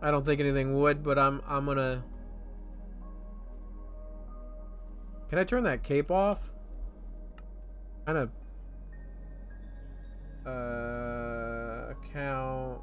I don't think anything would, but I'm gonna... Can I turn that cape off? Kind of... Account...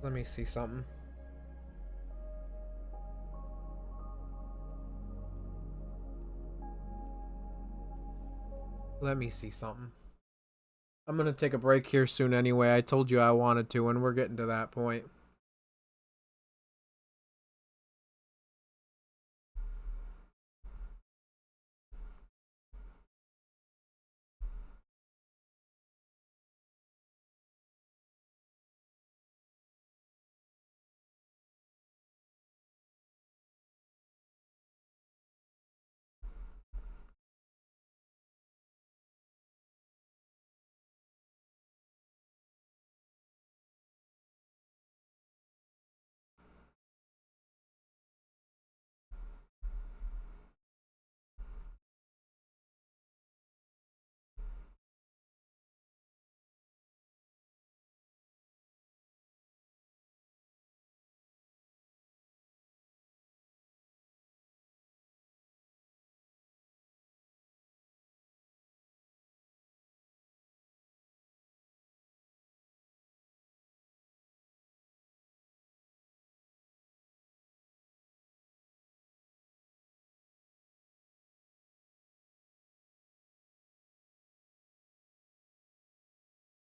Let me see something. Let me see something. I'm gonna take a break here soon anyway. I told you I wanted to, and we're getting to that point.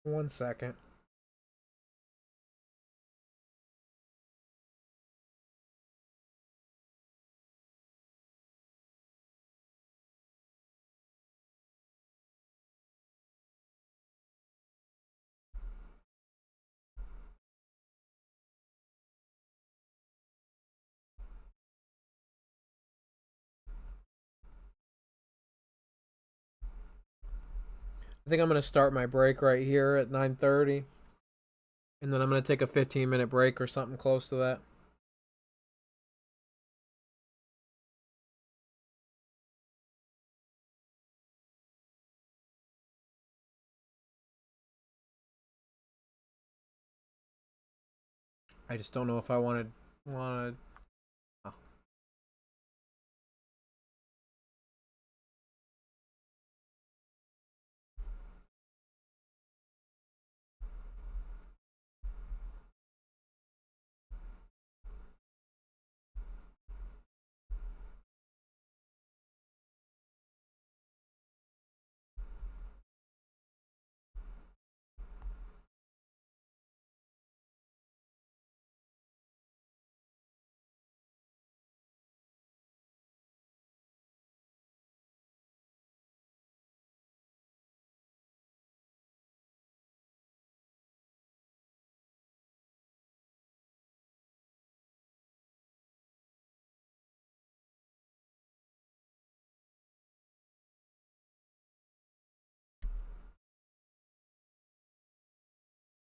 One second. I think I'm gonna start my break right here at 9:30. And then I'm gonna take a 15-minute break or something close to that. I just don't know if I wanted oh.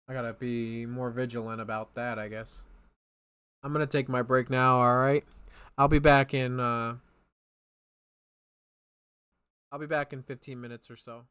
I gotta be more vigilant about that, I guess. I'm gonna take my break now, alright? I'll be back in 15 minutes or so.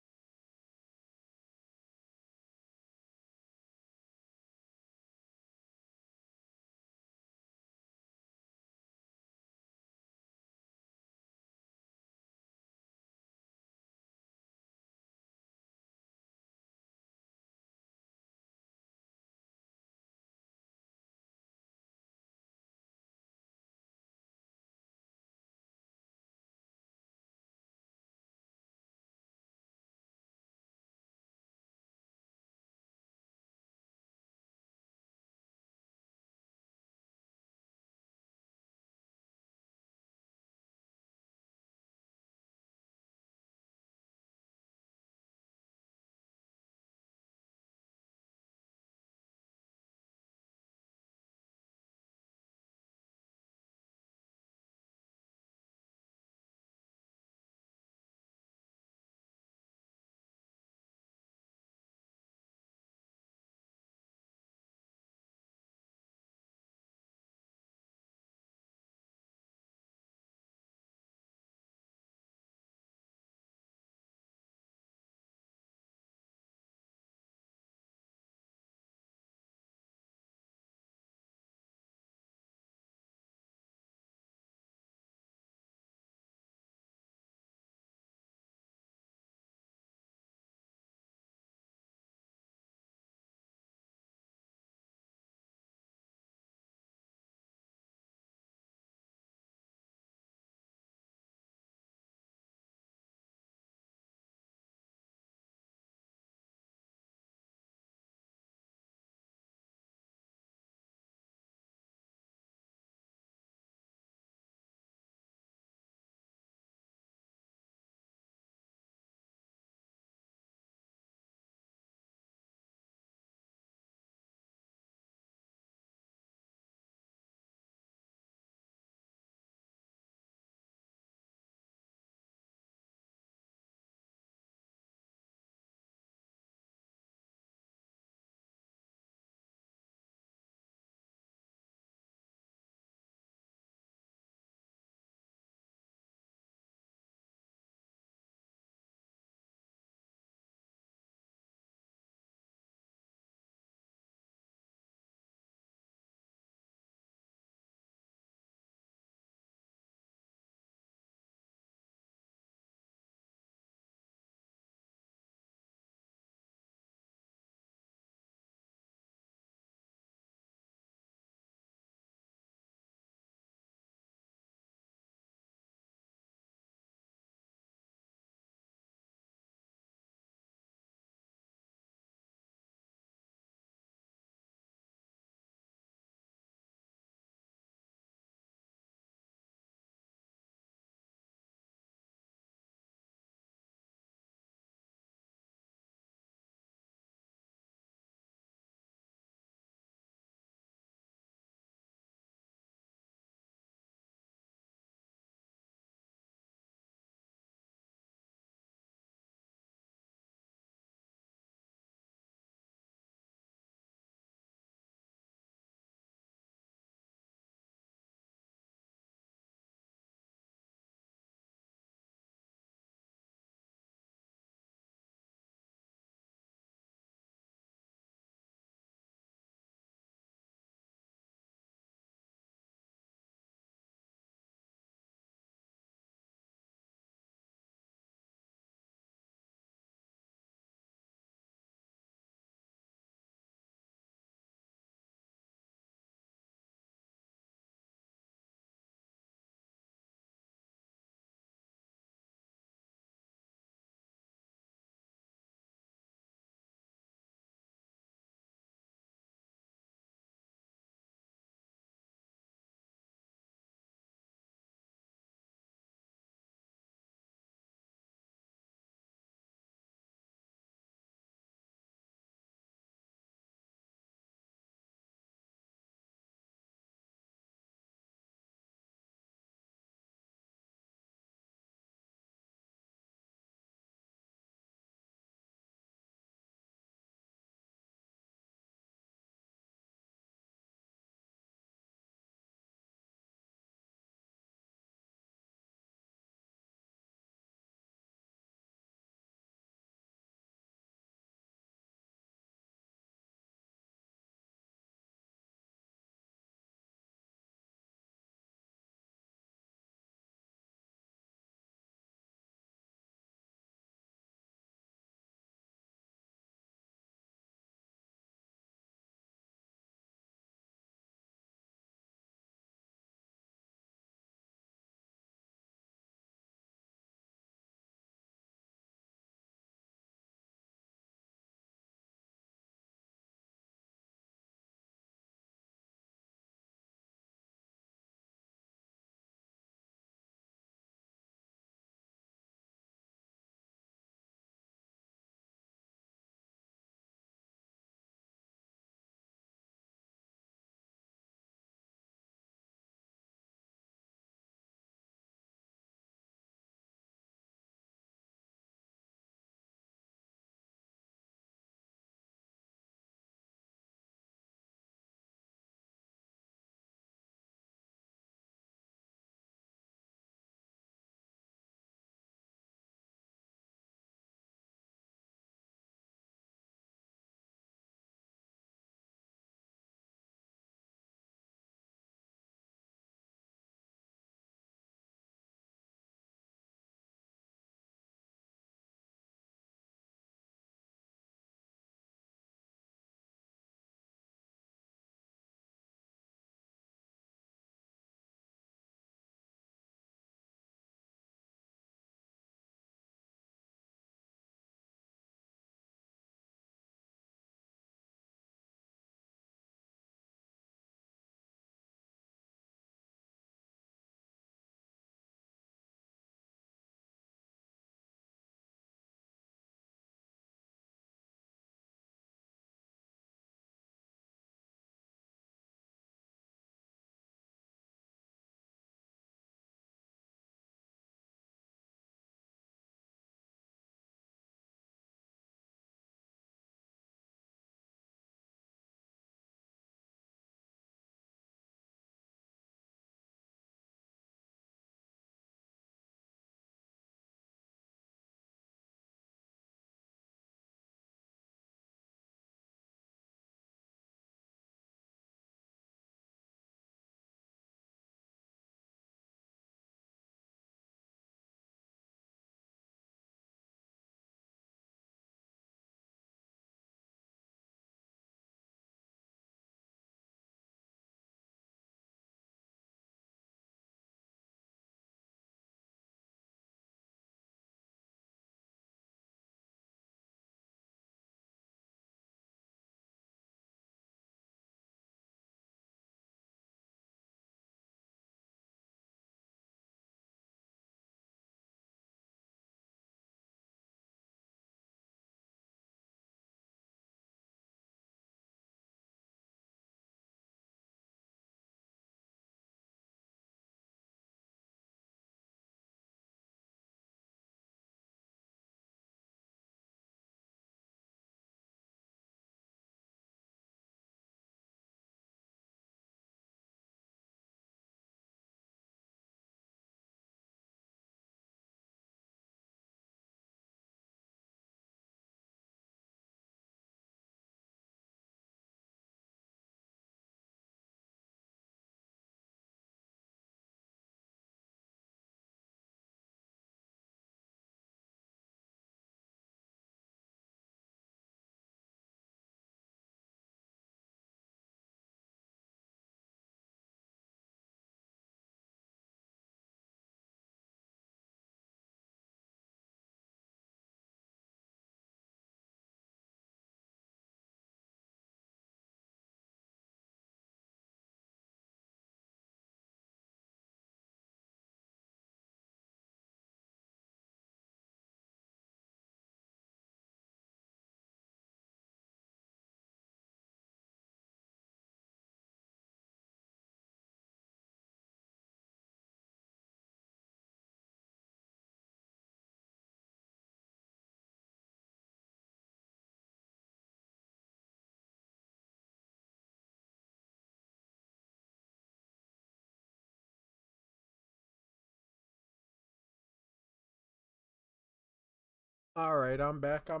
Alright, I'm back. Just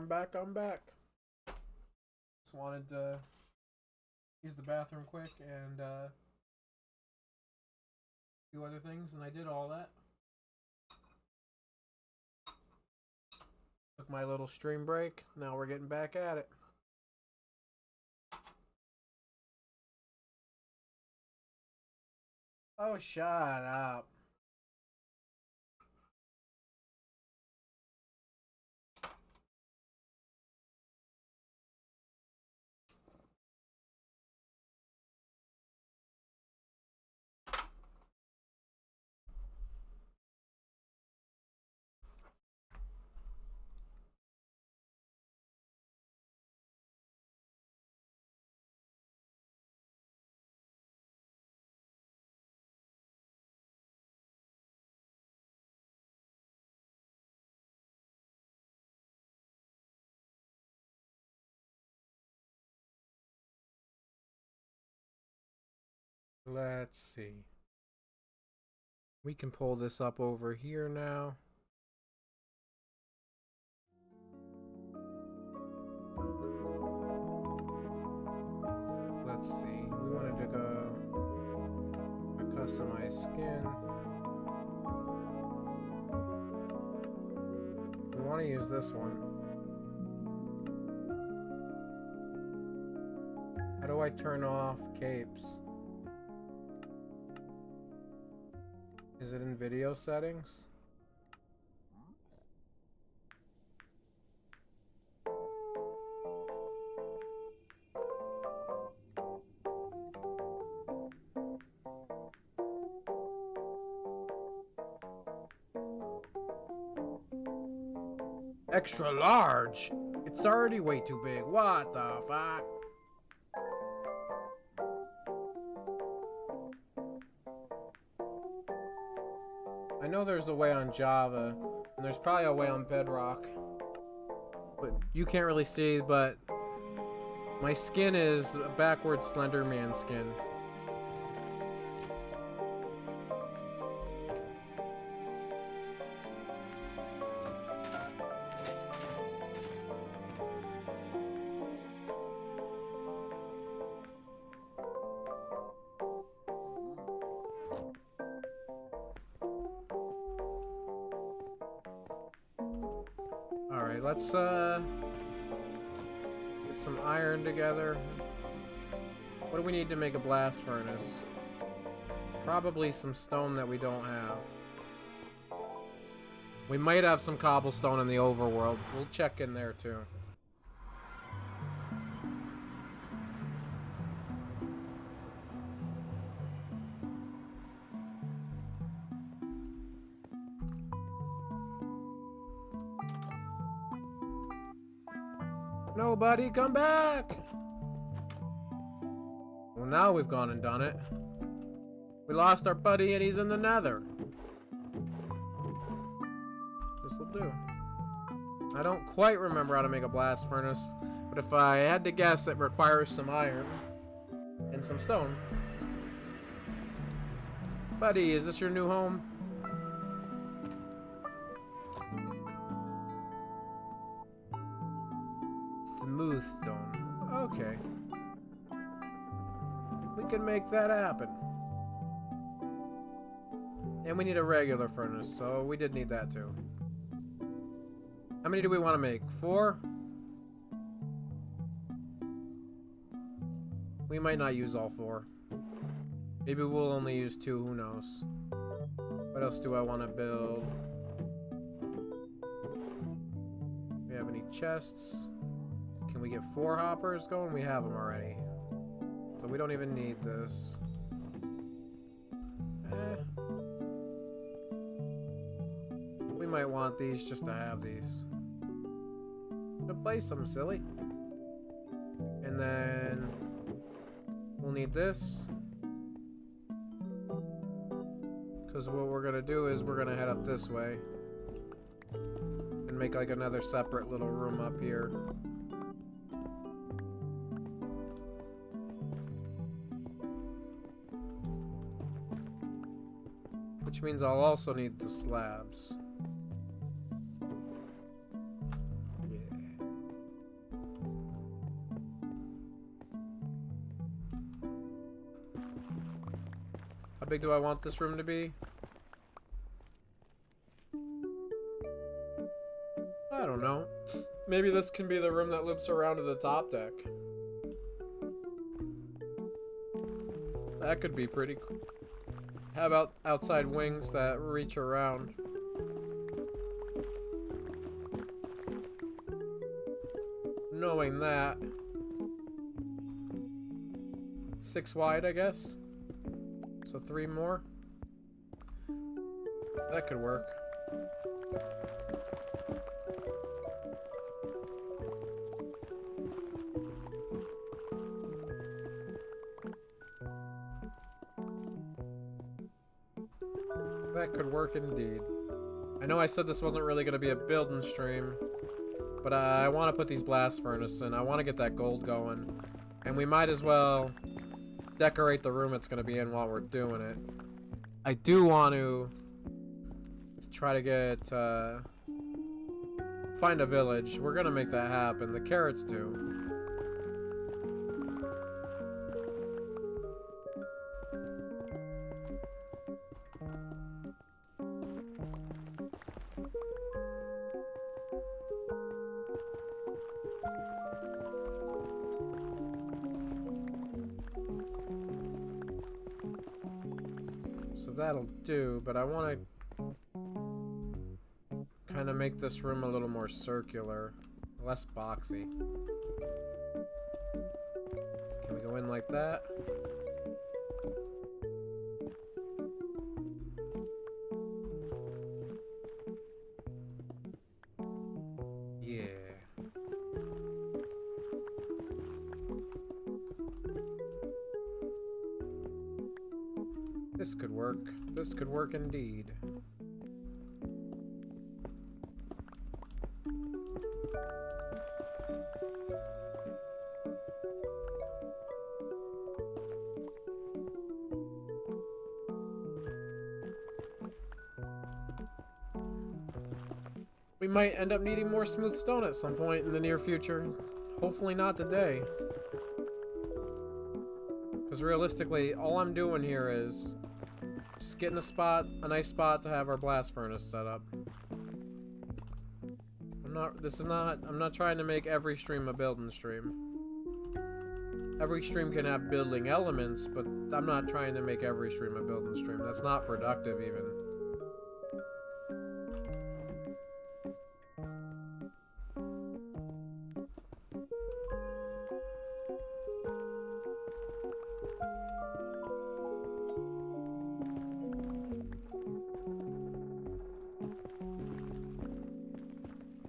wanted to use the bathroom quick and do other things, and I did all that. Took my little stream break. Now we're getting back at it. Oh, shut up. Let's see. We can pull this up over here now. Let's see. We wanted to go to customize skin. We want to use this one. How do I turn off capes? Is it in video settings? Extra large? It's already way too big. What the fuck? I know there's a way on Java, and there's probably a way on Bedrock, but you can't really see, but my skin is a backward Slender Man skin. Alright, let's get some iron together. What do we need to make a blast furnace? Probably some stone that we don't have. We might have some cobblestone in the overworld. We'll check in there too. Nobody come back! Well, now we've gone and done it. We lost our buddy and he's in the Nether. This'll do. I don't quite remember how to make a blast furnace, but if I had to guess, it requires some iron and some stone. Buddy, is this your new home? Smooth stone. Okay. We can make that happen. And we need a regular furnace, so we did need that too. How many do we want to make? 4? We might not use all 4. Maybe we'll only use 2, who knows. What else do I want to build? Do we have any chests? Can we get 4 hoppers going? We have them already. So we don't even need this. We might want these just to have these. To play some silly. And then we'll need this. Because what we're gonna do is we're gonna head up this way. And make like another separate little room up here. Which means I'll also need the slabs. How big do I want this room to be? I don't know. Maybe this can be the room that loops around to the top deck. That could be pretty cool. How about outside wings that reach around? Knowing that. 6 wide, I guess. So 3 more. That could work. That could work indeed. I know I said this wasn't really going to be a building stream, but I want to put these blast furnaces in. I want to get that gold going. And we might as well decorate the room it's going to be in while we're doing it. I do want to try to get, find a village. We're going to make that happen. The carrots do. So that'll do, but I want to kind of make this room a little more circular, less boxy. Can we go in like that? Yeah. This could work. This could work indeed. We might end up needing more smooth stone at some point in the near future. Hopefully not today. Because realistically, all I'm doing here is just getting a nice spot to have our blast furnace set up. I'm not trying to make every stream a building stream. Every stream can have building elements, but I'm not trying to make every stream a building stream. That's not productive even.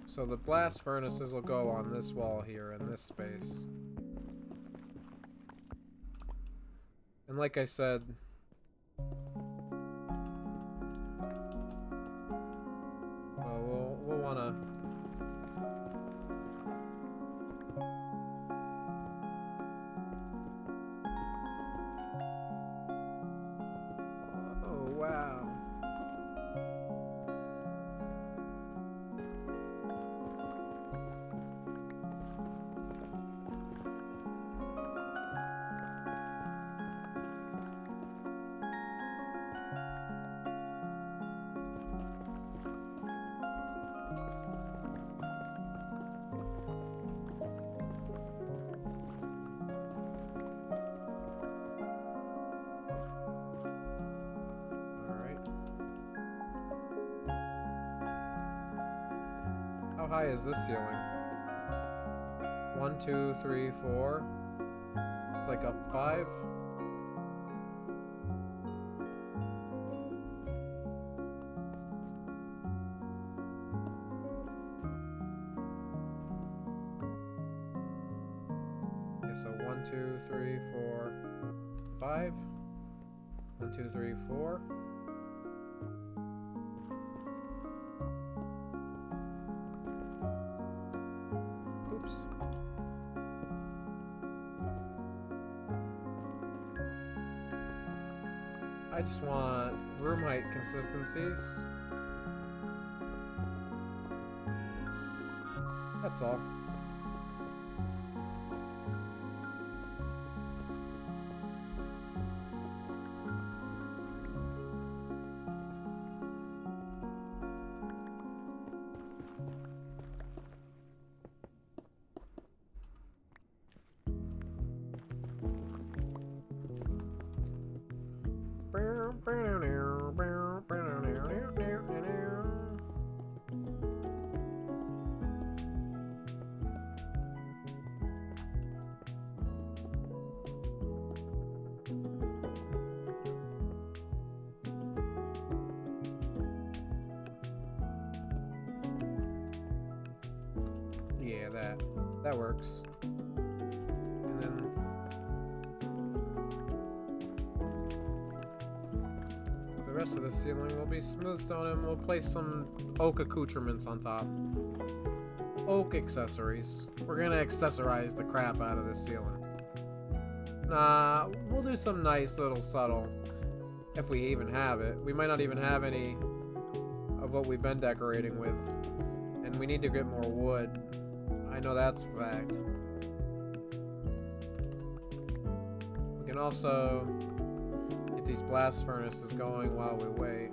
So the blast furnaces will go on this wall here in this space. And like I said, we'll wanna oh wow. How high is this ceiling? 1, 2, 3, 4. It's like up 5. Okay, so 1, 2, 3, 4, 5. 1, 2, 3, 4. Oops. I just want room height consistencies. That's all. Yeah, that works. And then the rest of the ceiling will be smooth stone, and we'll place some oak accoutrements on top. Oak accessories. We're gonna accessorize the crap out of this ceiling. Nah, we'll do some nice little subtle, if we even have it. We might not even have any of what we've been decorating with, and we need to get more wood. I know that's a fact. We can also get these blast furnaces going while we wait.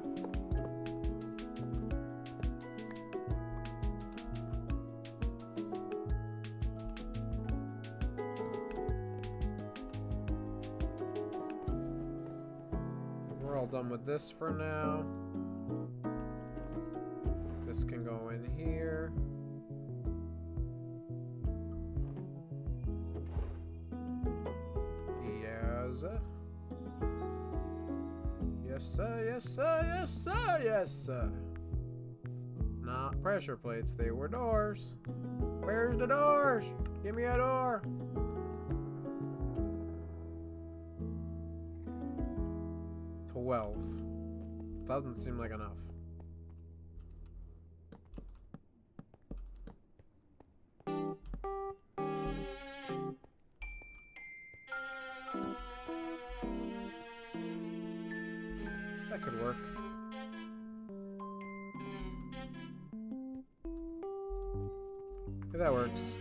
We're all done with this for now. This can go in here. Yes, sir, yes, sir, yes, sir, yes, sir. Not pressure plates, they were doors. Where's the doors? Give me a door. Doesn't seem like enough. That could work. Yeah, that works.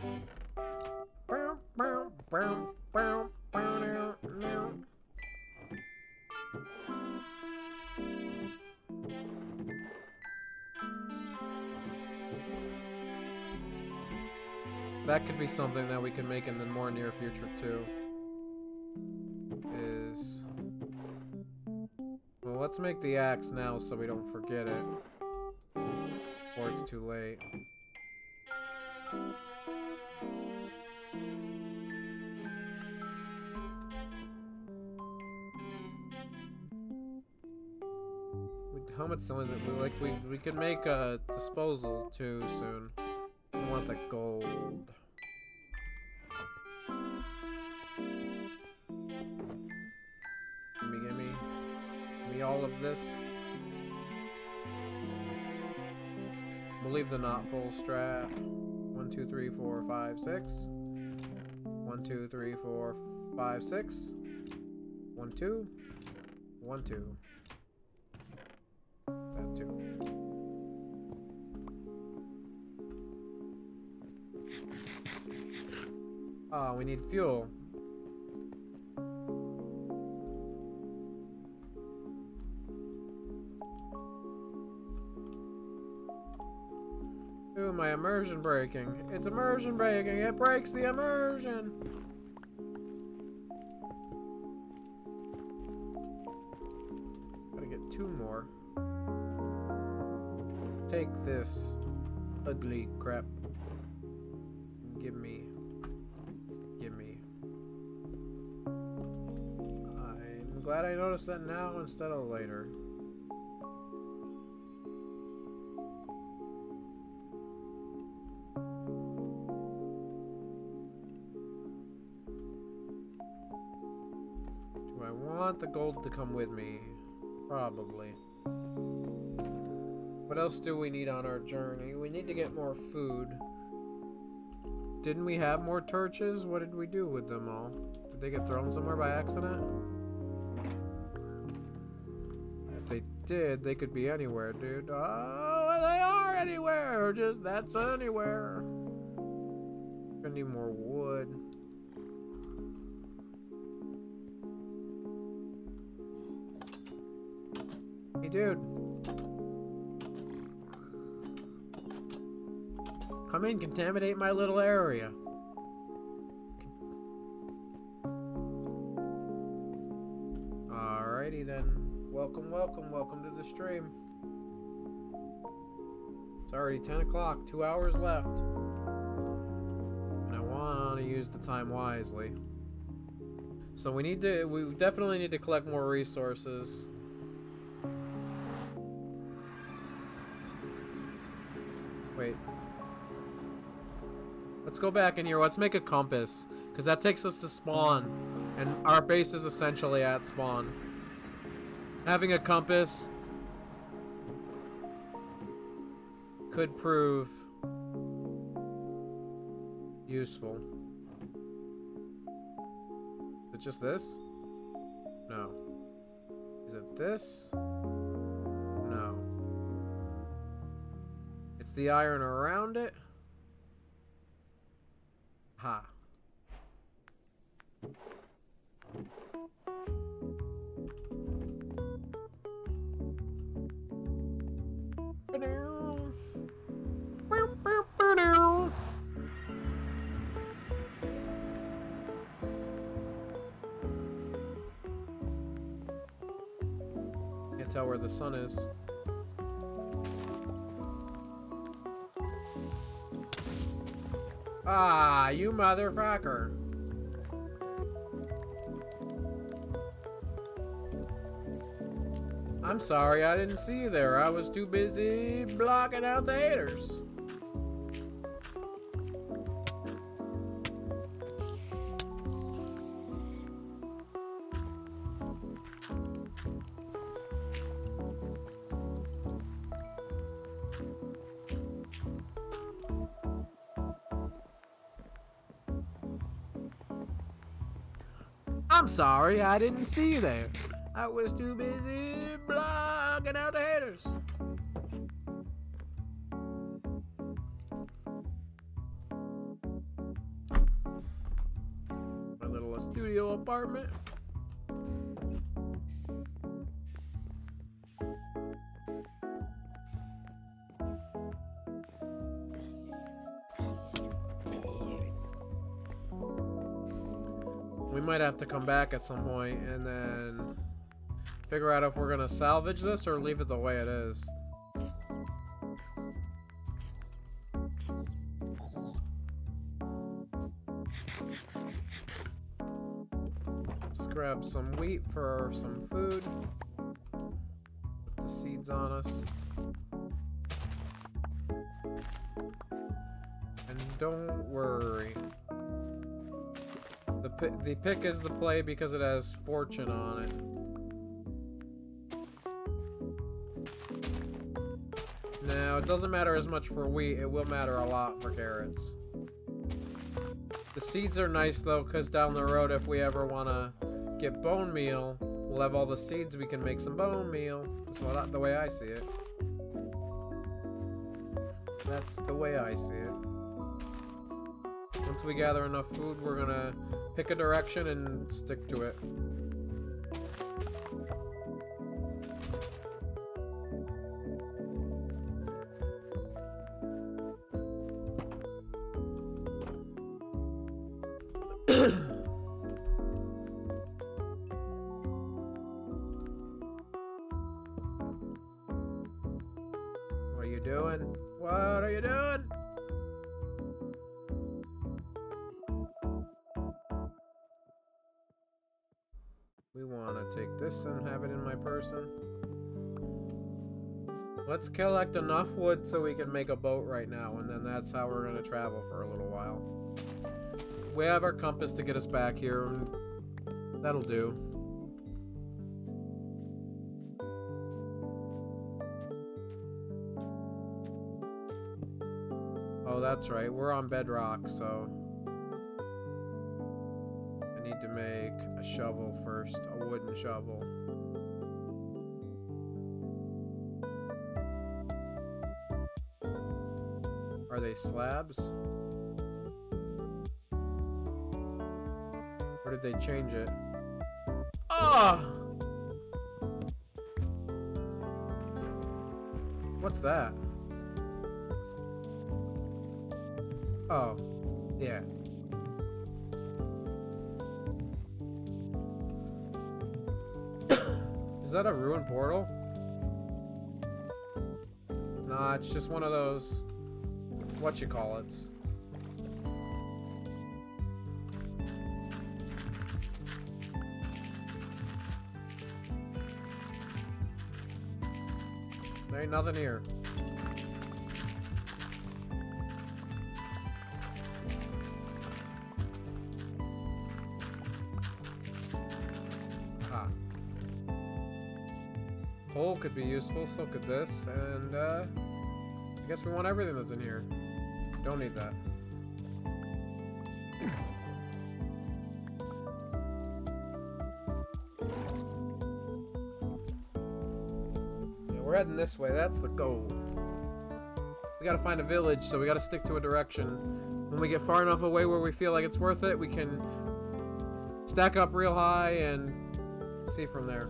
That could be something that we can make in the more near future too. Well, let's make the axe now so we don't forget it. Or it's too late. How much cylinder? We could make a disposal too soon. I want the gold. Give me all of this. We'll leave the not full strap. 1, 2, 3, 4, 5, 6. 1, 2, 3, 4, 5, 6. 1, 2. 1, 2. That 2. Oh, we need fuel. Ooh, my immersion breaking. It's immersion breaking. It breaks the immersion. Gotta get 2 more. Take this ugly crap. Give me. I'm glad I noticed that now instead of later. Do I want the gold to come with me? Probably. What else do we need on our journey? We need to get more food. Didn't we have more torches? What did we do with them all? Did they get thrown somewhere by accident? If they did, they could be anywhere, dude. Oh, they are anywhere! That's anywhere. Gonna need more wood. Hey, dude. Come in, contaminate my little area. Alrighty then. Well, welcome, welcome, welcome to the stream. It's already 10 o'clock, 2 hours left. And I want to use the time wisely. So we definitely need to collect more resources. Wait. Let's go back in here. Let's make a compass. Because that takes us to spawn. And our base is essentially at spawn. Having a compass could prove useful. Is it just this? No. Is it this? No. It's the iron around it? Ha. Can't tell where the sun is. Ah, you motherfucker. I'm sorry I didn't see you there. I was too busy blocking out the haters. I'm sorry I didn't see you there. I was too busy blocking out the haters. My little studio apartment. We might have to come back at some point and then figure out if we're gonna salvage this or leave it the way it is. Let's grab some wheat for some food. Put the seeds on us. And don't worry. The pick is the play because it has fortune on it. Now, it doesn't matter as much for wheat, it will matter a lot for carrots. The seeds are nice though, because down the road, if we ever want to get bone meal, we'll have all the seeds, we can make some bone meal. That's the way I see it. That's the way I see it. Once we gather enough food, we're gonna pick a direction and stick to it. What are you doing? What are you doing? We want to take this and have it in my person. Let's collect enough wood so we can make a boat right now, and then that's how we're going to travel for a little while. We have our compass to get us back here, and that'll do. Oh, that's right. We're on bedrock, so I need to make a shovel first, a wooden shovel. Are they slabs? Or did they change it? Ah! What's that? Oh, yeah. Is that a ruined portal? Nah, it's just one of those... whatchamacallits. There ain't nothing here. Aha. Coal could be useful, so could this, and I guess we want everything that's in here. Don't need that. We're heading this way. That's the goal. We gotta find a village, so we gotta stick to a direction. When we get far enough away where we feel like it's worth it, we can stack up real high and see from there.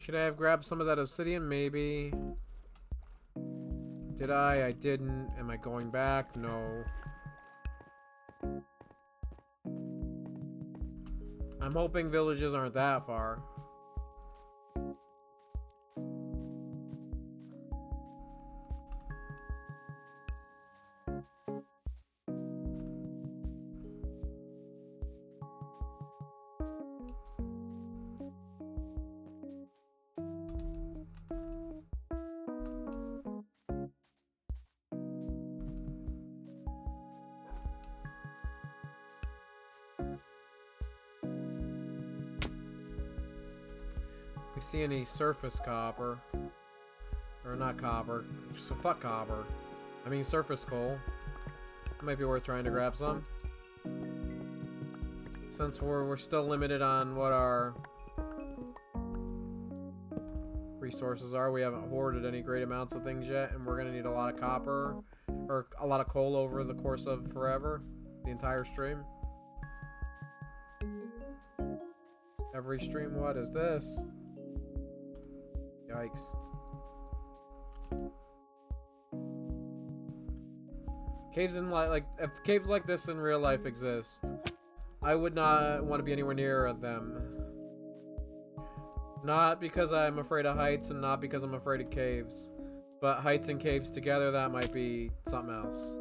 Should I have grabbed some of that obsidian? Maybe. Did I? I didn't. Am I going back? No. I'm hoping villages aren't that far. We see any surface copper, or not copper, so fuck copper. I mean surface coal. It might be worth trying to grab some. Since we're still limited on what our resources are, we haven't hoarded any great amounts of things yet, and we're gonna need a lot of copper, or a lot of coal over the course of forever, the entire stream. Every stream, what is this? Yikes. Caves in like if caves like this in real life exist, I would not want to be anywhere near them. Not because I'm afraid of heights and not because I'm afraid of caves, but heights and caves together, that might be something else.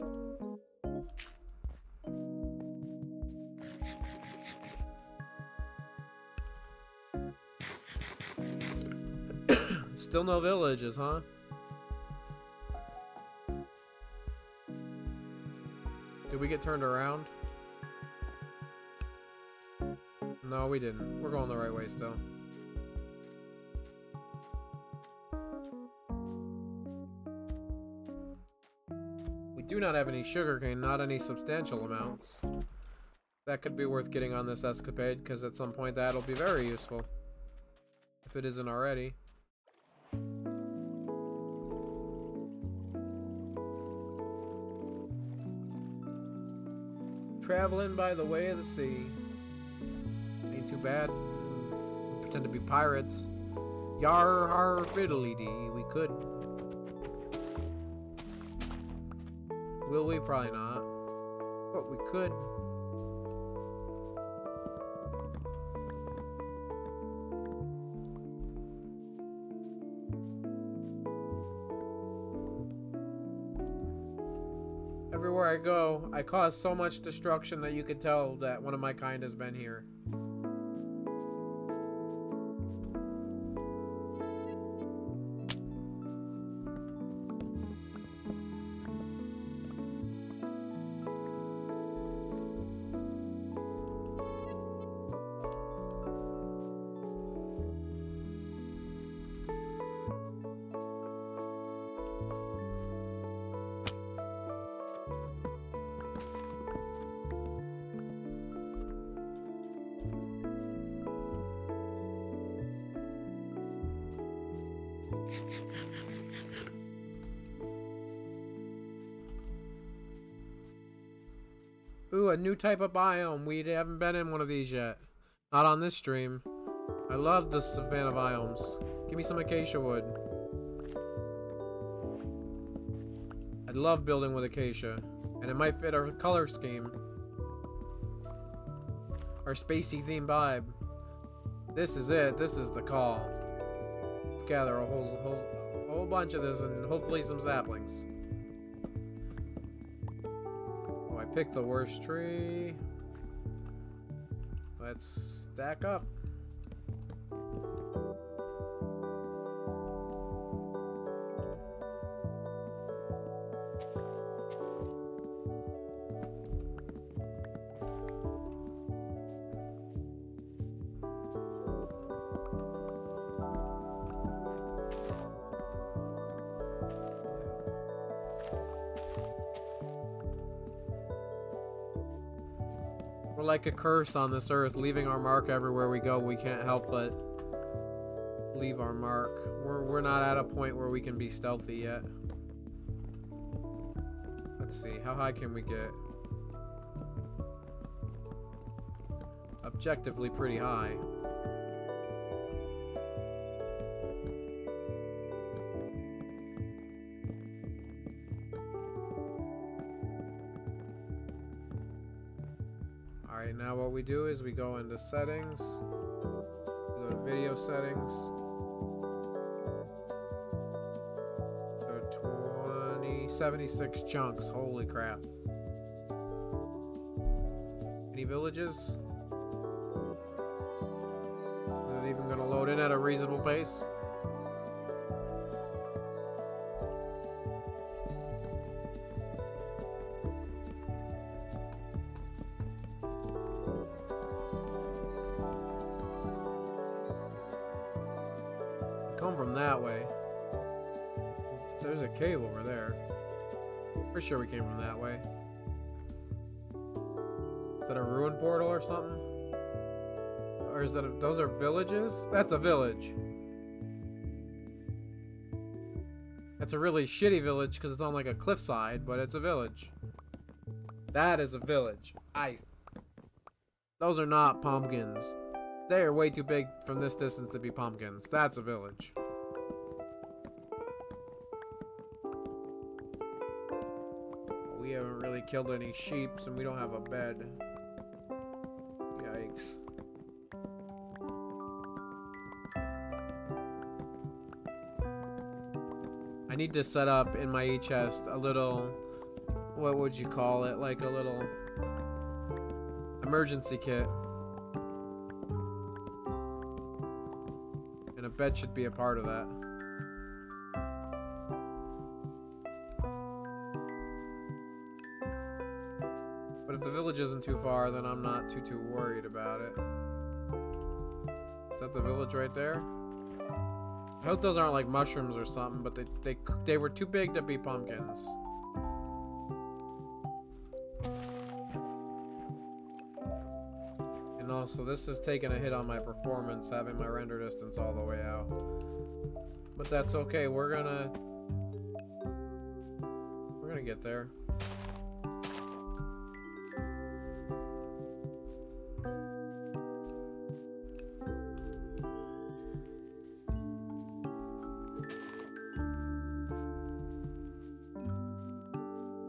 Still no villages, huh? Did we get turned around? No, we didn't. We're going the right way still. We do not have any sugarcane, not any substantial amounts. That could be worth getting on this escapade, because at some point that'll be very useful. If it isn't already. Traveling by the way of the sea. Ain't too bad. Pretend to be pirates. Yar har fiddly dee. We could. Will we? Probably not. But we could. Everywhere I go, I cause so much destruction that you could tell that one of my kind has been here. Ooh, a new type of biome. We haven't been in one of these yet. Not on this stream. I love the savanna biomes. Give me some acacia wood. I love building with acacia. And it might fit our color scheme. Our spacey theme vibe. This is it. This is the call. Let's gather a whole bunch of this and hopefully some saplings. Oh, I picked the worst tree. Let's stack up. We're like a curse on this earth, leaving our mark everywhere we go. We can't help but leave our mark. We're not at a point where we can be stealthy yet. Let's see, how high can we get? Objectively pretty high. Alright, now what we do is we go into settings. We go to video settings. So 76 chunks. Holy crap. Any villages? Is it even going to load in at a reasonable pace? Come from that way. There's a cave over there. Pretty sure we came from that way. Is that a ruin portal or something? Or is that those are villages? That's a village. That's a really shitty village because it's on like a cliffside, but it's a village. That is a village. Those are not pumpkins. They are way too big from this distance to be pumpkins. That's a village. We haven't really killed any sheep, and we don't have a bed. Yikes. I need to set up in my chest a little, what would you call it? Like a little emergency kit. And a bed should be a part of that. But if the village isn't too far, then I'm not too worried about it. Is that the village right there? I hope those aren't like mushrooms or something, but they were too big to be pumpkins. And also, this is taking a hit on my performance, having my render distance all the way out. But that's okay. We're gonna get there.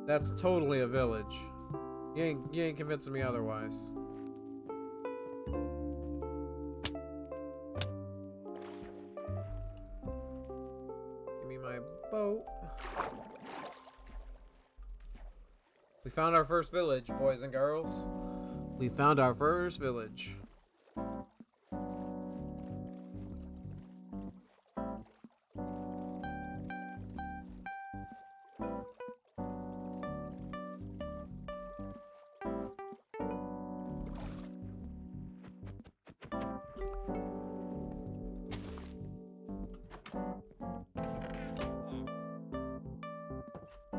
That's totally a village. You ain't convincing me otherwise. Give me my boat. We found our first village, boys and girls. We found our first village.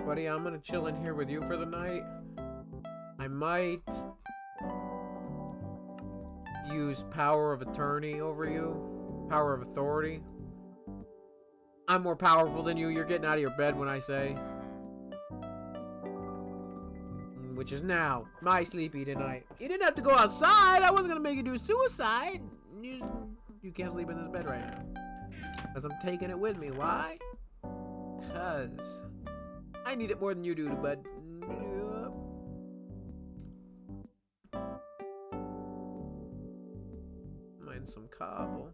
Buddy, I'm gonna chill in here with you for the night. I might use power of attorney over you. Power of authority. I'm more powerful than you. You're getting out of your bed when I say. which is now my sleepy tonight. You didn't have to go outside. I wasn't gonna make you do suicide. You can't sleep in this bed right now. Because I'm taking it with me. Why? Because I need it more than you do, bud. Mine some cobble.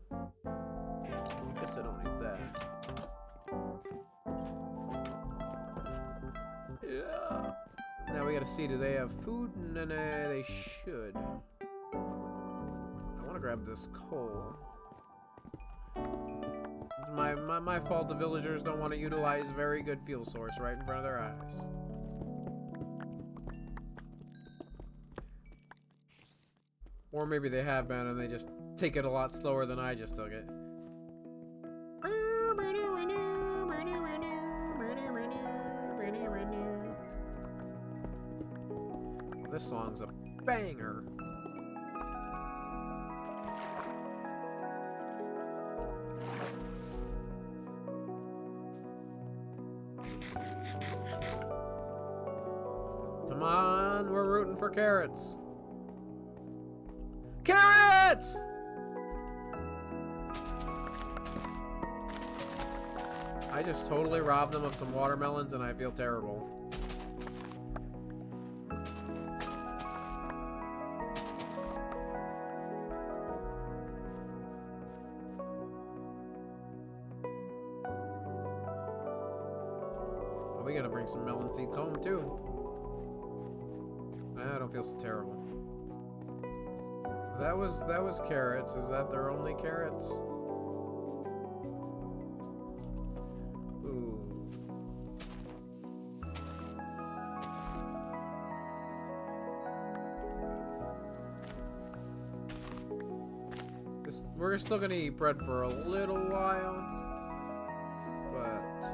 Guess I don't need that. Yeah. Now we gotta see, do they have food? No, they should. I wanna grab this coal. It's my fault the villagers don't want to utilize very good fuel source right in front of their eyes. Or maybe they have been and they just take it a lot slower than I just took it. This song's a banger. Come on, we're rooting for carrots. Carrots! I just totally robbed them of some watermelons and I feel terrible. We gotta bring some melon seeds home too. I don't feel so terrible. That was carrots. Is that their only carrots? Ooh. We're still gonna eat bread for a little while, but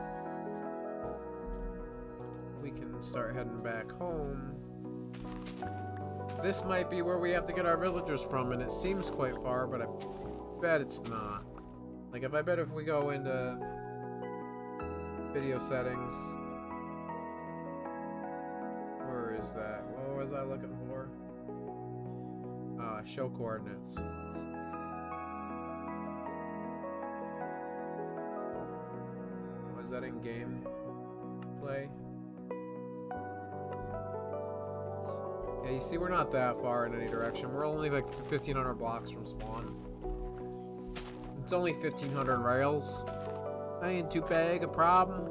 we can start heading back home. This might be where we have to get our villagers from, and it seems quite far, but I bet it's not. Like, I bet if we go into video settings, where is that? What was I looking for? Show coordinates. Was that in game play? Yeah, you see, we're not that far in any direction. We're only like 1,500 blocks from spawn. It's only 1,500 rails. That ain't too big a problem.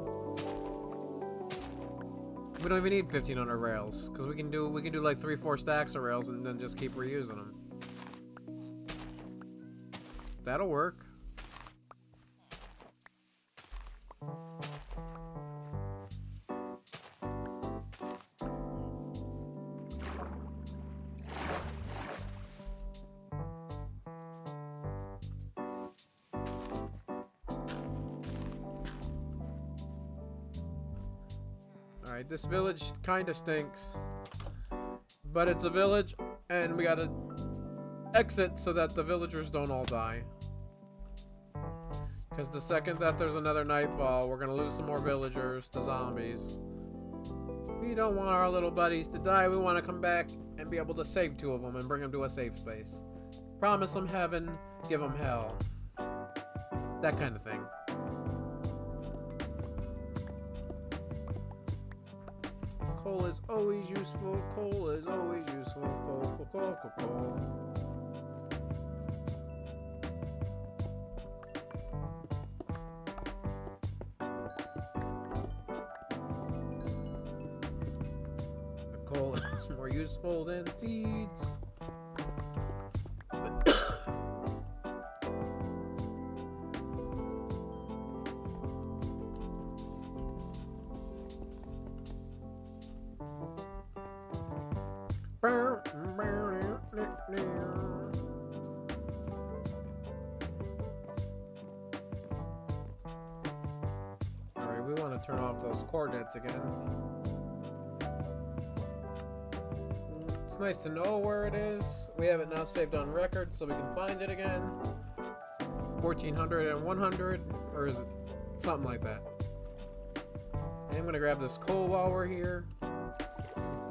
We don't even need 1,500 rails because we can do like 3-4 stacks of rails and then just keep reusing them. That'll work. Alright, this village kinda stinks. But it's a village, and we gotta exit so that the villagers don't all die. Because the second that there's another nightfall, we're gonna lose some more villagers to zombies. We don't want our little buddies to die. We want to come back and be able to save 2 of them and bring them to a safe space. Promise them heaven, give them hell. That kind of thing. Coal is always useful. Coal is always useful. Coal, coal, coal, coal, coal. The coal is more useful than seeds. Alright, we want to turn off those coordinates again. It's nice to know where it is. We have it now saved on record so we can find it again. 1400 and 100, or is it something like that? I'm gonna grab this coal while we're here.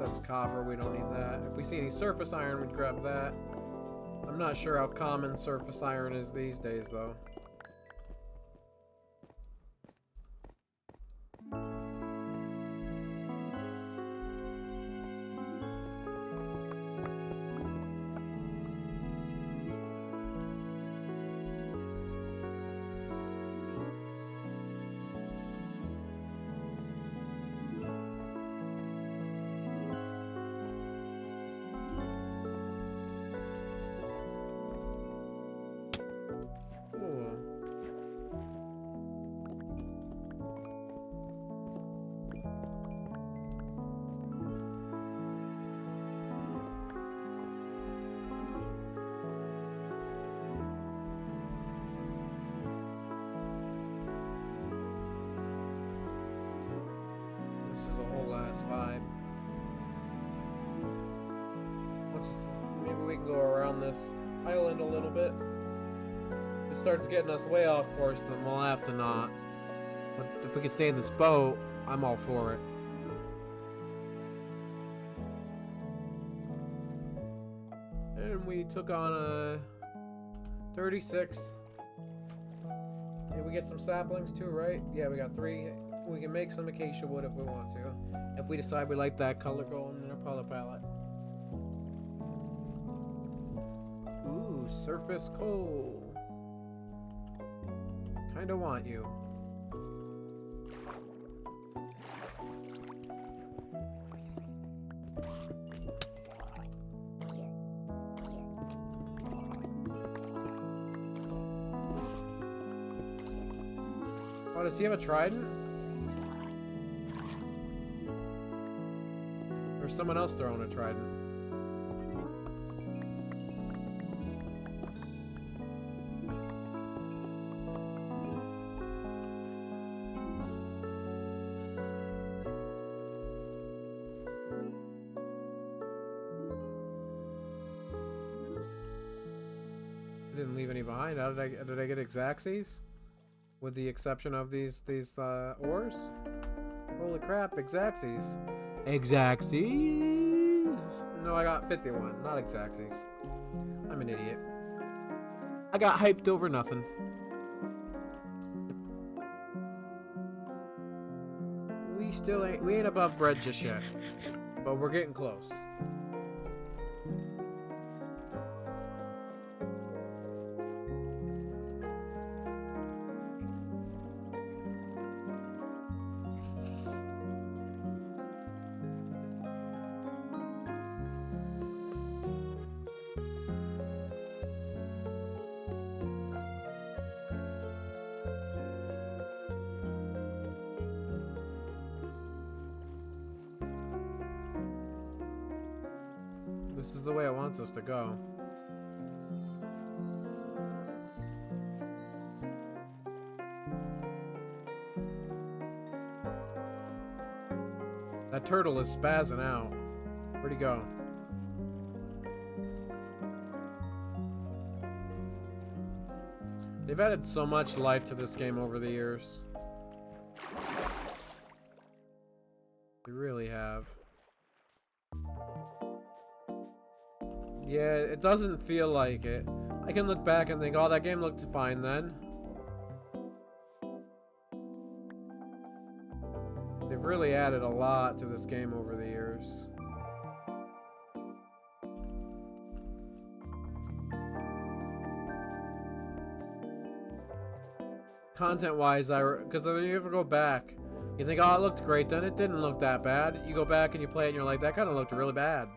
That's copper, we don't need that. If we see any surface iron, we'd grab that. I'm not sure how common surface iron is these days, though. This is a whole ass vibe. Maybe we can go around this island a little bit. If it starts getting us way off course, then we'll have to not. But if we can stay in this boat, I'm all for it. And we took on a 36. Did we get some saplings too, right? Yeah, we got 3. We can make some acacia wood if we want to. If we decide we like that color going in our color palette. Ooh, surface coal. Kinda want you. Oh, does he have a trident? Or someone else throwing a trident? I didn't leave any behind. How did I get Exaxes? With the exception of these ores? Holy crap, Exaxes. Exaxes! No, I got 51, not Exaxes. I'm an idiot. I got hyped over nothing. We ain't above bread just yet. But we're getting close. This is the way it wants us to go. That turtle is spazzing out. Where'd he go? They've added so much life to this game over the years. They really have. Yeah, it doesn't feel like it. I can look back and think, oh, that game looked fine then. They've really added a lot to this game over the years. Content-wise, because when you ever go back, you think, oh, it looked great then. It didn't look that bad. You go back and you play it and you're like, that kind of looked really bad.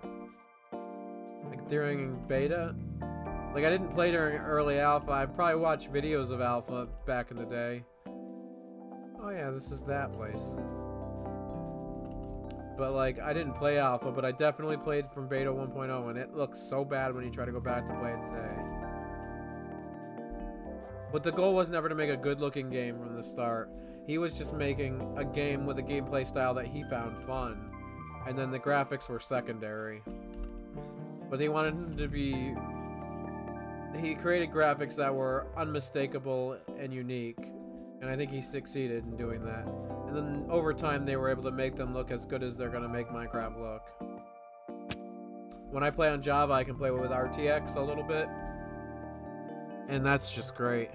During beta, like I didn't play during early alpha. I probably watched videos of alpha back in the day. Oh yeah, this is that place. But like I didn't play alpha, but I definitely played from beta 1.0 and it looks so bad when you try to go back to play it today. But the goal was never to make a good looking game from the start. He was just making a game with a gameplay style that he found fun. And then the graphics were secondary. But he wanted him to be... He created graphics that were unmistakable and unique. And I think he succeeded in doing that. And then over time they were able to make them look as good as they're going to make Minecraft look. when I play on Java, I can play with RTX a little bit. And that's just great.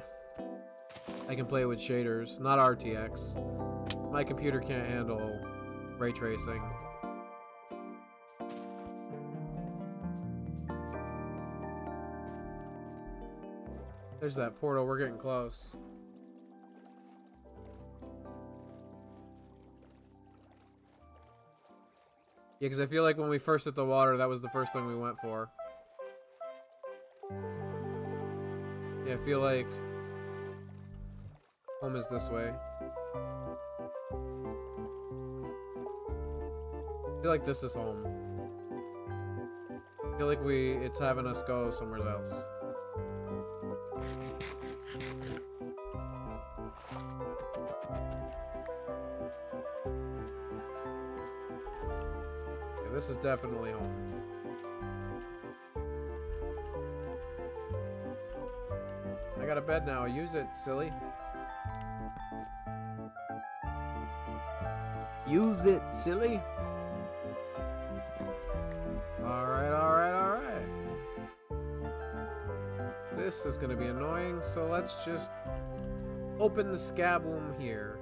I can play with shaders, not RTX. My computer can't handle ray tracing. There's that portal, we're getting close. Yeah, because I feel like when we first hit the water, that was the first thing we went for. Yeah, I feel like home is this way. I feel like this is home. I feel like it's having us go somewhere else. Yeah, this is definitely home. I got a bed now. Use it, silly. Use it, silly. Alright, alright, alright. This is gonna be annoying, so let's just open the scaboom here.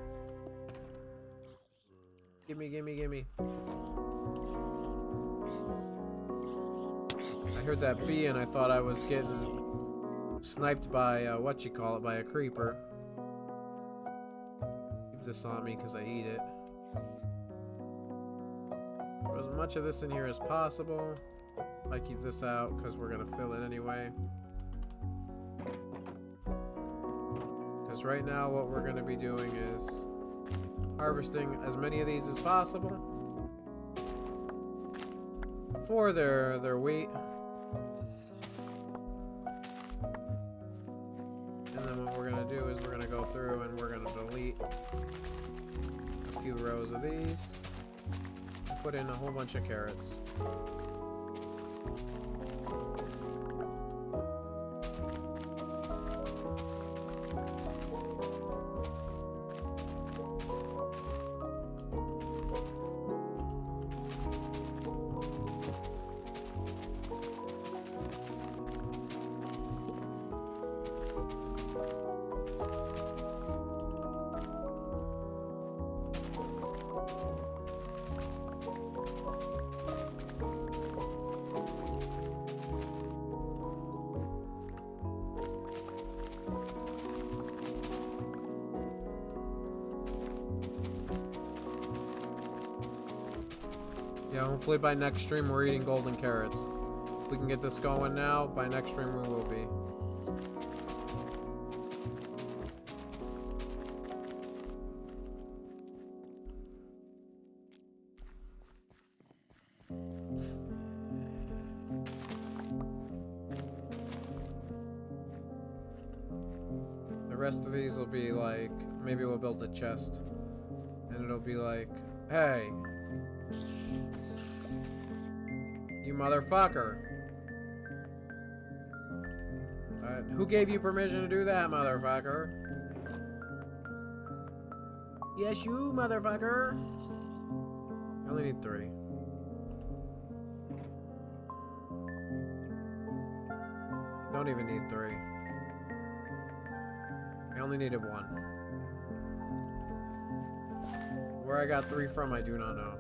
Gimme, gimme, gimme. I heard that bee and I thought I was getting sniped by, by a creeper. Keep this on me because I eat it. Put as much of this in here as possible. I keep this out because we're going to fill it anyway. Because right now what we're going to be doing is harvesting as many of these as possible for their wheat. And then what we're going to do is we're going to go through and we're going to delete a few rows of these. Put in a whole bunch of carrots. Yeah, hopefully by next stream we're eating golden carrots. If we can get this going now, by next stream we will be. The rest of these will be like, maybe we'll build a chest. And it'll be like, hey, you motherfucker. Who gave you permission to do that, motherfucker? Yes, you, motherfucker. I only need 3. Don't even need 3. I only needed 1. Where I got 3 from, I do not know.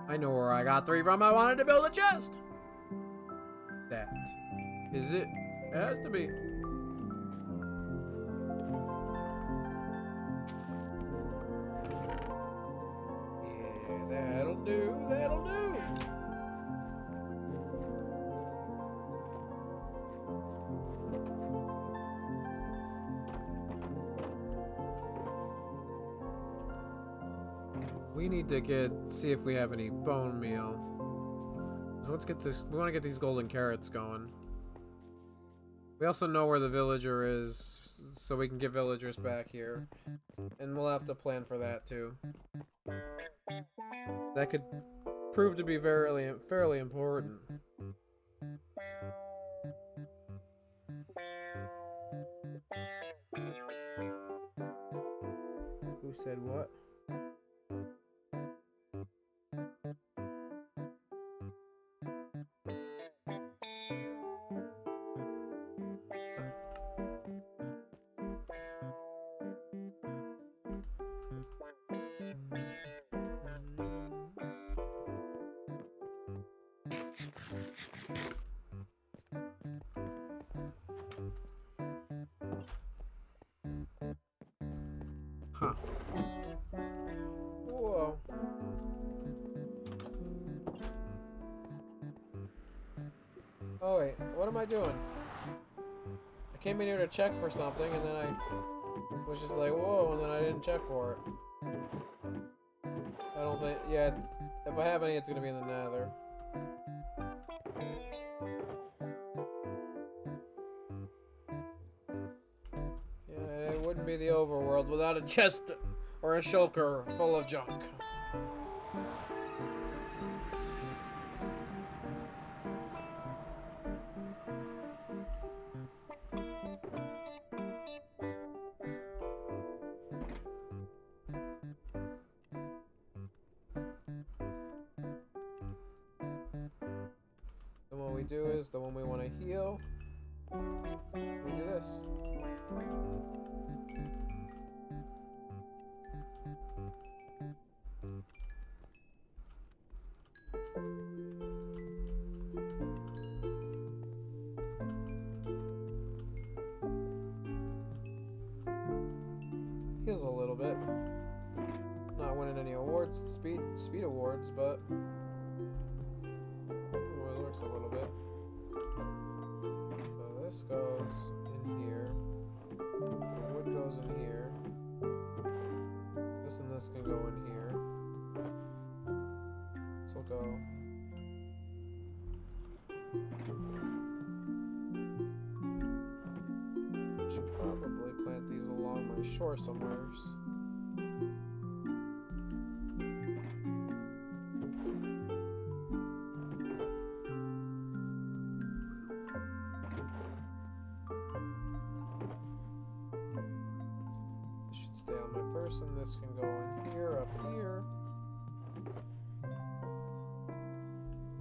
I know where I got 3 from. I wanted to build a chest. That is it. It has to be. Yeah, that'll do. That'll do. We need to see if we have any bone meal. So let's get this. We want to get these golden carrots going. We also know where the villager is, so we can get villagers back here. And we'll have to plan for that too. That could prove to be fairly important. Who said what? Huh. Whoa. Oh wait, what am I doing? I came in here to check for something, and then I was just like, whoa, and then I didn't check for it. I don't think, yeah, if I have any, it's gonna be in the Nether. Yeah, it wouldn't be the overworld without a chest or a shulker full of junk. Then what we do is, the one we want to heal, we do this. Heals a little bit. Not winning any awards, speed awards, but well, it works a little bit. So this goes in here. The wood goes in here. This and this can go in here. This will go. Should probably plant these along my shore somewheres. Stay on my person. This can go in here, up here.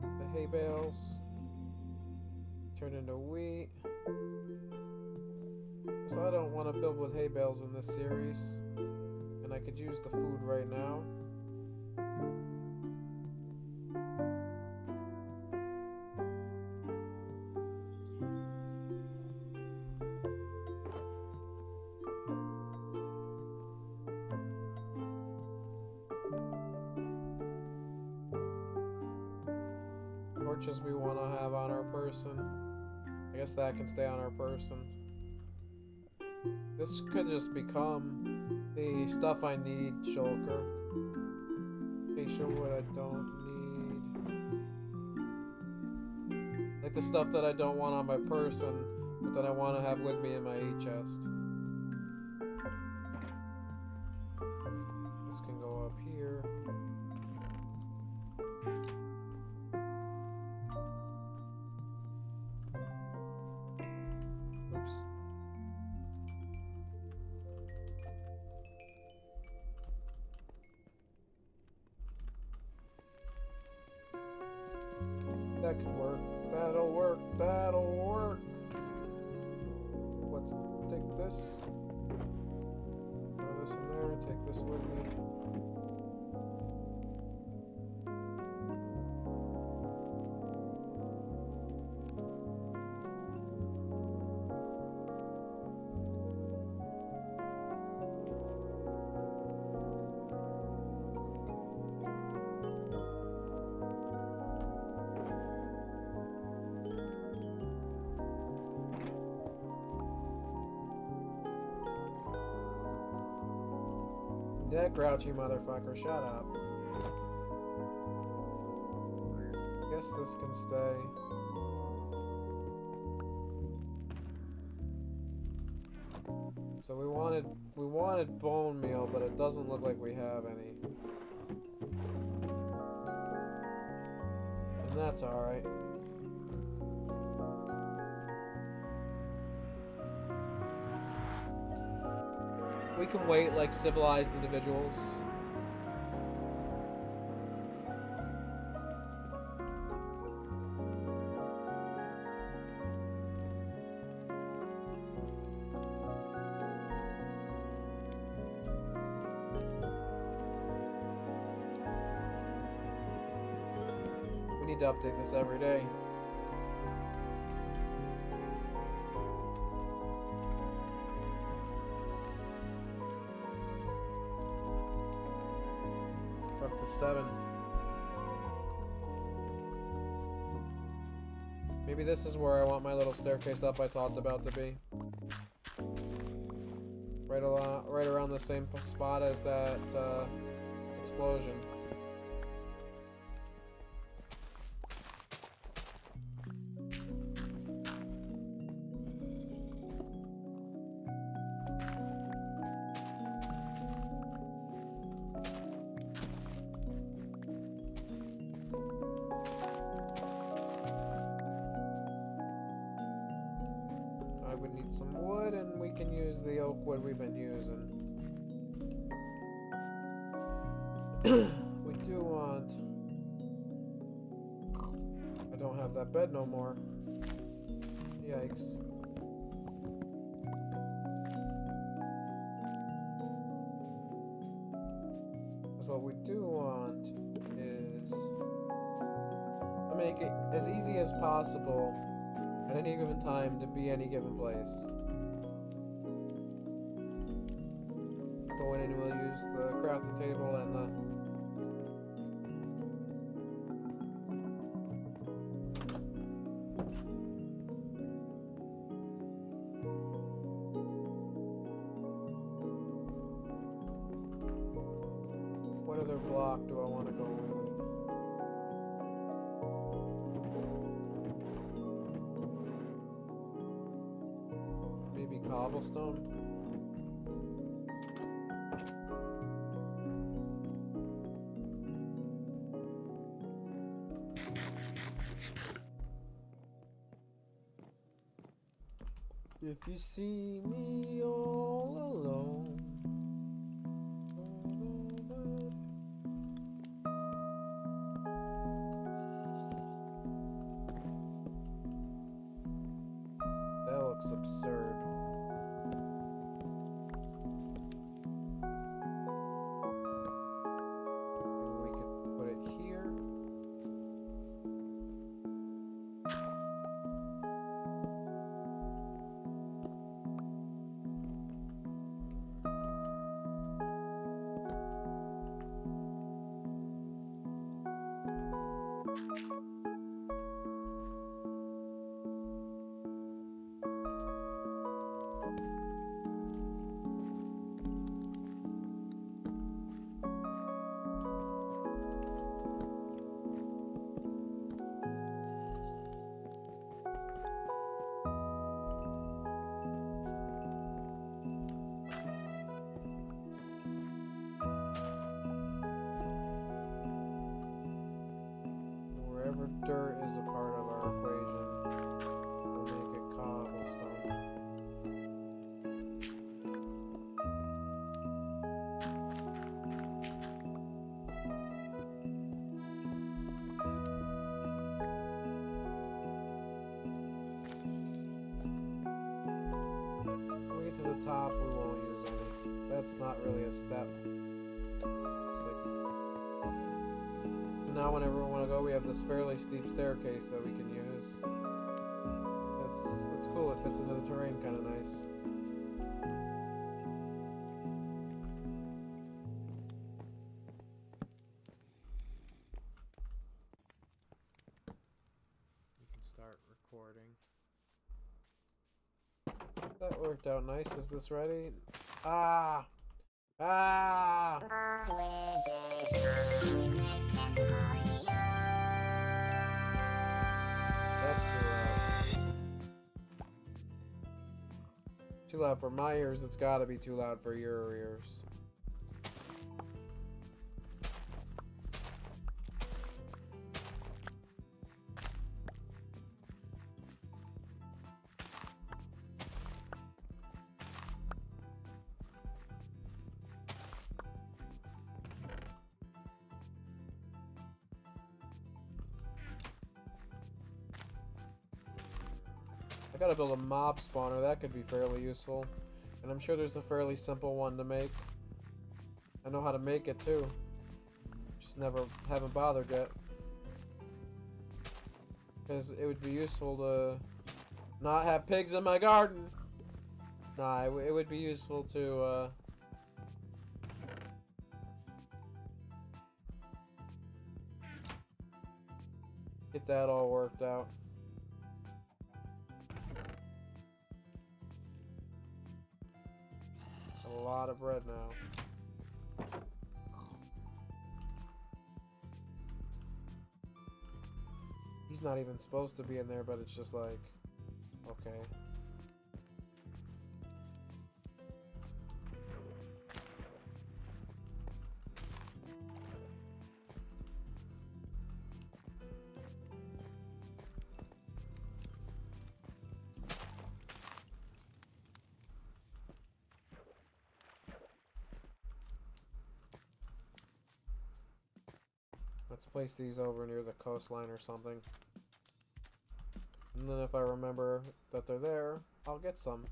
The hay bales turn into wheat. So I don't want to build with hay bales in this series, and I could use the food right now. Torches we want to have on our person. I guess that can stay on our person. This could just become the stuff I need shulker. Okay, show what I don't need. Like the stuff that I don't want on my person, but that I want to have with me in my chest. This can go up here. Oops. That could work. That'll work. That'll work. Let's take this. Throw this in there. Take this with me. Yeah, grouchy motherfucker, shut up. Guess this can stay. So we wanted bone meal, but it doesn't look like we have any. That's alright. We can wait like civilized individuals. We need to update this every day. We're up to 7. Maybe this is where I want my little staircase up I talked about to be. Right around the same spot as that explosion. I would need some wood, and we can use the oak wood we've been using. We do want... I don't have that bed no more. Yikes. Because what we do want is to make it as easy as possible at any given time to be any given place. Go in and we'll use the crafting table and the... What other block do I want to go in? Maybe cobblestone? If you see me all alone, that looks absurd. Maybe we could put it here. Wherever dirt is a part of our equation, we'll make it cobblestone. When we get to the top, we won't use any. That's not really a step. It's like... So now whenever we want to go, we have this fairly steep staircase that we can use. That's cool. It fits into the terrain kind of nice. We can start recording. That worked out nice. Is this ready? Ah! Ah! That's too loud. Too loud for my ears. It's gotta be too loud for your ears. I gotta build a mob spawner. That could be fairly useful. And I'm sure there's a fairly simple one to make. I know how to make it too. Just haven't bothered yet. Because it would be useful to not have pigs in my garden. Nah, it would be useful to get that all worked out. A lot of bread now. He's not even supposed to be in there, but it's just like, okay. Let's place these over near the coastline or something. And then if I remember that they're there, I'll get some.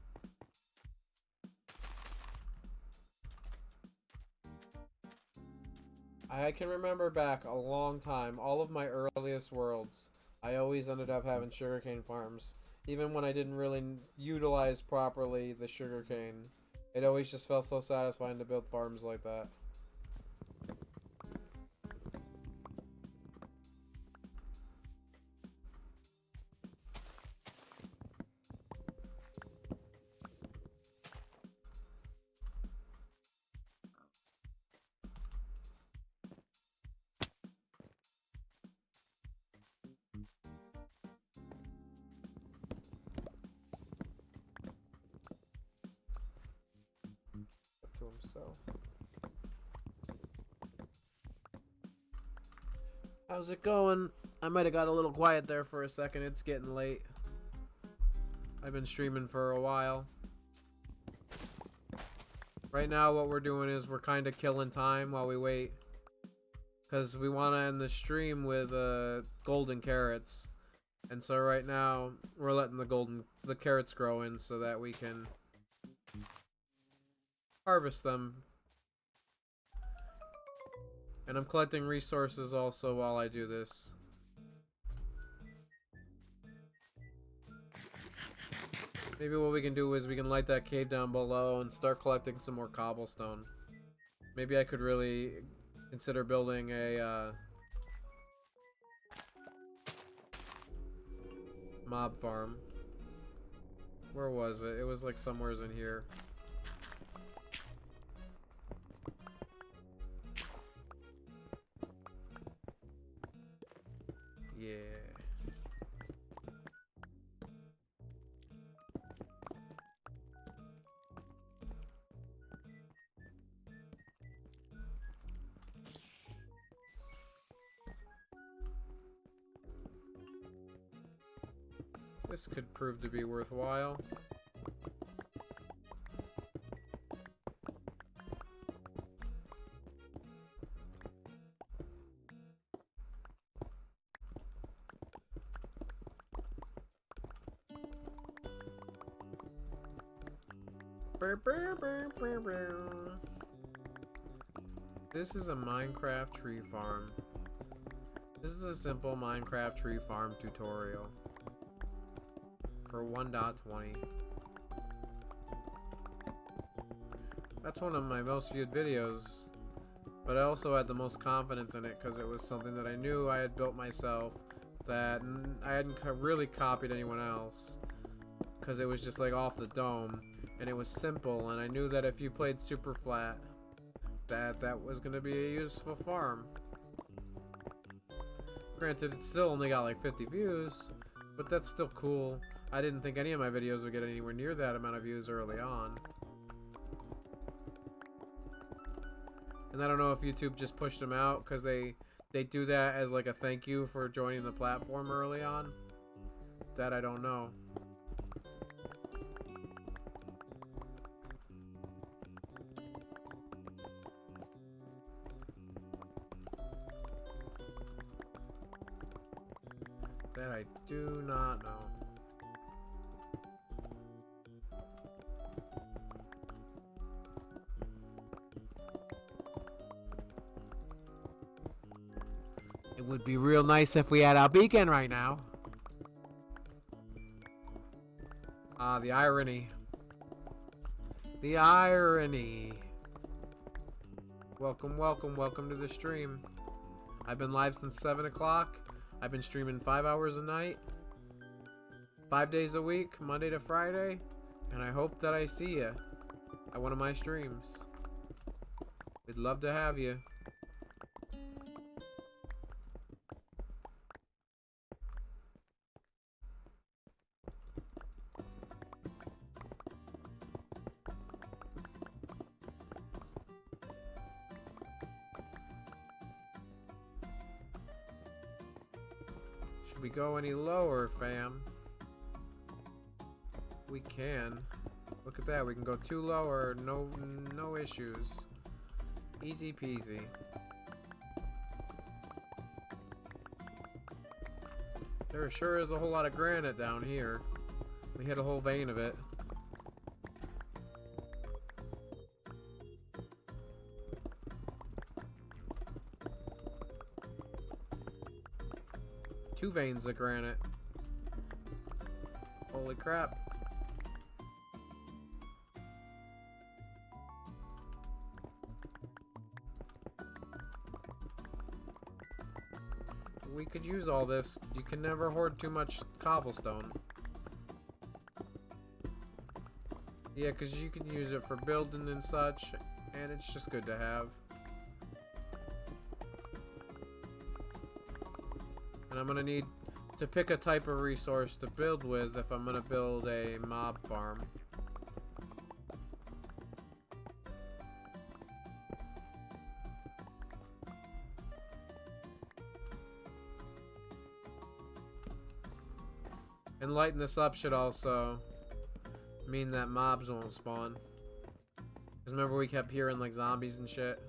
I can remember back a long time, all of my earliest worlds, I always ended up having sugarcane farms. Even when I didn't really utilize properly the sugarcane, it always just felt so satisfying to build farms like that. To himself. How's it going? I might have got a little quiet there for a second. It's getting late. I've been streaming for a while. Right now what we're doing is we're kind of killing time while we wait. Because we want to end the stream with golden carrots. And so right now we're letting the carrots grow in so that we can harvest them. And I'm collecting resources also while I do this. Maybe what we can do is we can light that cave down below and start collecting some more cobblestone. Maybe I could really consider building a mob farm. Where was it? It was like somewheres in here. Yeah. This could prove to be worthwhile. This is a Minecraft tree farm. This is a simple Minecraft tree farm tutorial for 1.20. That's one of my most viewed videos, but I also had the most confidence in it because it was something that I knew I had built myself, that I hadn't really copied anyone else, because it was just like off the dome. And it was simple, and I knew that if you played super flat, that was going to be a useful farm. Granted, it still only got like 50 views, but that's still cool. I didn't think any of my videos would get anywhere near that amount of views early on. And I don't know if YouTube just pushed them out because they do that as like a thank you for joining the platform early on. That I don't know. That I do not know. would be real nice if we had our beacon right now. Ah, the irony. The irony. Welcome, welcome, welcome to the stream. I've been live since 7 o'clock. I've been streaming 5 hours a night. 5 days a week, Monday to Friday. And I hope that I see you at one of my streams. We'd love to have you. Should we go any lower, fam? We can. Look at that, we can go 2 lower, no issues. Easy peasy. There sure is a whole lot of granite down here. We hit a whole vein of it. Two veins of granite. Holy crap. We could use all this. You can never hoard too much cobblestone. Yeah, because you can use it for building and such, and it's just good to have. And I'm gonna need to pick a type of resource to build with if I'm gonna build a mob farm. And lighting this up should also mean that mobs won't spawn. Because remember we kept hearing like zombies and shit.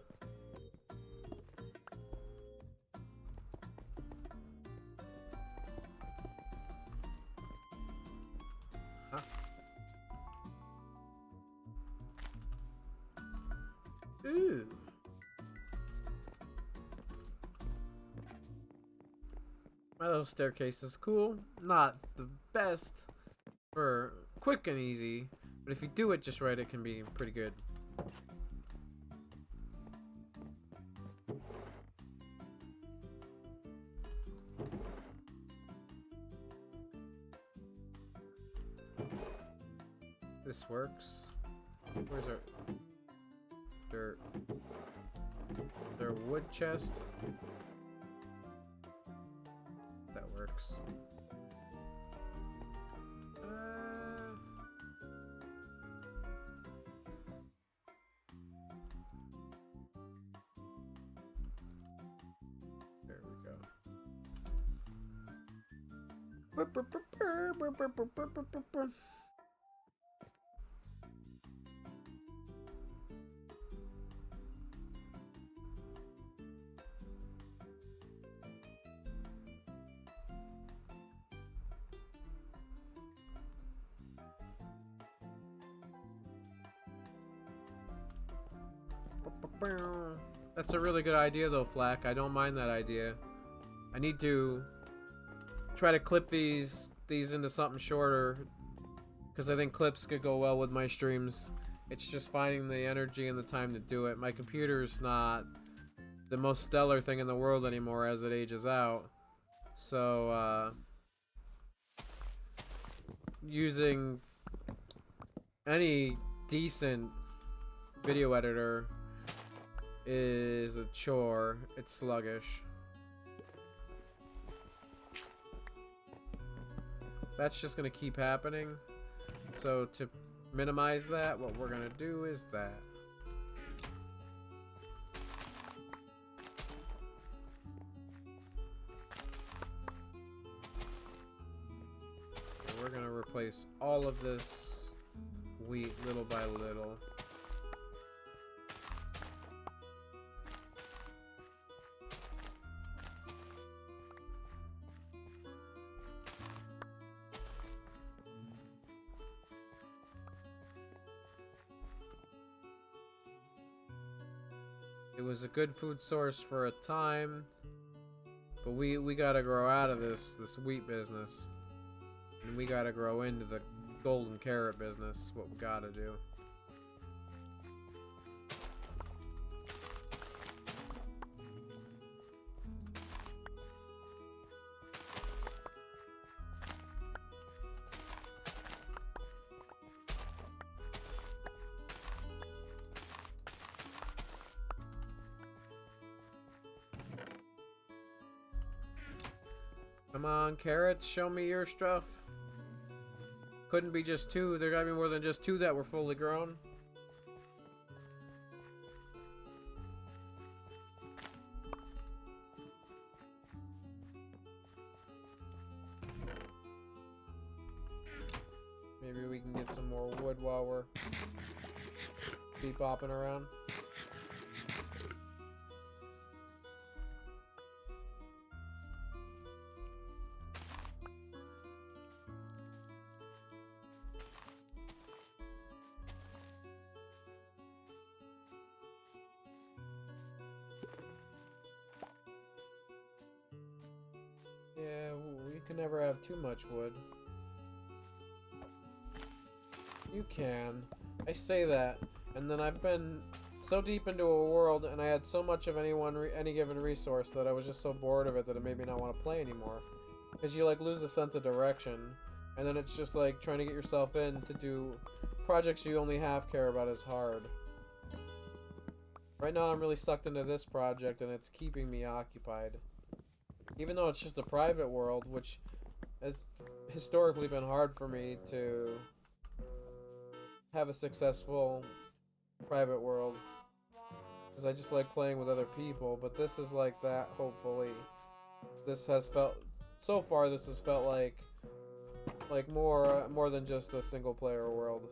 Huh. Ooh. My little staircase is cool. Not the best for quick and easy, but if you do it just right, it can be pretty good. This works. Where's our dirt? Their wood chest. That works. There we go. That's a really good idea though, Flack. I don't mind that idea. I need to try to clip these into something shorter, because I think clips could go well with my streams. It's just finding the energy and the time to do it. My computer's not the most stellar thing in the world anymore as it ages out. So, using any decent video editor is a chore. It's sluggish. That's just gonna keep happening. So to minimize that, what we're gonna do is that. And we're gonna replace all of this wheat little by little. It was a good food source for a time, But we gotta grow out of this wheat business. And we gotta grow into the golden carrot business. What we gotta do. Come on, carrots, show me your stuff. Couldn't be just two. There gotta be more than just two that were fully grown. Maybe we can get some more wood while we're bopping around. Yeah, we can never have too much wood. You can. I say that, and then I've been so deep into a world, and I had so much of any given resource that I was just so bored of it that it made me not want to play anymore. Because you like lose a sense of direction, and then it's just like trying to get yourself in to do projects you only half care about is hard. Right now I'm really sucked into this project, and it's keeping me occupied. Even though it's just a private world, which has historically been hard for me to have a successful private world. Because I just like playing with other people, but this is like that, hopefully. This has felt... So far, this has felt like more than just a single player world.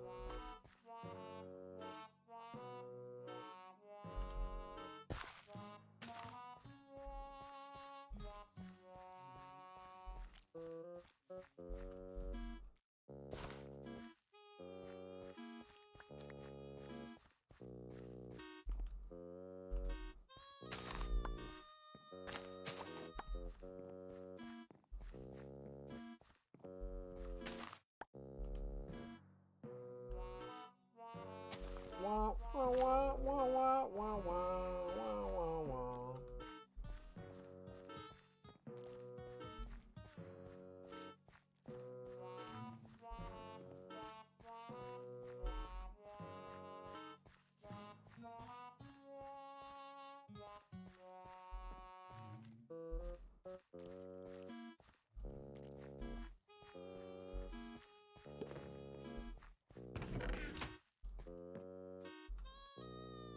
Wah, wah, wah, wah, wah, wah, wah, wah, wah.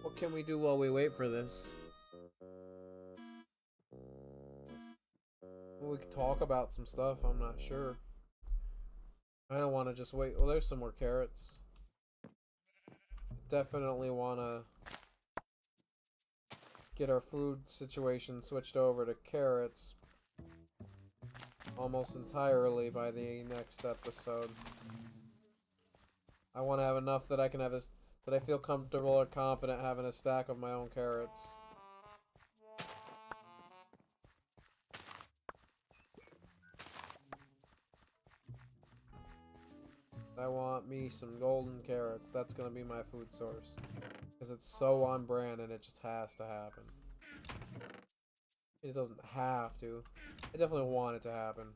What can we do while we wait for this? Well, we could talk about some stuff, I'm not sure. I don't want to just wait. Well, there's some more carrots. Definitely want to get our food situation switched over to carrots almost entirely by the next episode. I want to have enough that I can have that I feel comfortable or confident having a stack of my own carrots. I want me some golden carrots. That's gonna be my food source. Because it's so on brand and it just has to happen. It doesn't have to. I definitely want it to happen.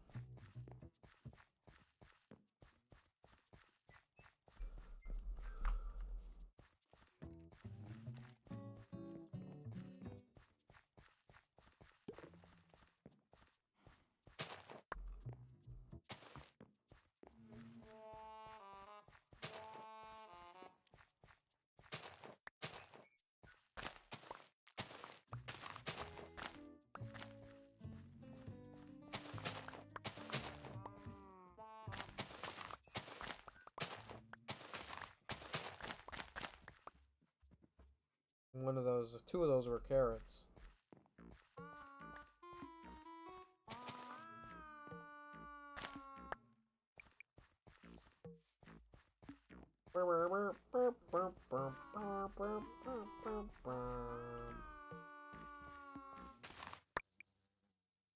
Two of those were carrots.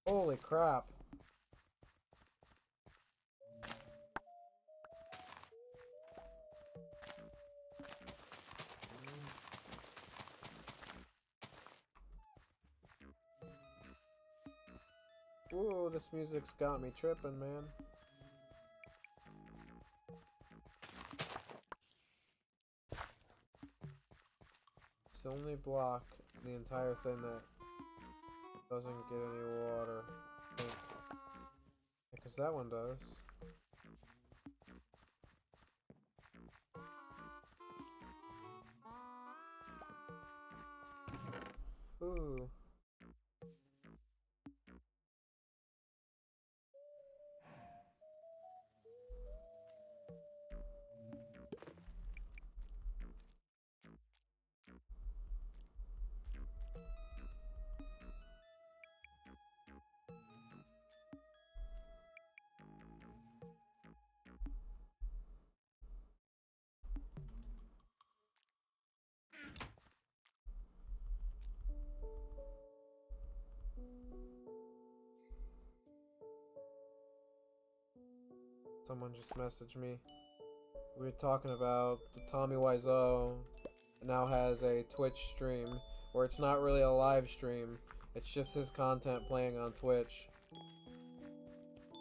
Holy crap. Ooh, this music's got me tripping, man. It's the only block in the entire thing that doesn't get any water, I think. Because that one does. Ooh. Someone just messaged me. We were talking about the Tommy Wiseau now has a Twitch stream where it's not really a live stream. It's just his content playing on Twitch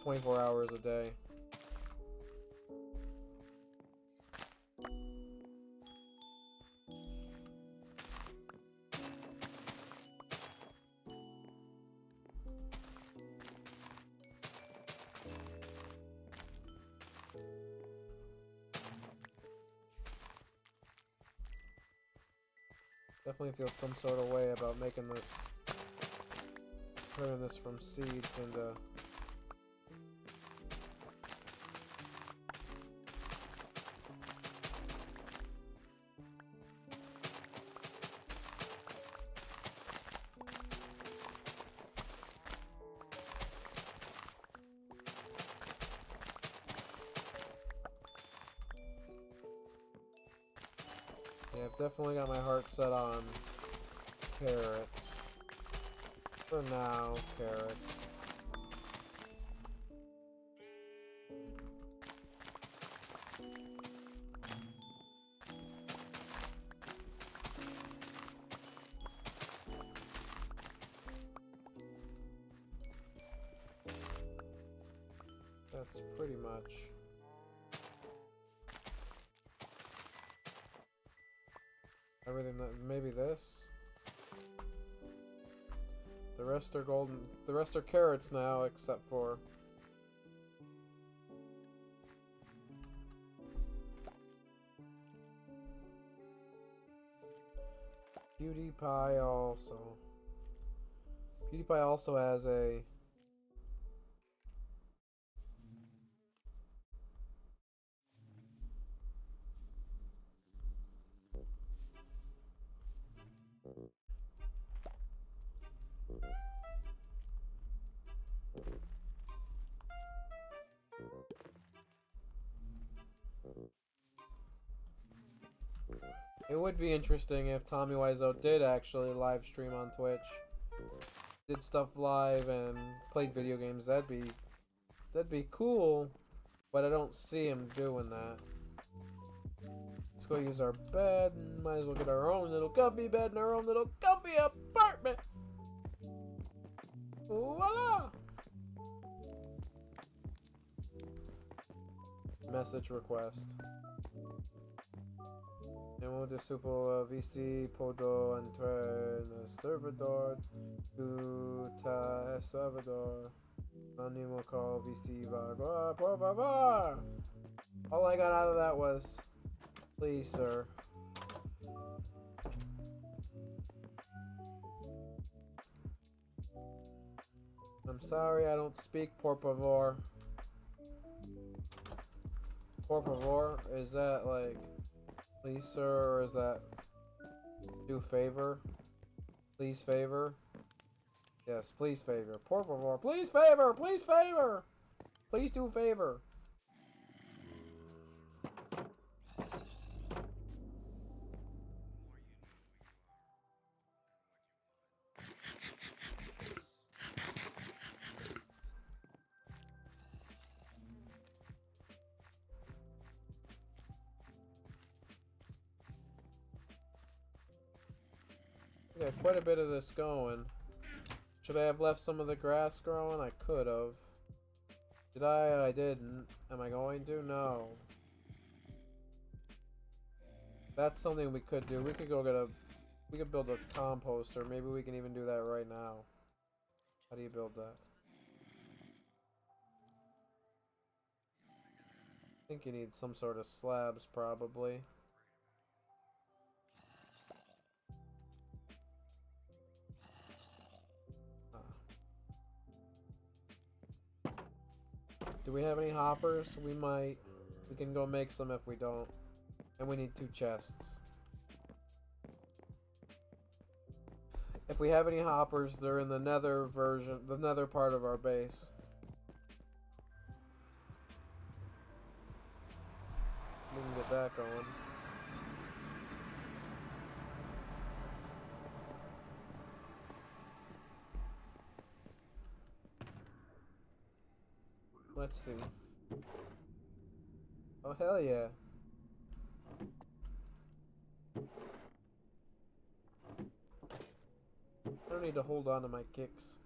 24 hours a day. Definitely feel some sort of way about making this, turning this from seeds into yeah, I've definitely got my heart set on carrots. For now, carrots. That's pretty much everything that, maybe this. The rest are golden. The rest are carrots now, except for PewDiePie also. PewDiePie also has a It would be interesting if Tommy Wiseau did actually live stream on Twitch. Did stuff live and played video games. That'd be cool, but I don't see him doing that. Let's go use our bed. Might as well get our own little comfy bed in our own little comfy apartment. Voila! Message request. Nemo de supo VC podo entrar no servidor do ta Salvador. Animo call VC vago por favor. All I got out of that was, please, sir. I'm sorry, I don't speak por favor. Por favor, is that like, please, sir, or is that do favor? Please favor? Yes, please favor. Por favor, please favor! Please favor! Please do favor. We got quite a bit of this going. Should I have left some of the grass growing? I could have. Did I? I didn't. Am I going to? No. That's something we could do. We could go get a... We could build a composter. Maybe we can even do that right now. How do you build that? I think you need some sort of slabs, probably. Do we have any hoppers? We might. We can go make some if we don't. And we need 2 chests. If we have any hoppers, they're in the nether version, the nether part of our base. We can get that going. Let's see. Oh, hell yeah. I don't need to hold on to my kicks.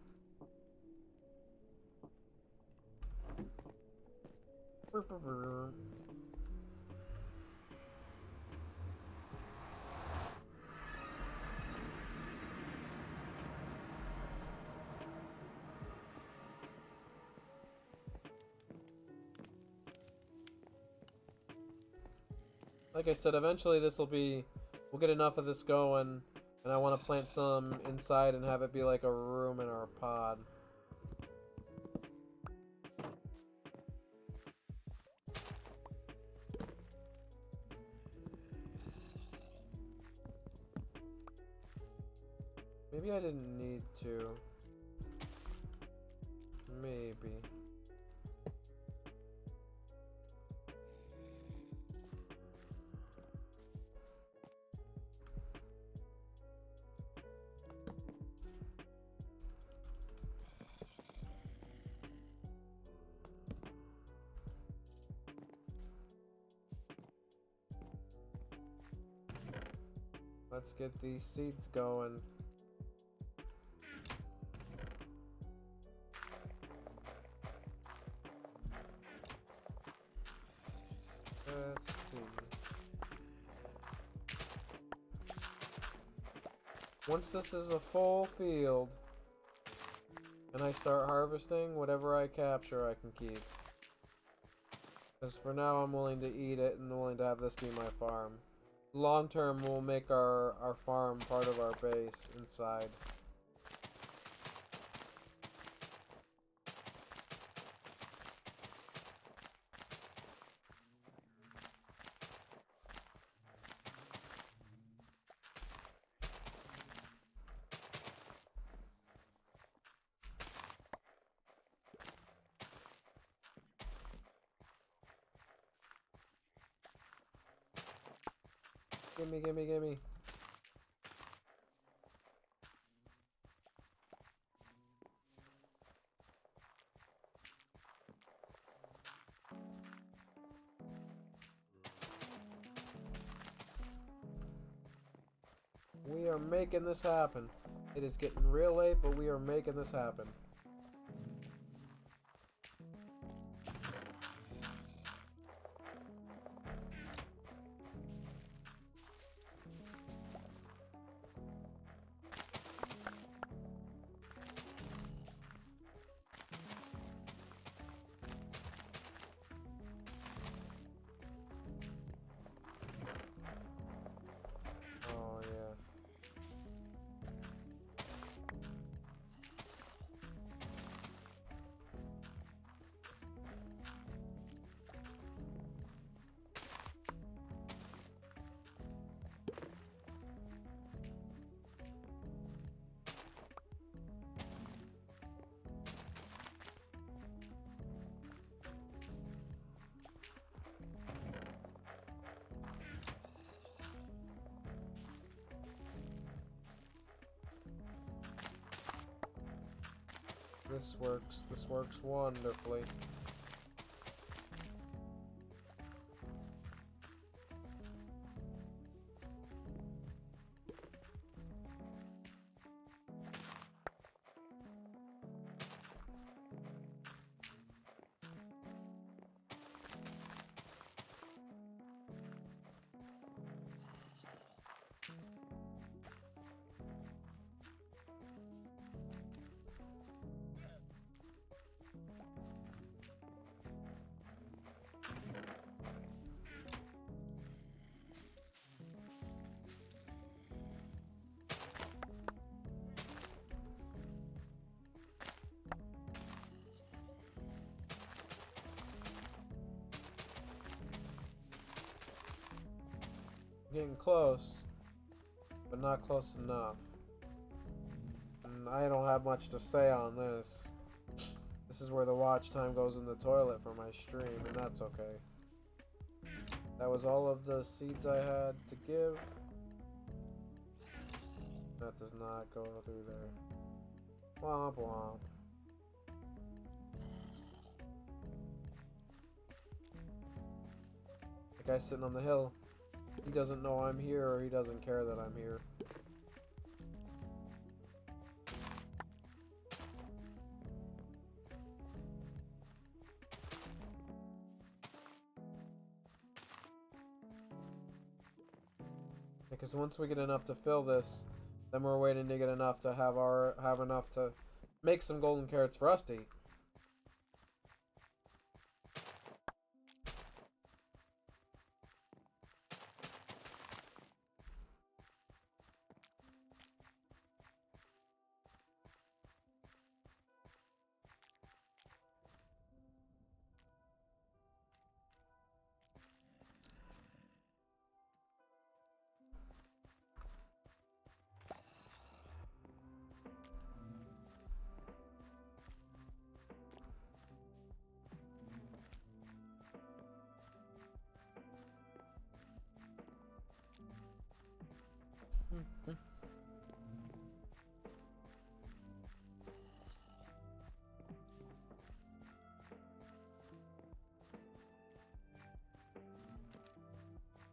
Like I said, eventually this will be... We'll get enough of this going, and I want to plant some inside and have it be like a room in our pod. Maybe I didn't need to. Maybe. Let's get these seeds going. Let's see. Once this is a full field, and I start harvesting, whatever I capture I can keep. Because for now I'm willing to eat it and willing to have this be my farm. Long term we'll make our farm part of our base inside. Gimme, gimme, gimme. We are making this happen. It is getting real late, but we are making this happen. Oh, yeah. This works wonderfully. getting close, but not close enough. And I don't have much to say on this. This is where the watch time goes in the toilet for my stream, and that's okay. That was all of the seeds I had to give. That does not go through there. Womp womp. The guy sitting on the hill, he doesn't know I'm here, or he doesn't care that I'm here. Because once we get enough to fill this, then we're waiting to get enough to have enough to make some golden carrots for us to eat.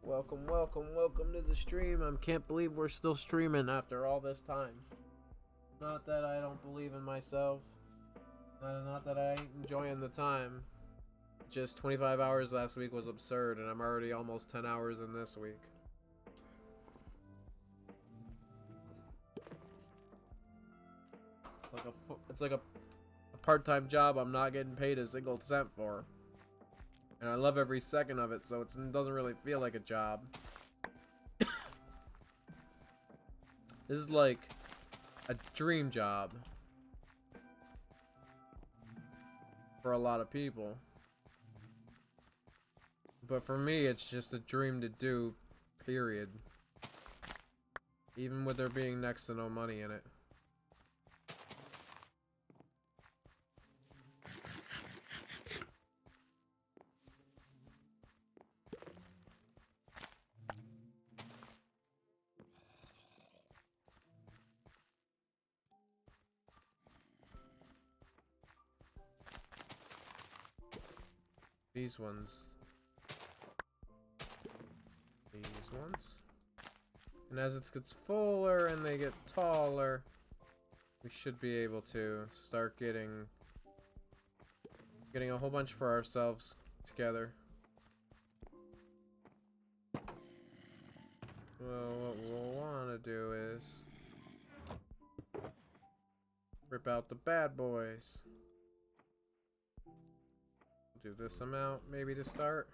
Welcome, welcome, welcome to the stream. I can't believe we're still streaming after all this time. Not that I don't believe in myself. Not that I ain't enjoying the time. Just 25 hours last week was absurd, and I'm already almost 10 hours in this week. It's like a part-time job I'm not getting paid a single cent for. And I love every second of it, so it doesn't really feel like a job. This is like a dream job for a lot of people. But for me, it's just a dream to do, period. Even with there being next to no money in it. These ones. These ones. And as it gets fuller and they get taller, we should be able to start getting a whole bunch for ourselves together. Well, what we'll want to do is rip out the bad boys. Do this amount maybe to start.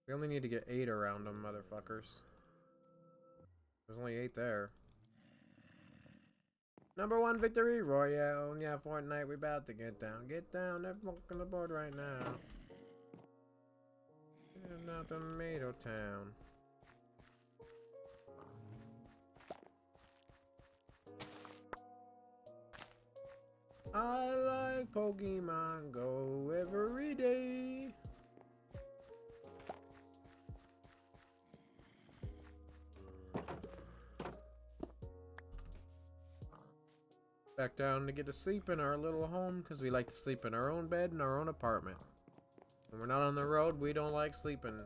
We only need to get 8 around them, motherfuckers. There's only 8 there. #1 victory royale. Yeah, Fortnite, we about to get down. Get down, they're blocking the board right now. It's not Tomato Town. I like Pokemon Go every day. Back down to get to sleep in our little home because we like to sleep in our own bed in our own apartment. When we're not on the road, we don't like sleeping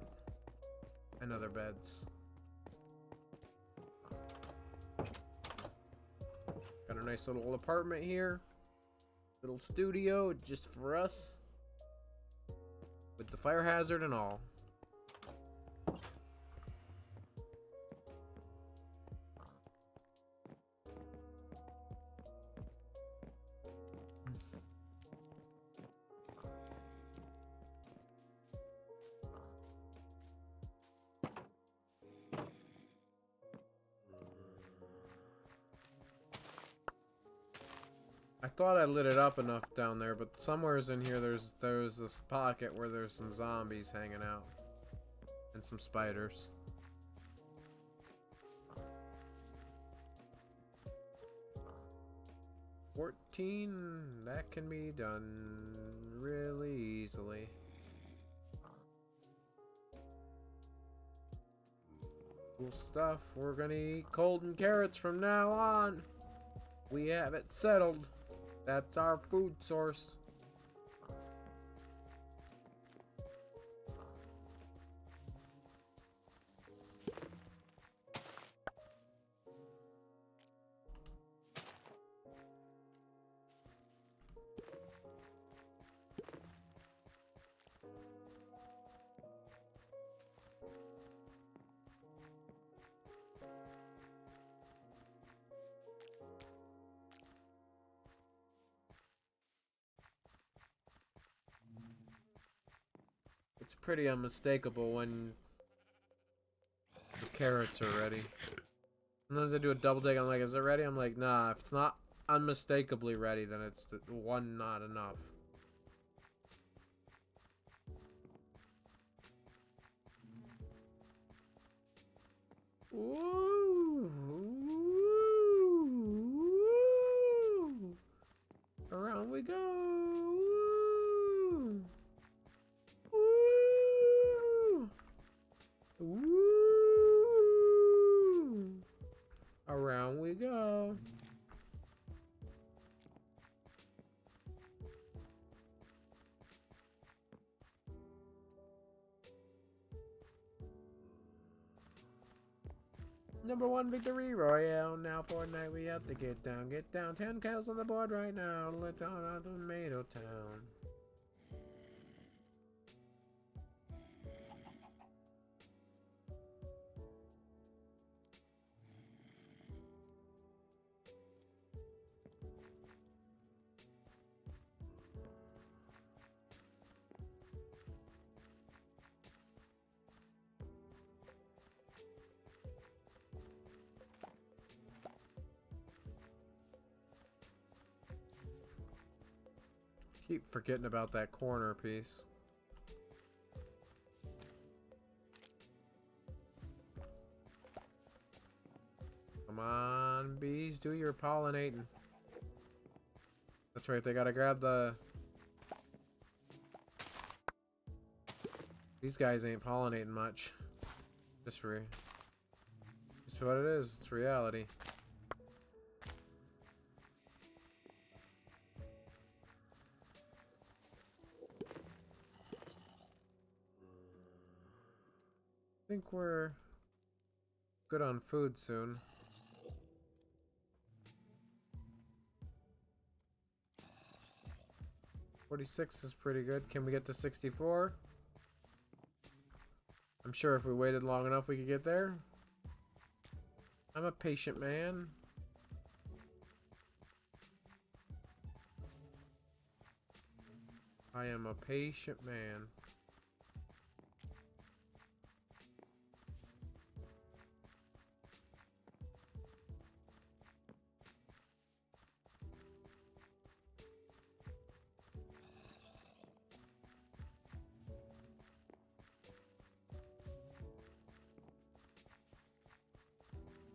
in other beds. Got a nice little apartment here. Little studio just for us. With the fire hazard and all. I thought I lit it up enough down there, but somewheres in here there's this pocket where there's some zombies hanging out. And some spiders. $14, that can be done really easily. Cool stuff. We're gonna eat golden carrots from now on. We have it settled. That's our food source. It's pretty unmistakable when the carrots are ready. Sometimes I do a double take, I'm like, is it ready? I'm like, nah, if it's not unmistakably ready, then it's one not enough. Woo! Woo! Around we go! Woo! Woo! Woo! Around we go. #1 victory royale. Now Fortnite, we have to get down. 10 kills on the board right now. Let's on Tomato Town. Keep forgetting about that corner piece. Come on, bees, do your pollinating. That's right, they gotta grab the... These guys ain't pollinating much. Just what it is, it's reality. I think we're good on food soon. $46 is pretty good. Can we get to 64? I'm sure if we waited long enough we could get there. I'm a patient man. I am a patient man.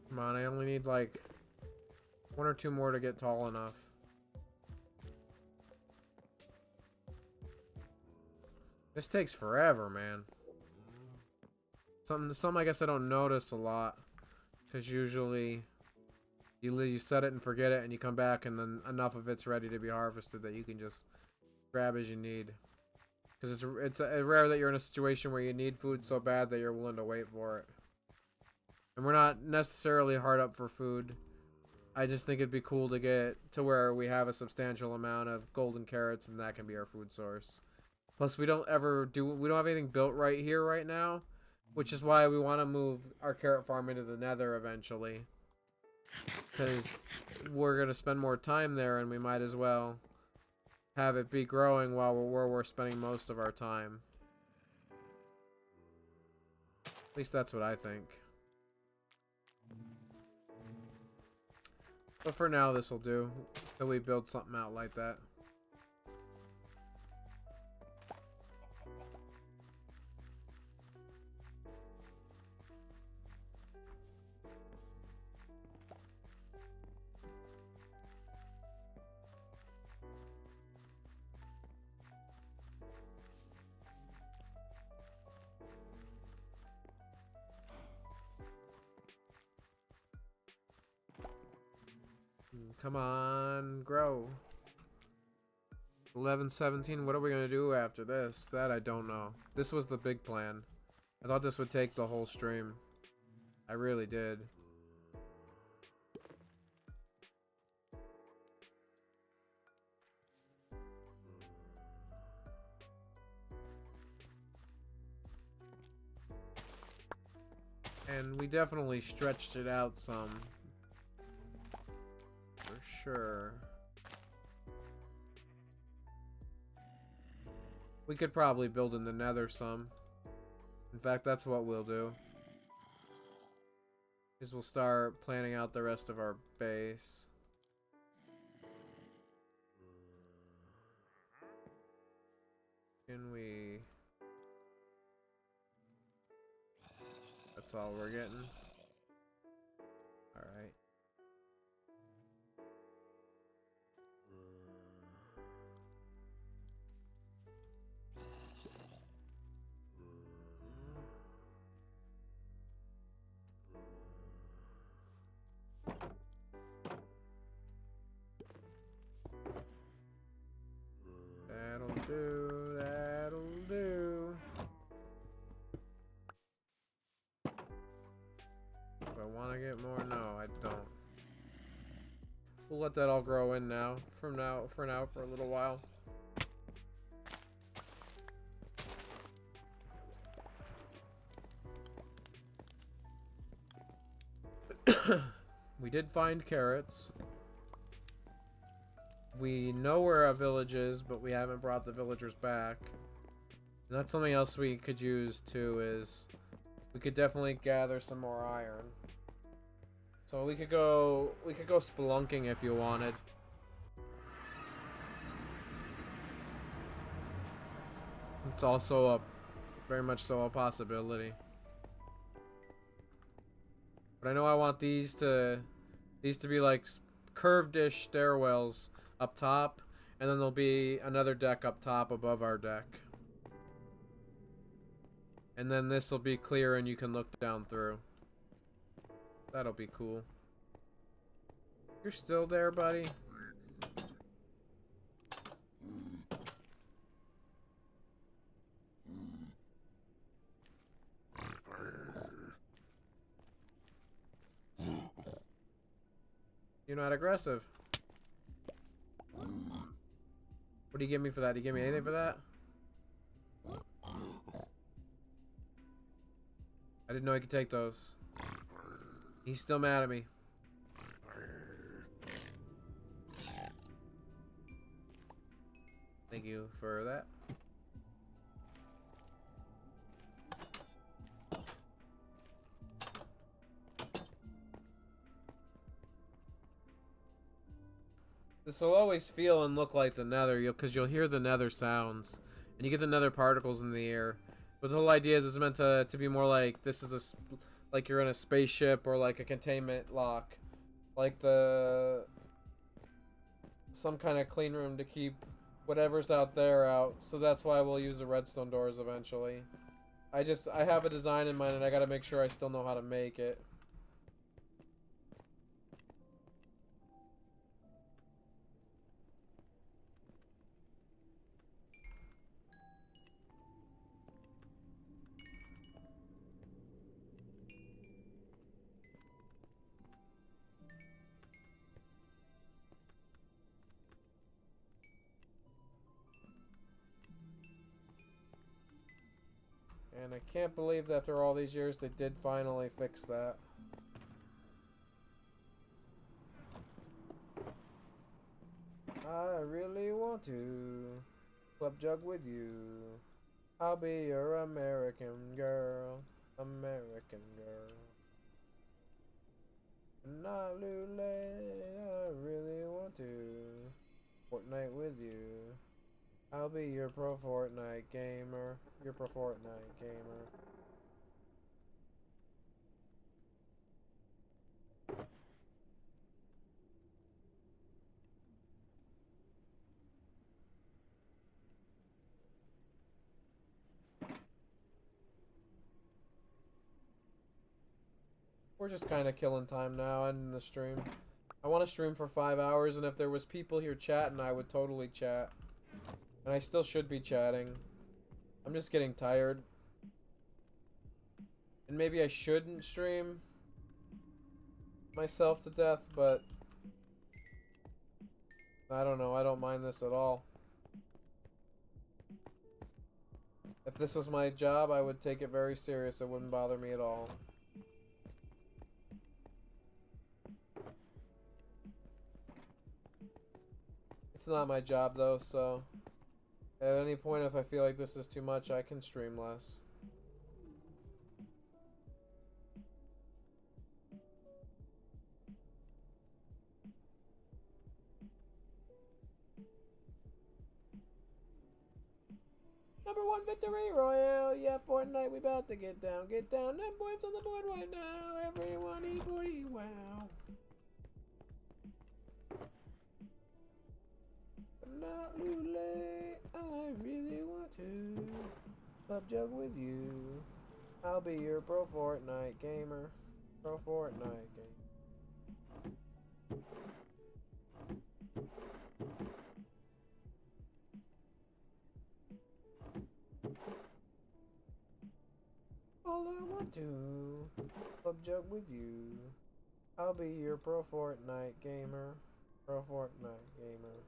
Come on, I only need like 1 or 2 more to get tall enough. This takes forever, man. Some I guess I don't notice a lot, because usually you set it and forget it, and you come back, and then enough of it's ready to be harvested that you can just grab as you need. Because it's rare that you're in a situation where you need food so bad that you're willing to wait for it. And we're not necessarily hard up for food. I just think it'd be cool to get to where we have a substantial amount of golden carrots, and that can be our food source. Plus, we don't have anything built right here right now, which is why we want to move our carrot farm into the Nether eventually. Because we're going to spend more time there, and we might as well have it be growing while where we're spending most of our time. At least that's what I think. But for now, this will do. Till we build something out like that. Come on, grow. 11:17. What are we gonna do after this? That I don't know. This was the big plan. I thought this would take the whole stream. I really did. And we definitely stretched it out some. For sure. We could probably build in the nether some. In fact, that's what we'll do. Is we'll start planning out the rest of our base. Can we... That's all we're getting. Alright. That'll do, that'll do. Do I want to get more? No, I don't. We'll let that all grow in now. For now, for a little while. We did find carrots. We know where our village is, but we haven't brought the villagers back. And that's something else we could use too, is we could definitely gather some more iron. So we could go spelunking if you wanted. It's also very much so a possibility. But I know I want these to be like curved-ish stairwells up top, and then there'll be another deck up top above our deck. And then this will be clear and you can look down through. That'll be cool. You're still there, buddy? You're not aggressive. What do you give me for that? Do you give me anything for that? I didn't know I could take those. He's still mad at me. Thank you for that. This will always feel and look like the nether, because you'll hear the nether sounds. And you get the nether particles in the air. But the whole idea is it's meant to be more like, this is like you're in a spaceship or like a containment lock. Like some kind of clean room to keep whatever's out there out. So that's why we'll use the redstone doors eventually. I have a design in mind and I gotta make sure I still know how to make it. And I can't believe that after all these years they did finally fix that. I really want to club jug with you. I'll be your American girl. American girl. Not Lule, I really want to Fortnite with you. I'll be your pro Fortnite gamer. Your pro Fortnite gamer. We're just kind of killing time now, ending the stream. I want to stream for 5 hours, and if there was people here chatting, I would totally chat. And I still should be chatting. I'm just getting tired. And maybe I shouldn't stream myself to death, but I don't know. I don't mind this at all. If this was my job, I would take it very serious. It wouldn't bother me at all. It's not my job though, so at any point if I feel like this is too much, I can stream less. #1 victory royale, yeah, Fortnite, we about to get down, 9 points on the board right now, everyone eat booty, wow. Not Lule, I really want to club jug with you. I'll be your pro Fortnite gamer. Pro Fortnite gamer. All I want to club jug with you. I'll be your pro Fortnite gamer. Pro Fortnite gamer.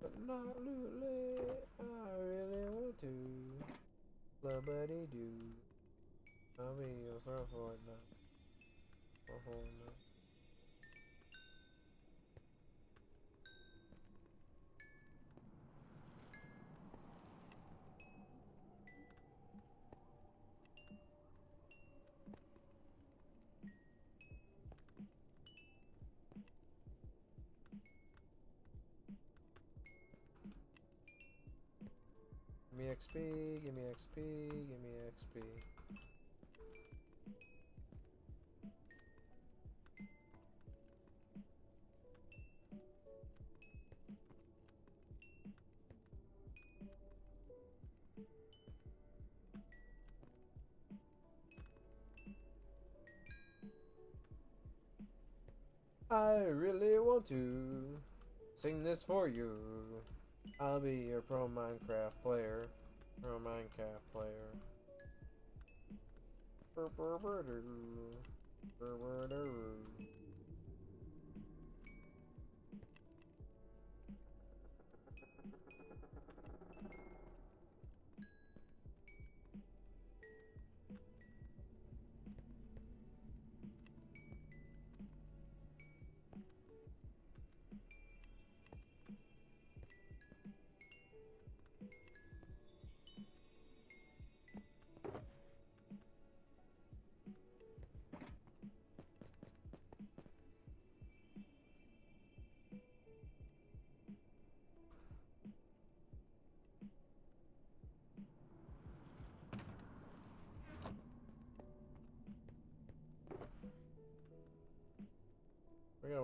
But not Lule, I really want to. Clubbity do. I'll be your pro Fortnite. Pro Fortnite. Give me XP, give me XP, give me XP. I really want to sing this for you. I'll be your pro Minecraft player. Pro Minecraft player.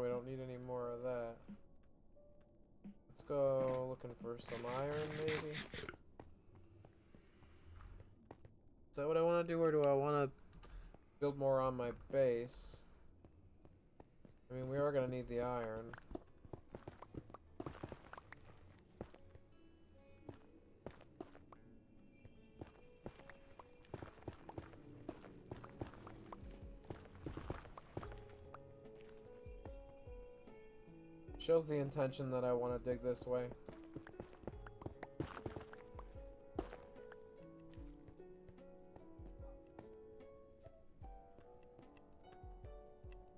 We don't need any more of that. Let's go looking for some iron, maybe. Is that what I want to do, or do I want to build more on my base? I mean, we are going to need the iron. Shows the intention that I want to dig this way.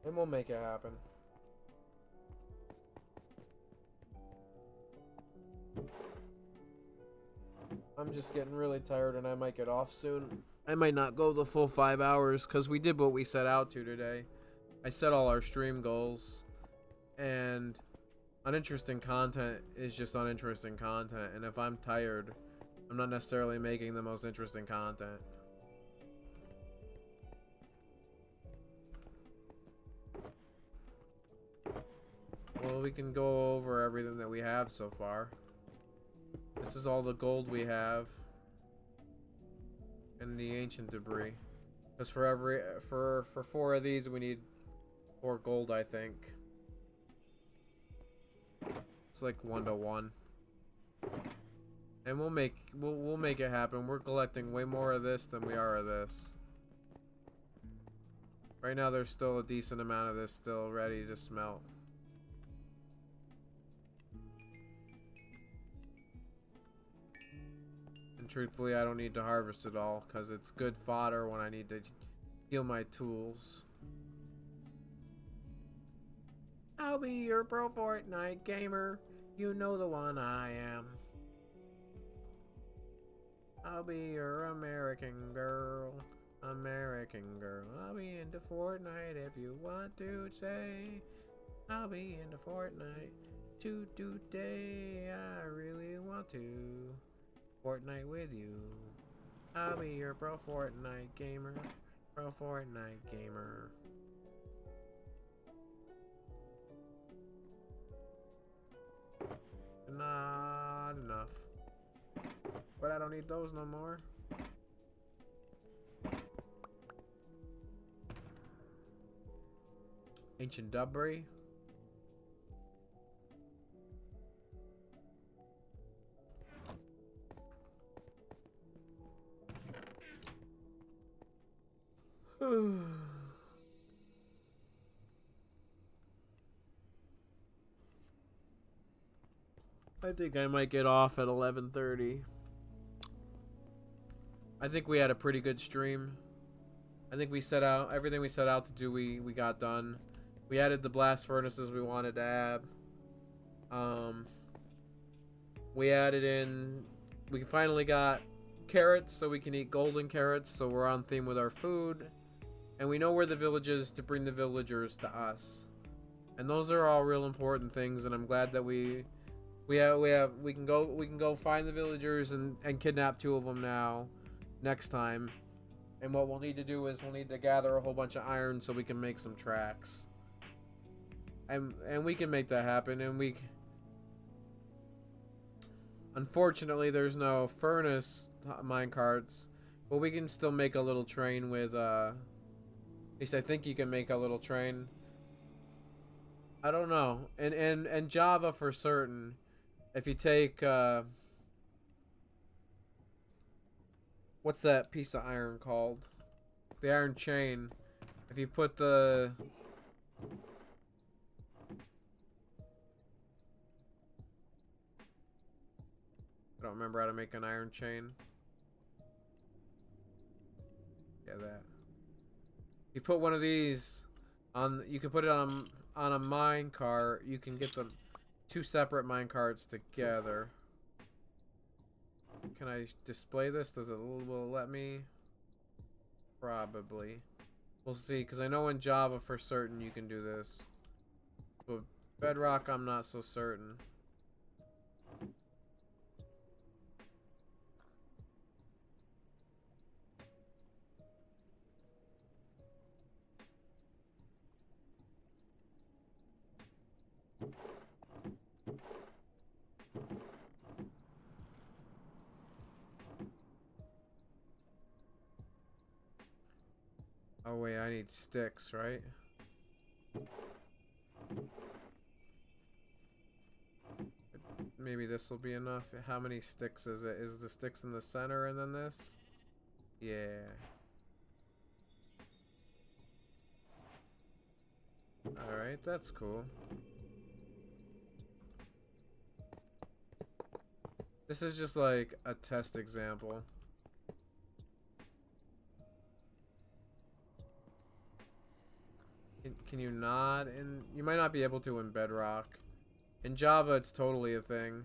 And we'll make it happen. I'm just getting really tired and I might get off soon. I might not go the full 5 hours because we did what we set out to today. I set all our stream goals, and uninteresting content is just uninteresting content, and if I'm tired, I'm not necessarily making the most interesting content. Well, we can go over everything that we have so far. This is all the gold we have. And the ancient debris. Because for 4 of these we need 4 gold, I think. It's like 1 to 1. And we'll make it happen. We're collecting way more of this than we are of this. Right now there's still a decent amount of this still ready to smelt. And truthfully, I don't need to harvest it all because it's good fodder when I need to heal my tools. I'll be your pro Fortnite gamer. You know the one I am. I'll be your American girl. American girl. I'll be into Fortnite if you want to say. I'll be into Fortnite today. I really want to Fortnite with you. I'll be your pro Fortnite gamer. Pro Fortnite gamer. Not enough. But I don't need those no more. Ancient debris. I think I might get off at 11:30. I think we had a pretty good stream. I think we set out everything we set out to do. We got done. We added the blast furnaces we wanted to add. We added in. We finally got carrots, so we can eat golden carrots. So we're on theme with our food, and we know where the village is to bring the villagers to us. And those are all real important things. And I'm glad that we can go find the villagers and kidnap 2 of them now. Next time. And what we'll need to do is we'll need to gather a whole bunch of iron so we can make some tracks. And we can make that happen. And unfortunately there's no furnace minecarts, but we can still make a little train with at least I think you can make a little train. I don't know. And Java for certain, if you take what's that piece of iron called? The iron chain. If you put the... I don't remember how to make an iron chain. Yeah, that. You put one of these on... You can put it on a mine cart. You can get the 2 separate mine carts together. Can I display this? Will it let me? Probably. We'll see, because I know in Java for certain you can do this. But Bedrock, I'm not so certain. Oh wait, I need sticks, right? Maybe this will be enough. How many sticks is it? Is the sticks in the center and then this? Yeah. Alright, that's cool. This is just like a test example. Can you not? And you might not be able to in Bedrock. In Java, it's totally a thing.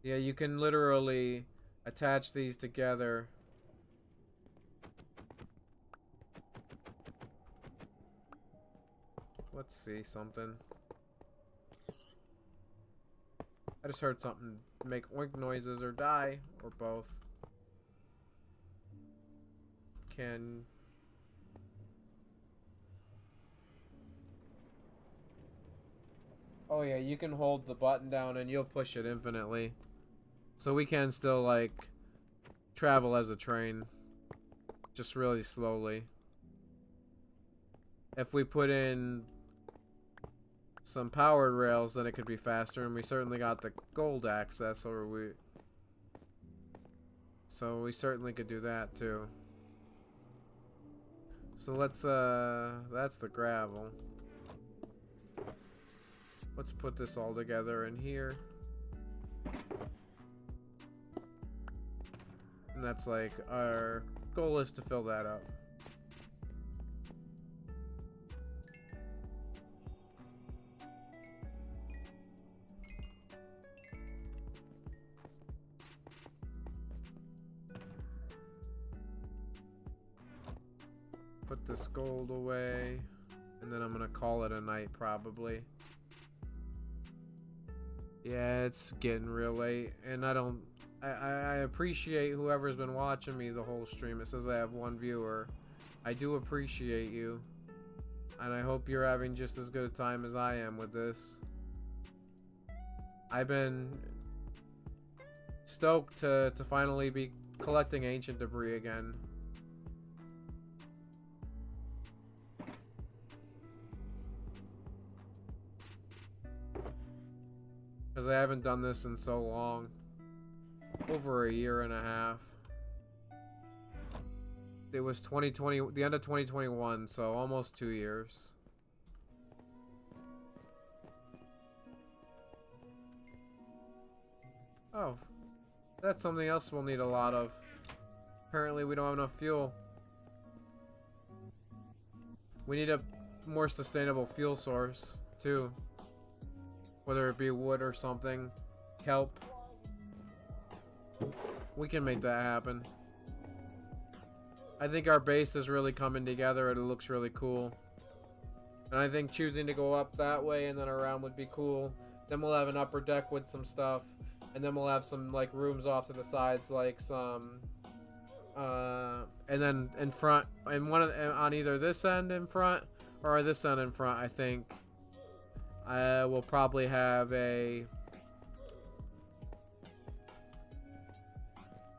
Yeah, you can literally attach these together. Let's see something. I just heard something make oink noises or die, or both. Can... Oh yeah, you can hold the button down and you'll push it infinitely. So we can still, like, travel as a train. Just really slowly. If we put in some powered rails, then it could be faster, and we certainly got the gold access, so we certainly could do that too. So let's that's the gravel. Let's put this all together in here. And that's like our goal is to fill that up. Put this gold away, and then I'm gonna call it a night probably. Yeah, it's getting real late, and I appreciate whoever's been watching me the whole stream. It says I have one viewer. I do appreciate you, and I hope you're having just as good a time as I am with this. I've been stoked to finally be collecting ancient debris again. Because I haven't done this in so long. Over a year and a half. It was 2020, the end of 2021, so almost 2 years. Oh, that's something else we'll need a lot of. Apparently we don't have enough fuel. We need a more sustainable fuel source, too. Whether it be wood or something. Kelp. We can make that happen. I think our base is really coming together and it looks really cool. And I think choosing to go up that way and then around would be cool. Then we'll have an upper deck with some stuff. And then we'll have some like rooms off to the sides, like some and then in front, and on either this end in front or this end in front, I think we'll probably have a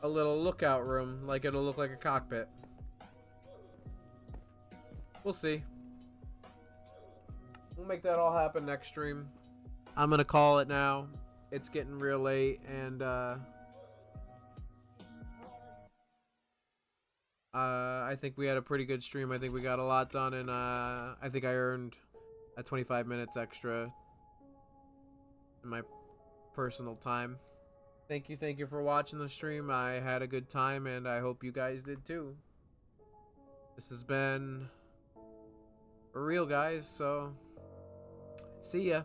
little lookout room, like it'll look like a cockpit. We'll see. We'll make that all happen next stream. I'm gonna call it now. It's getting real late, and I think we had a pretty good stream. I think we got a lot done, and I think I earned 25 minutes extra in my personal time. Thank you for watching the stream. I had a good time, and I hope you guys did too. This has been for real, guys, so see ya.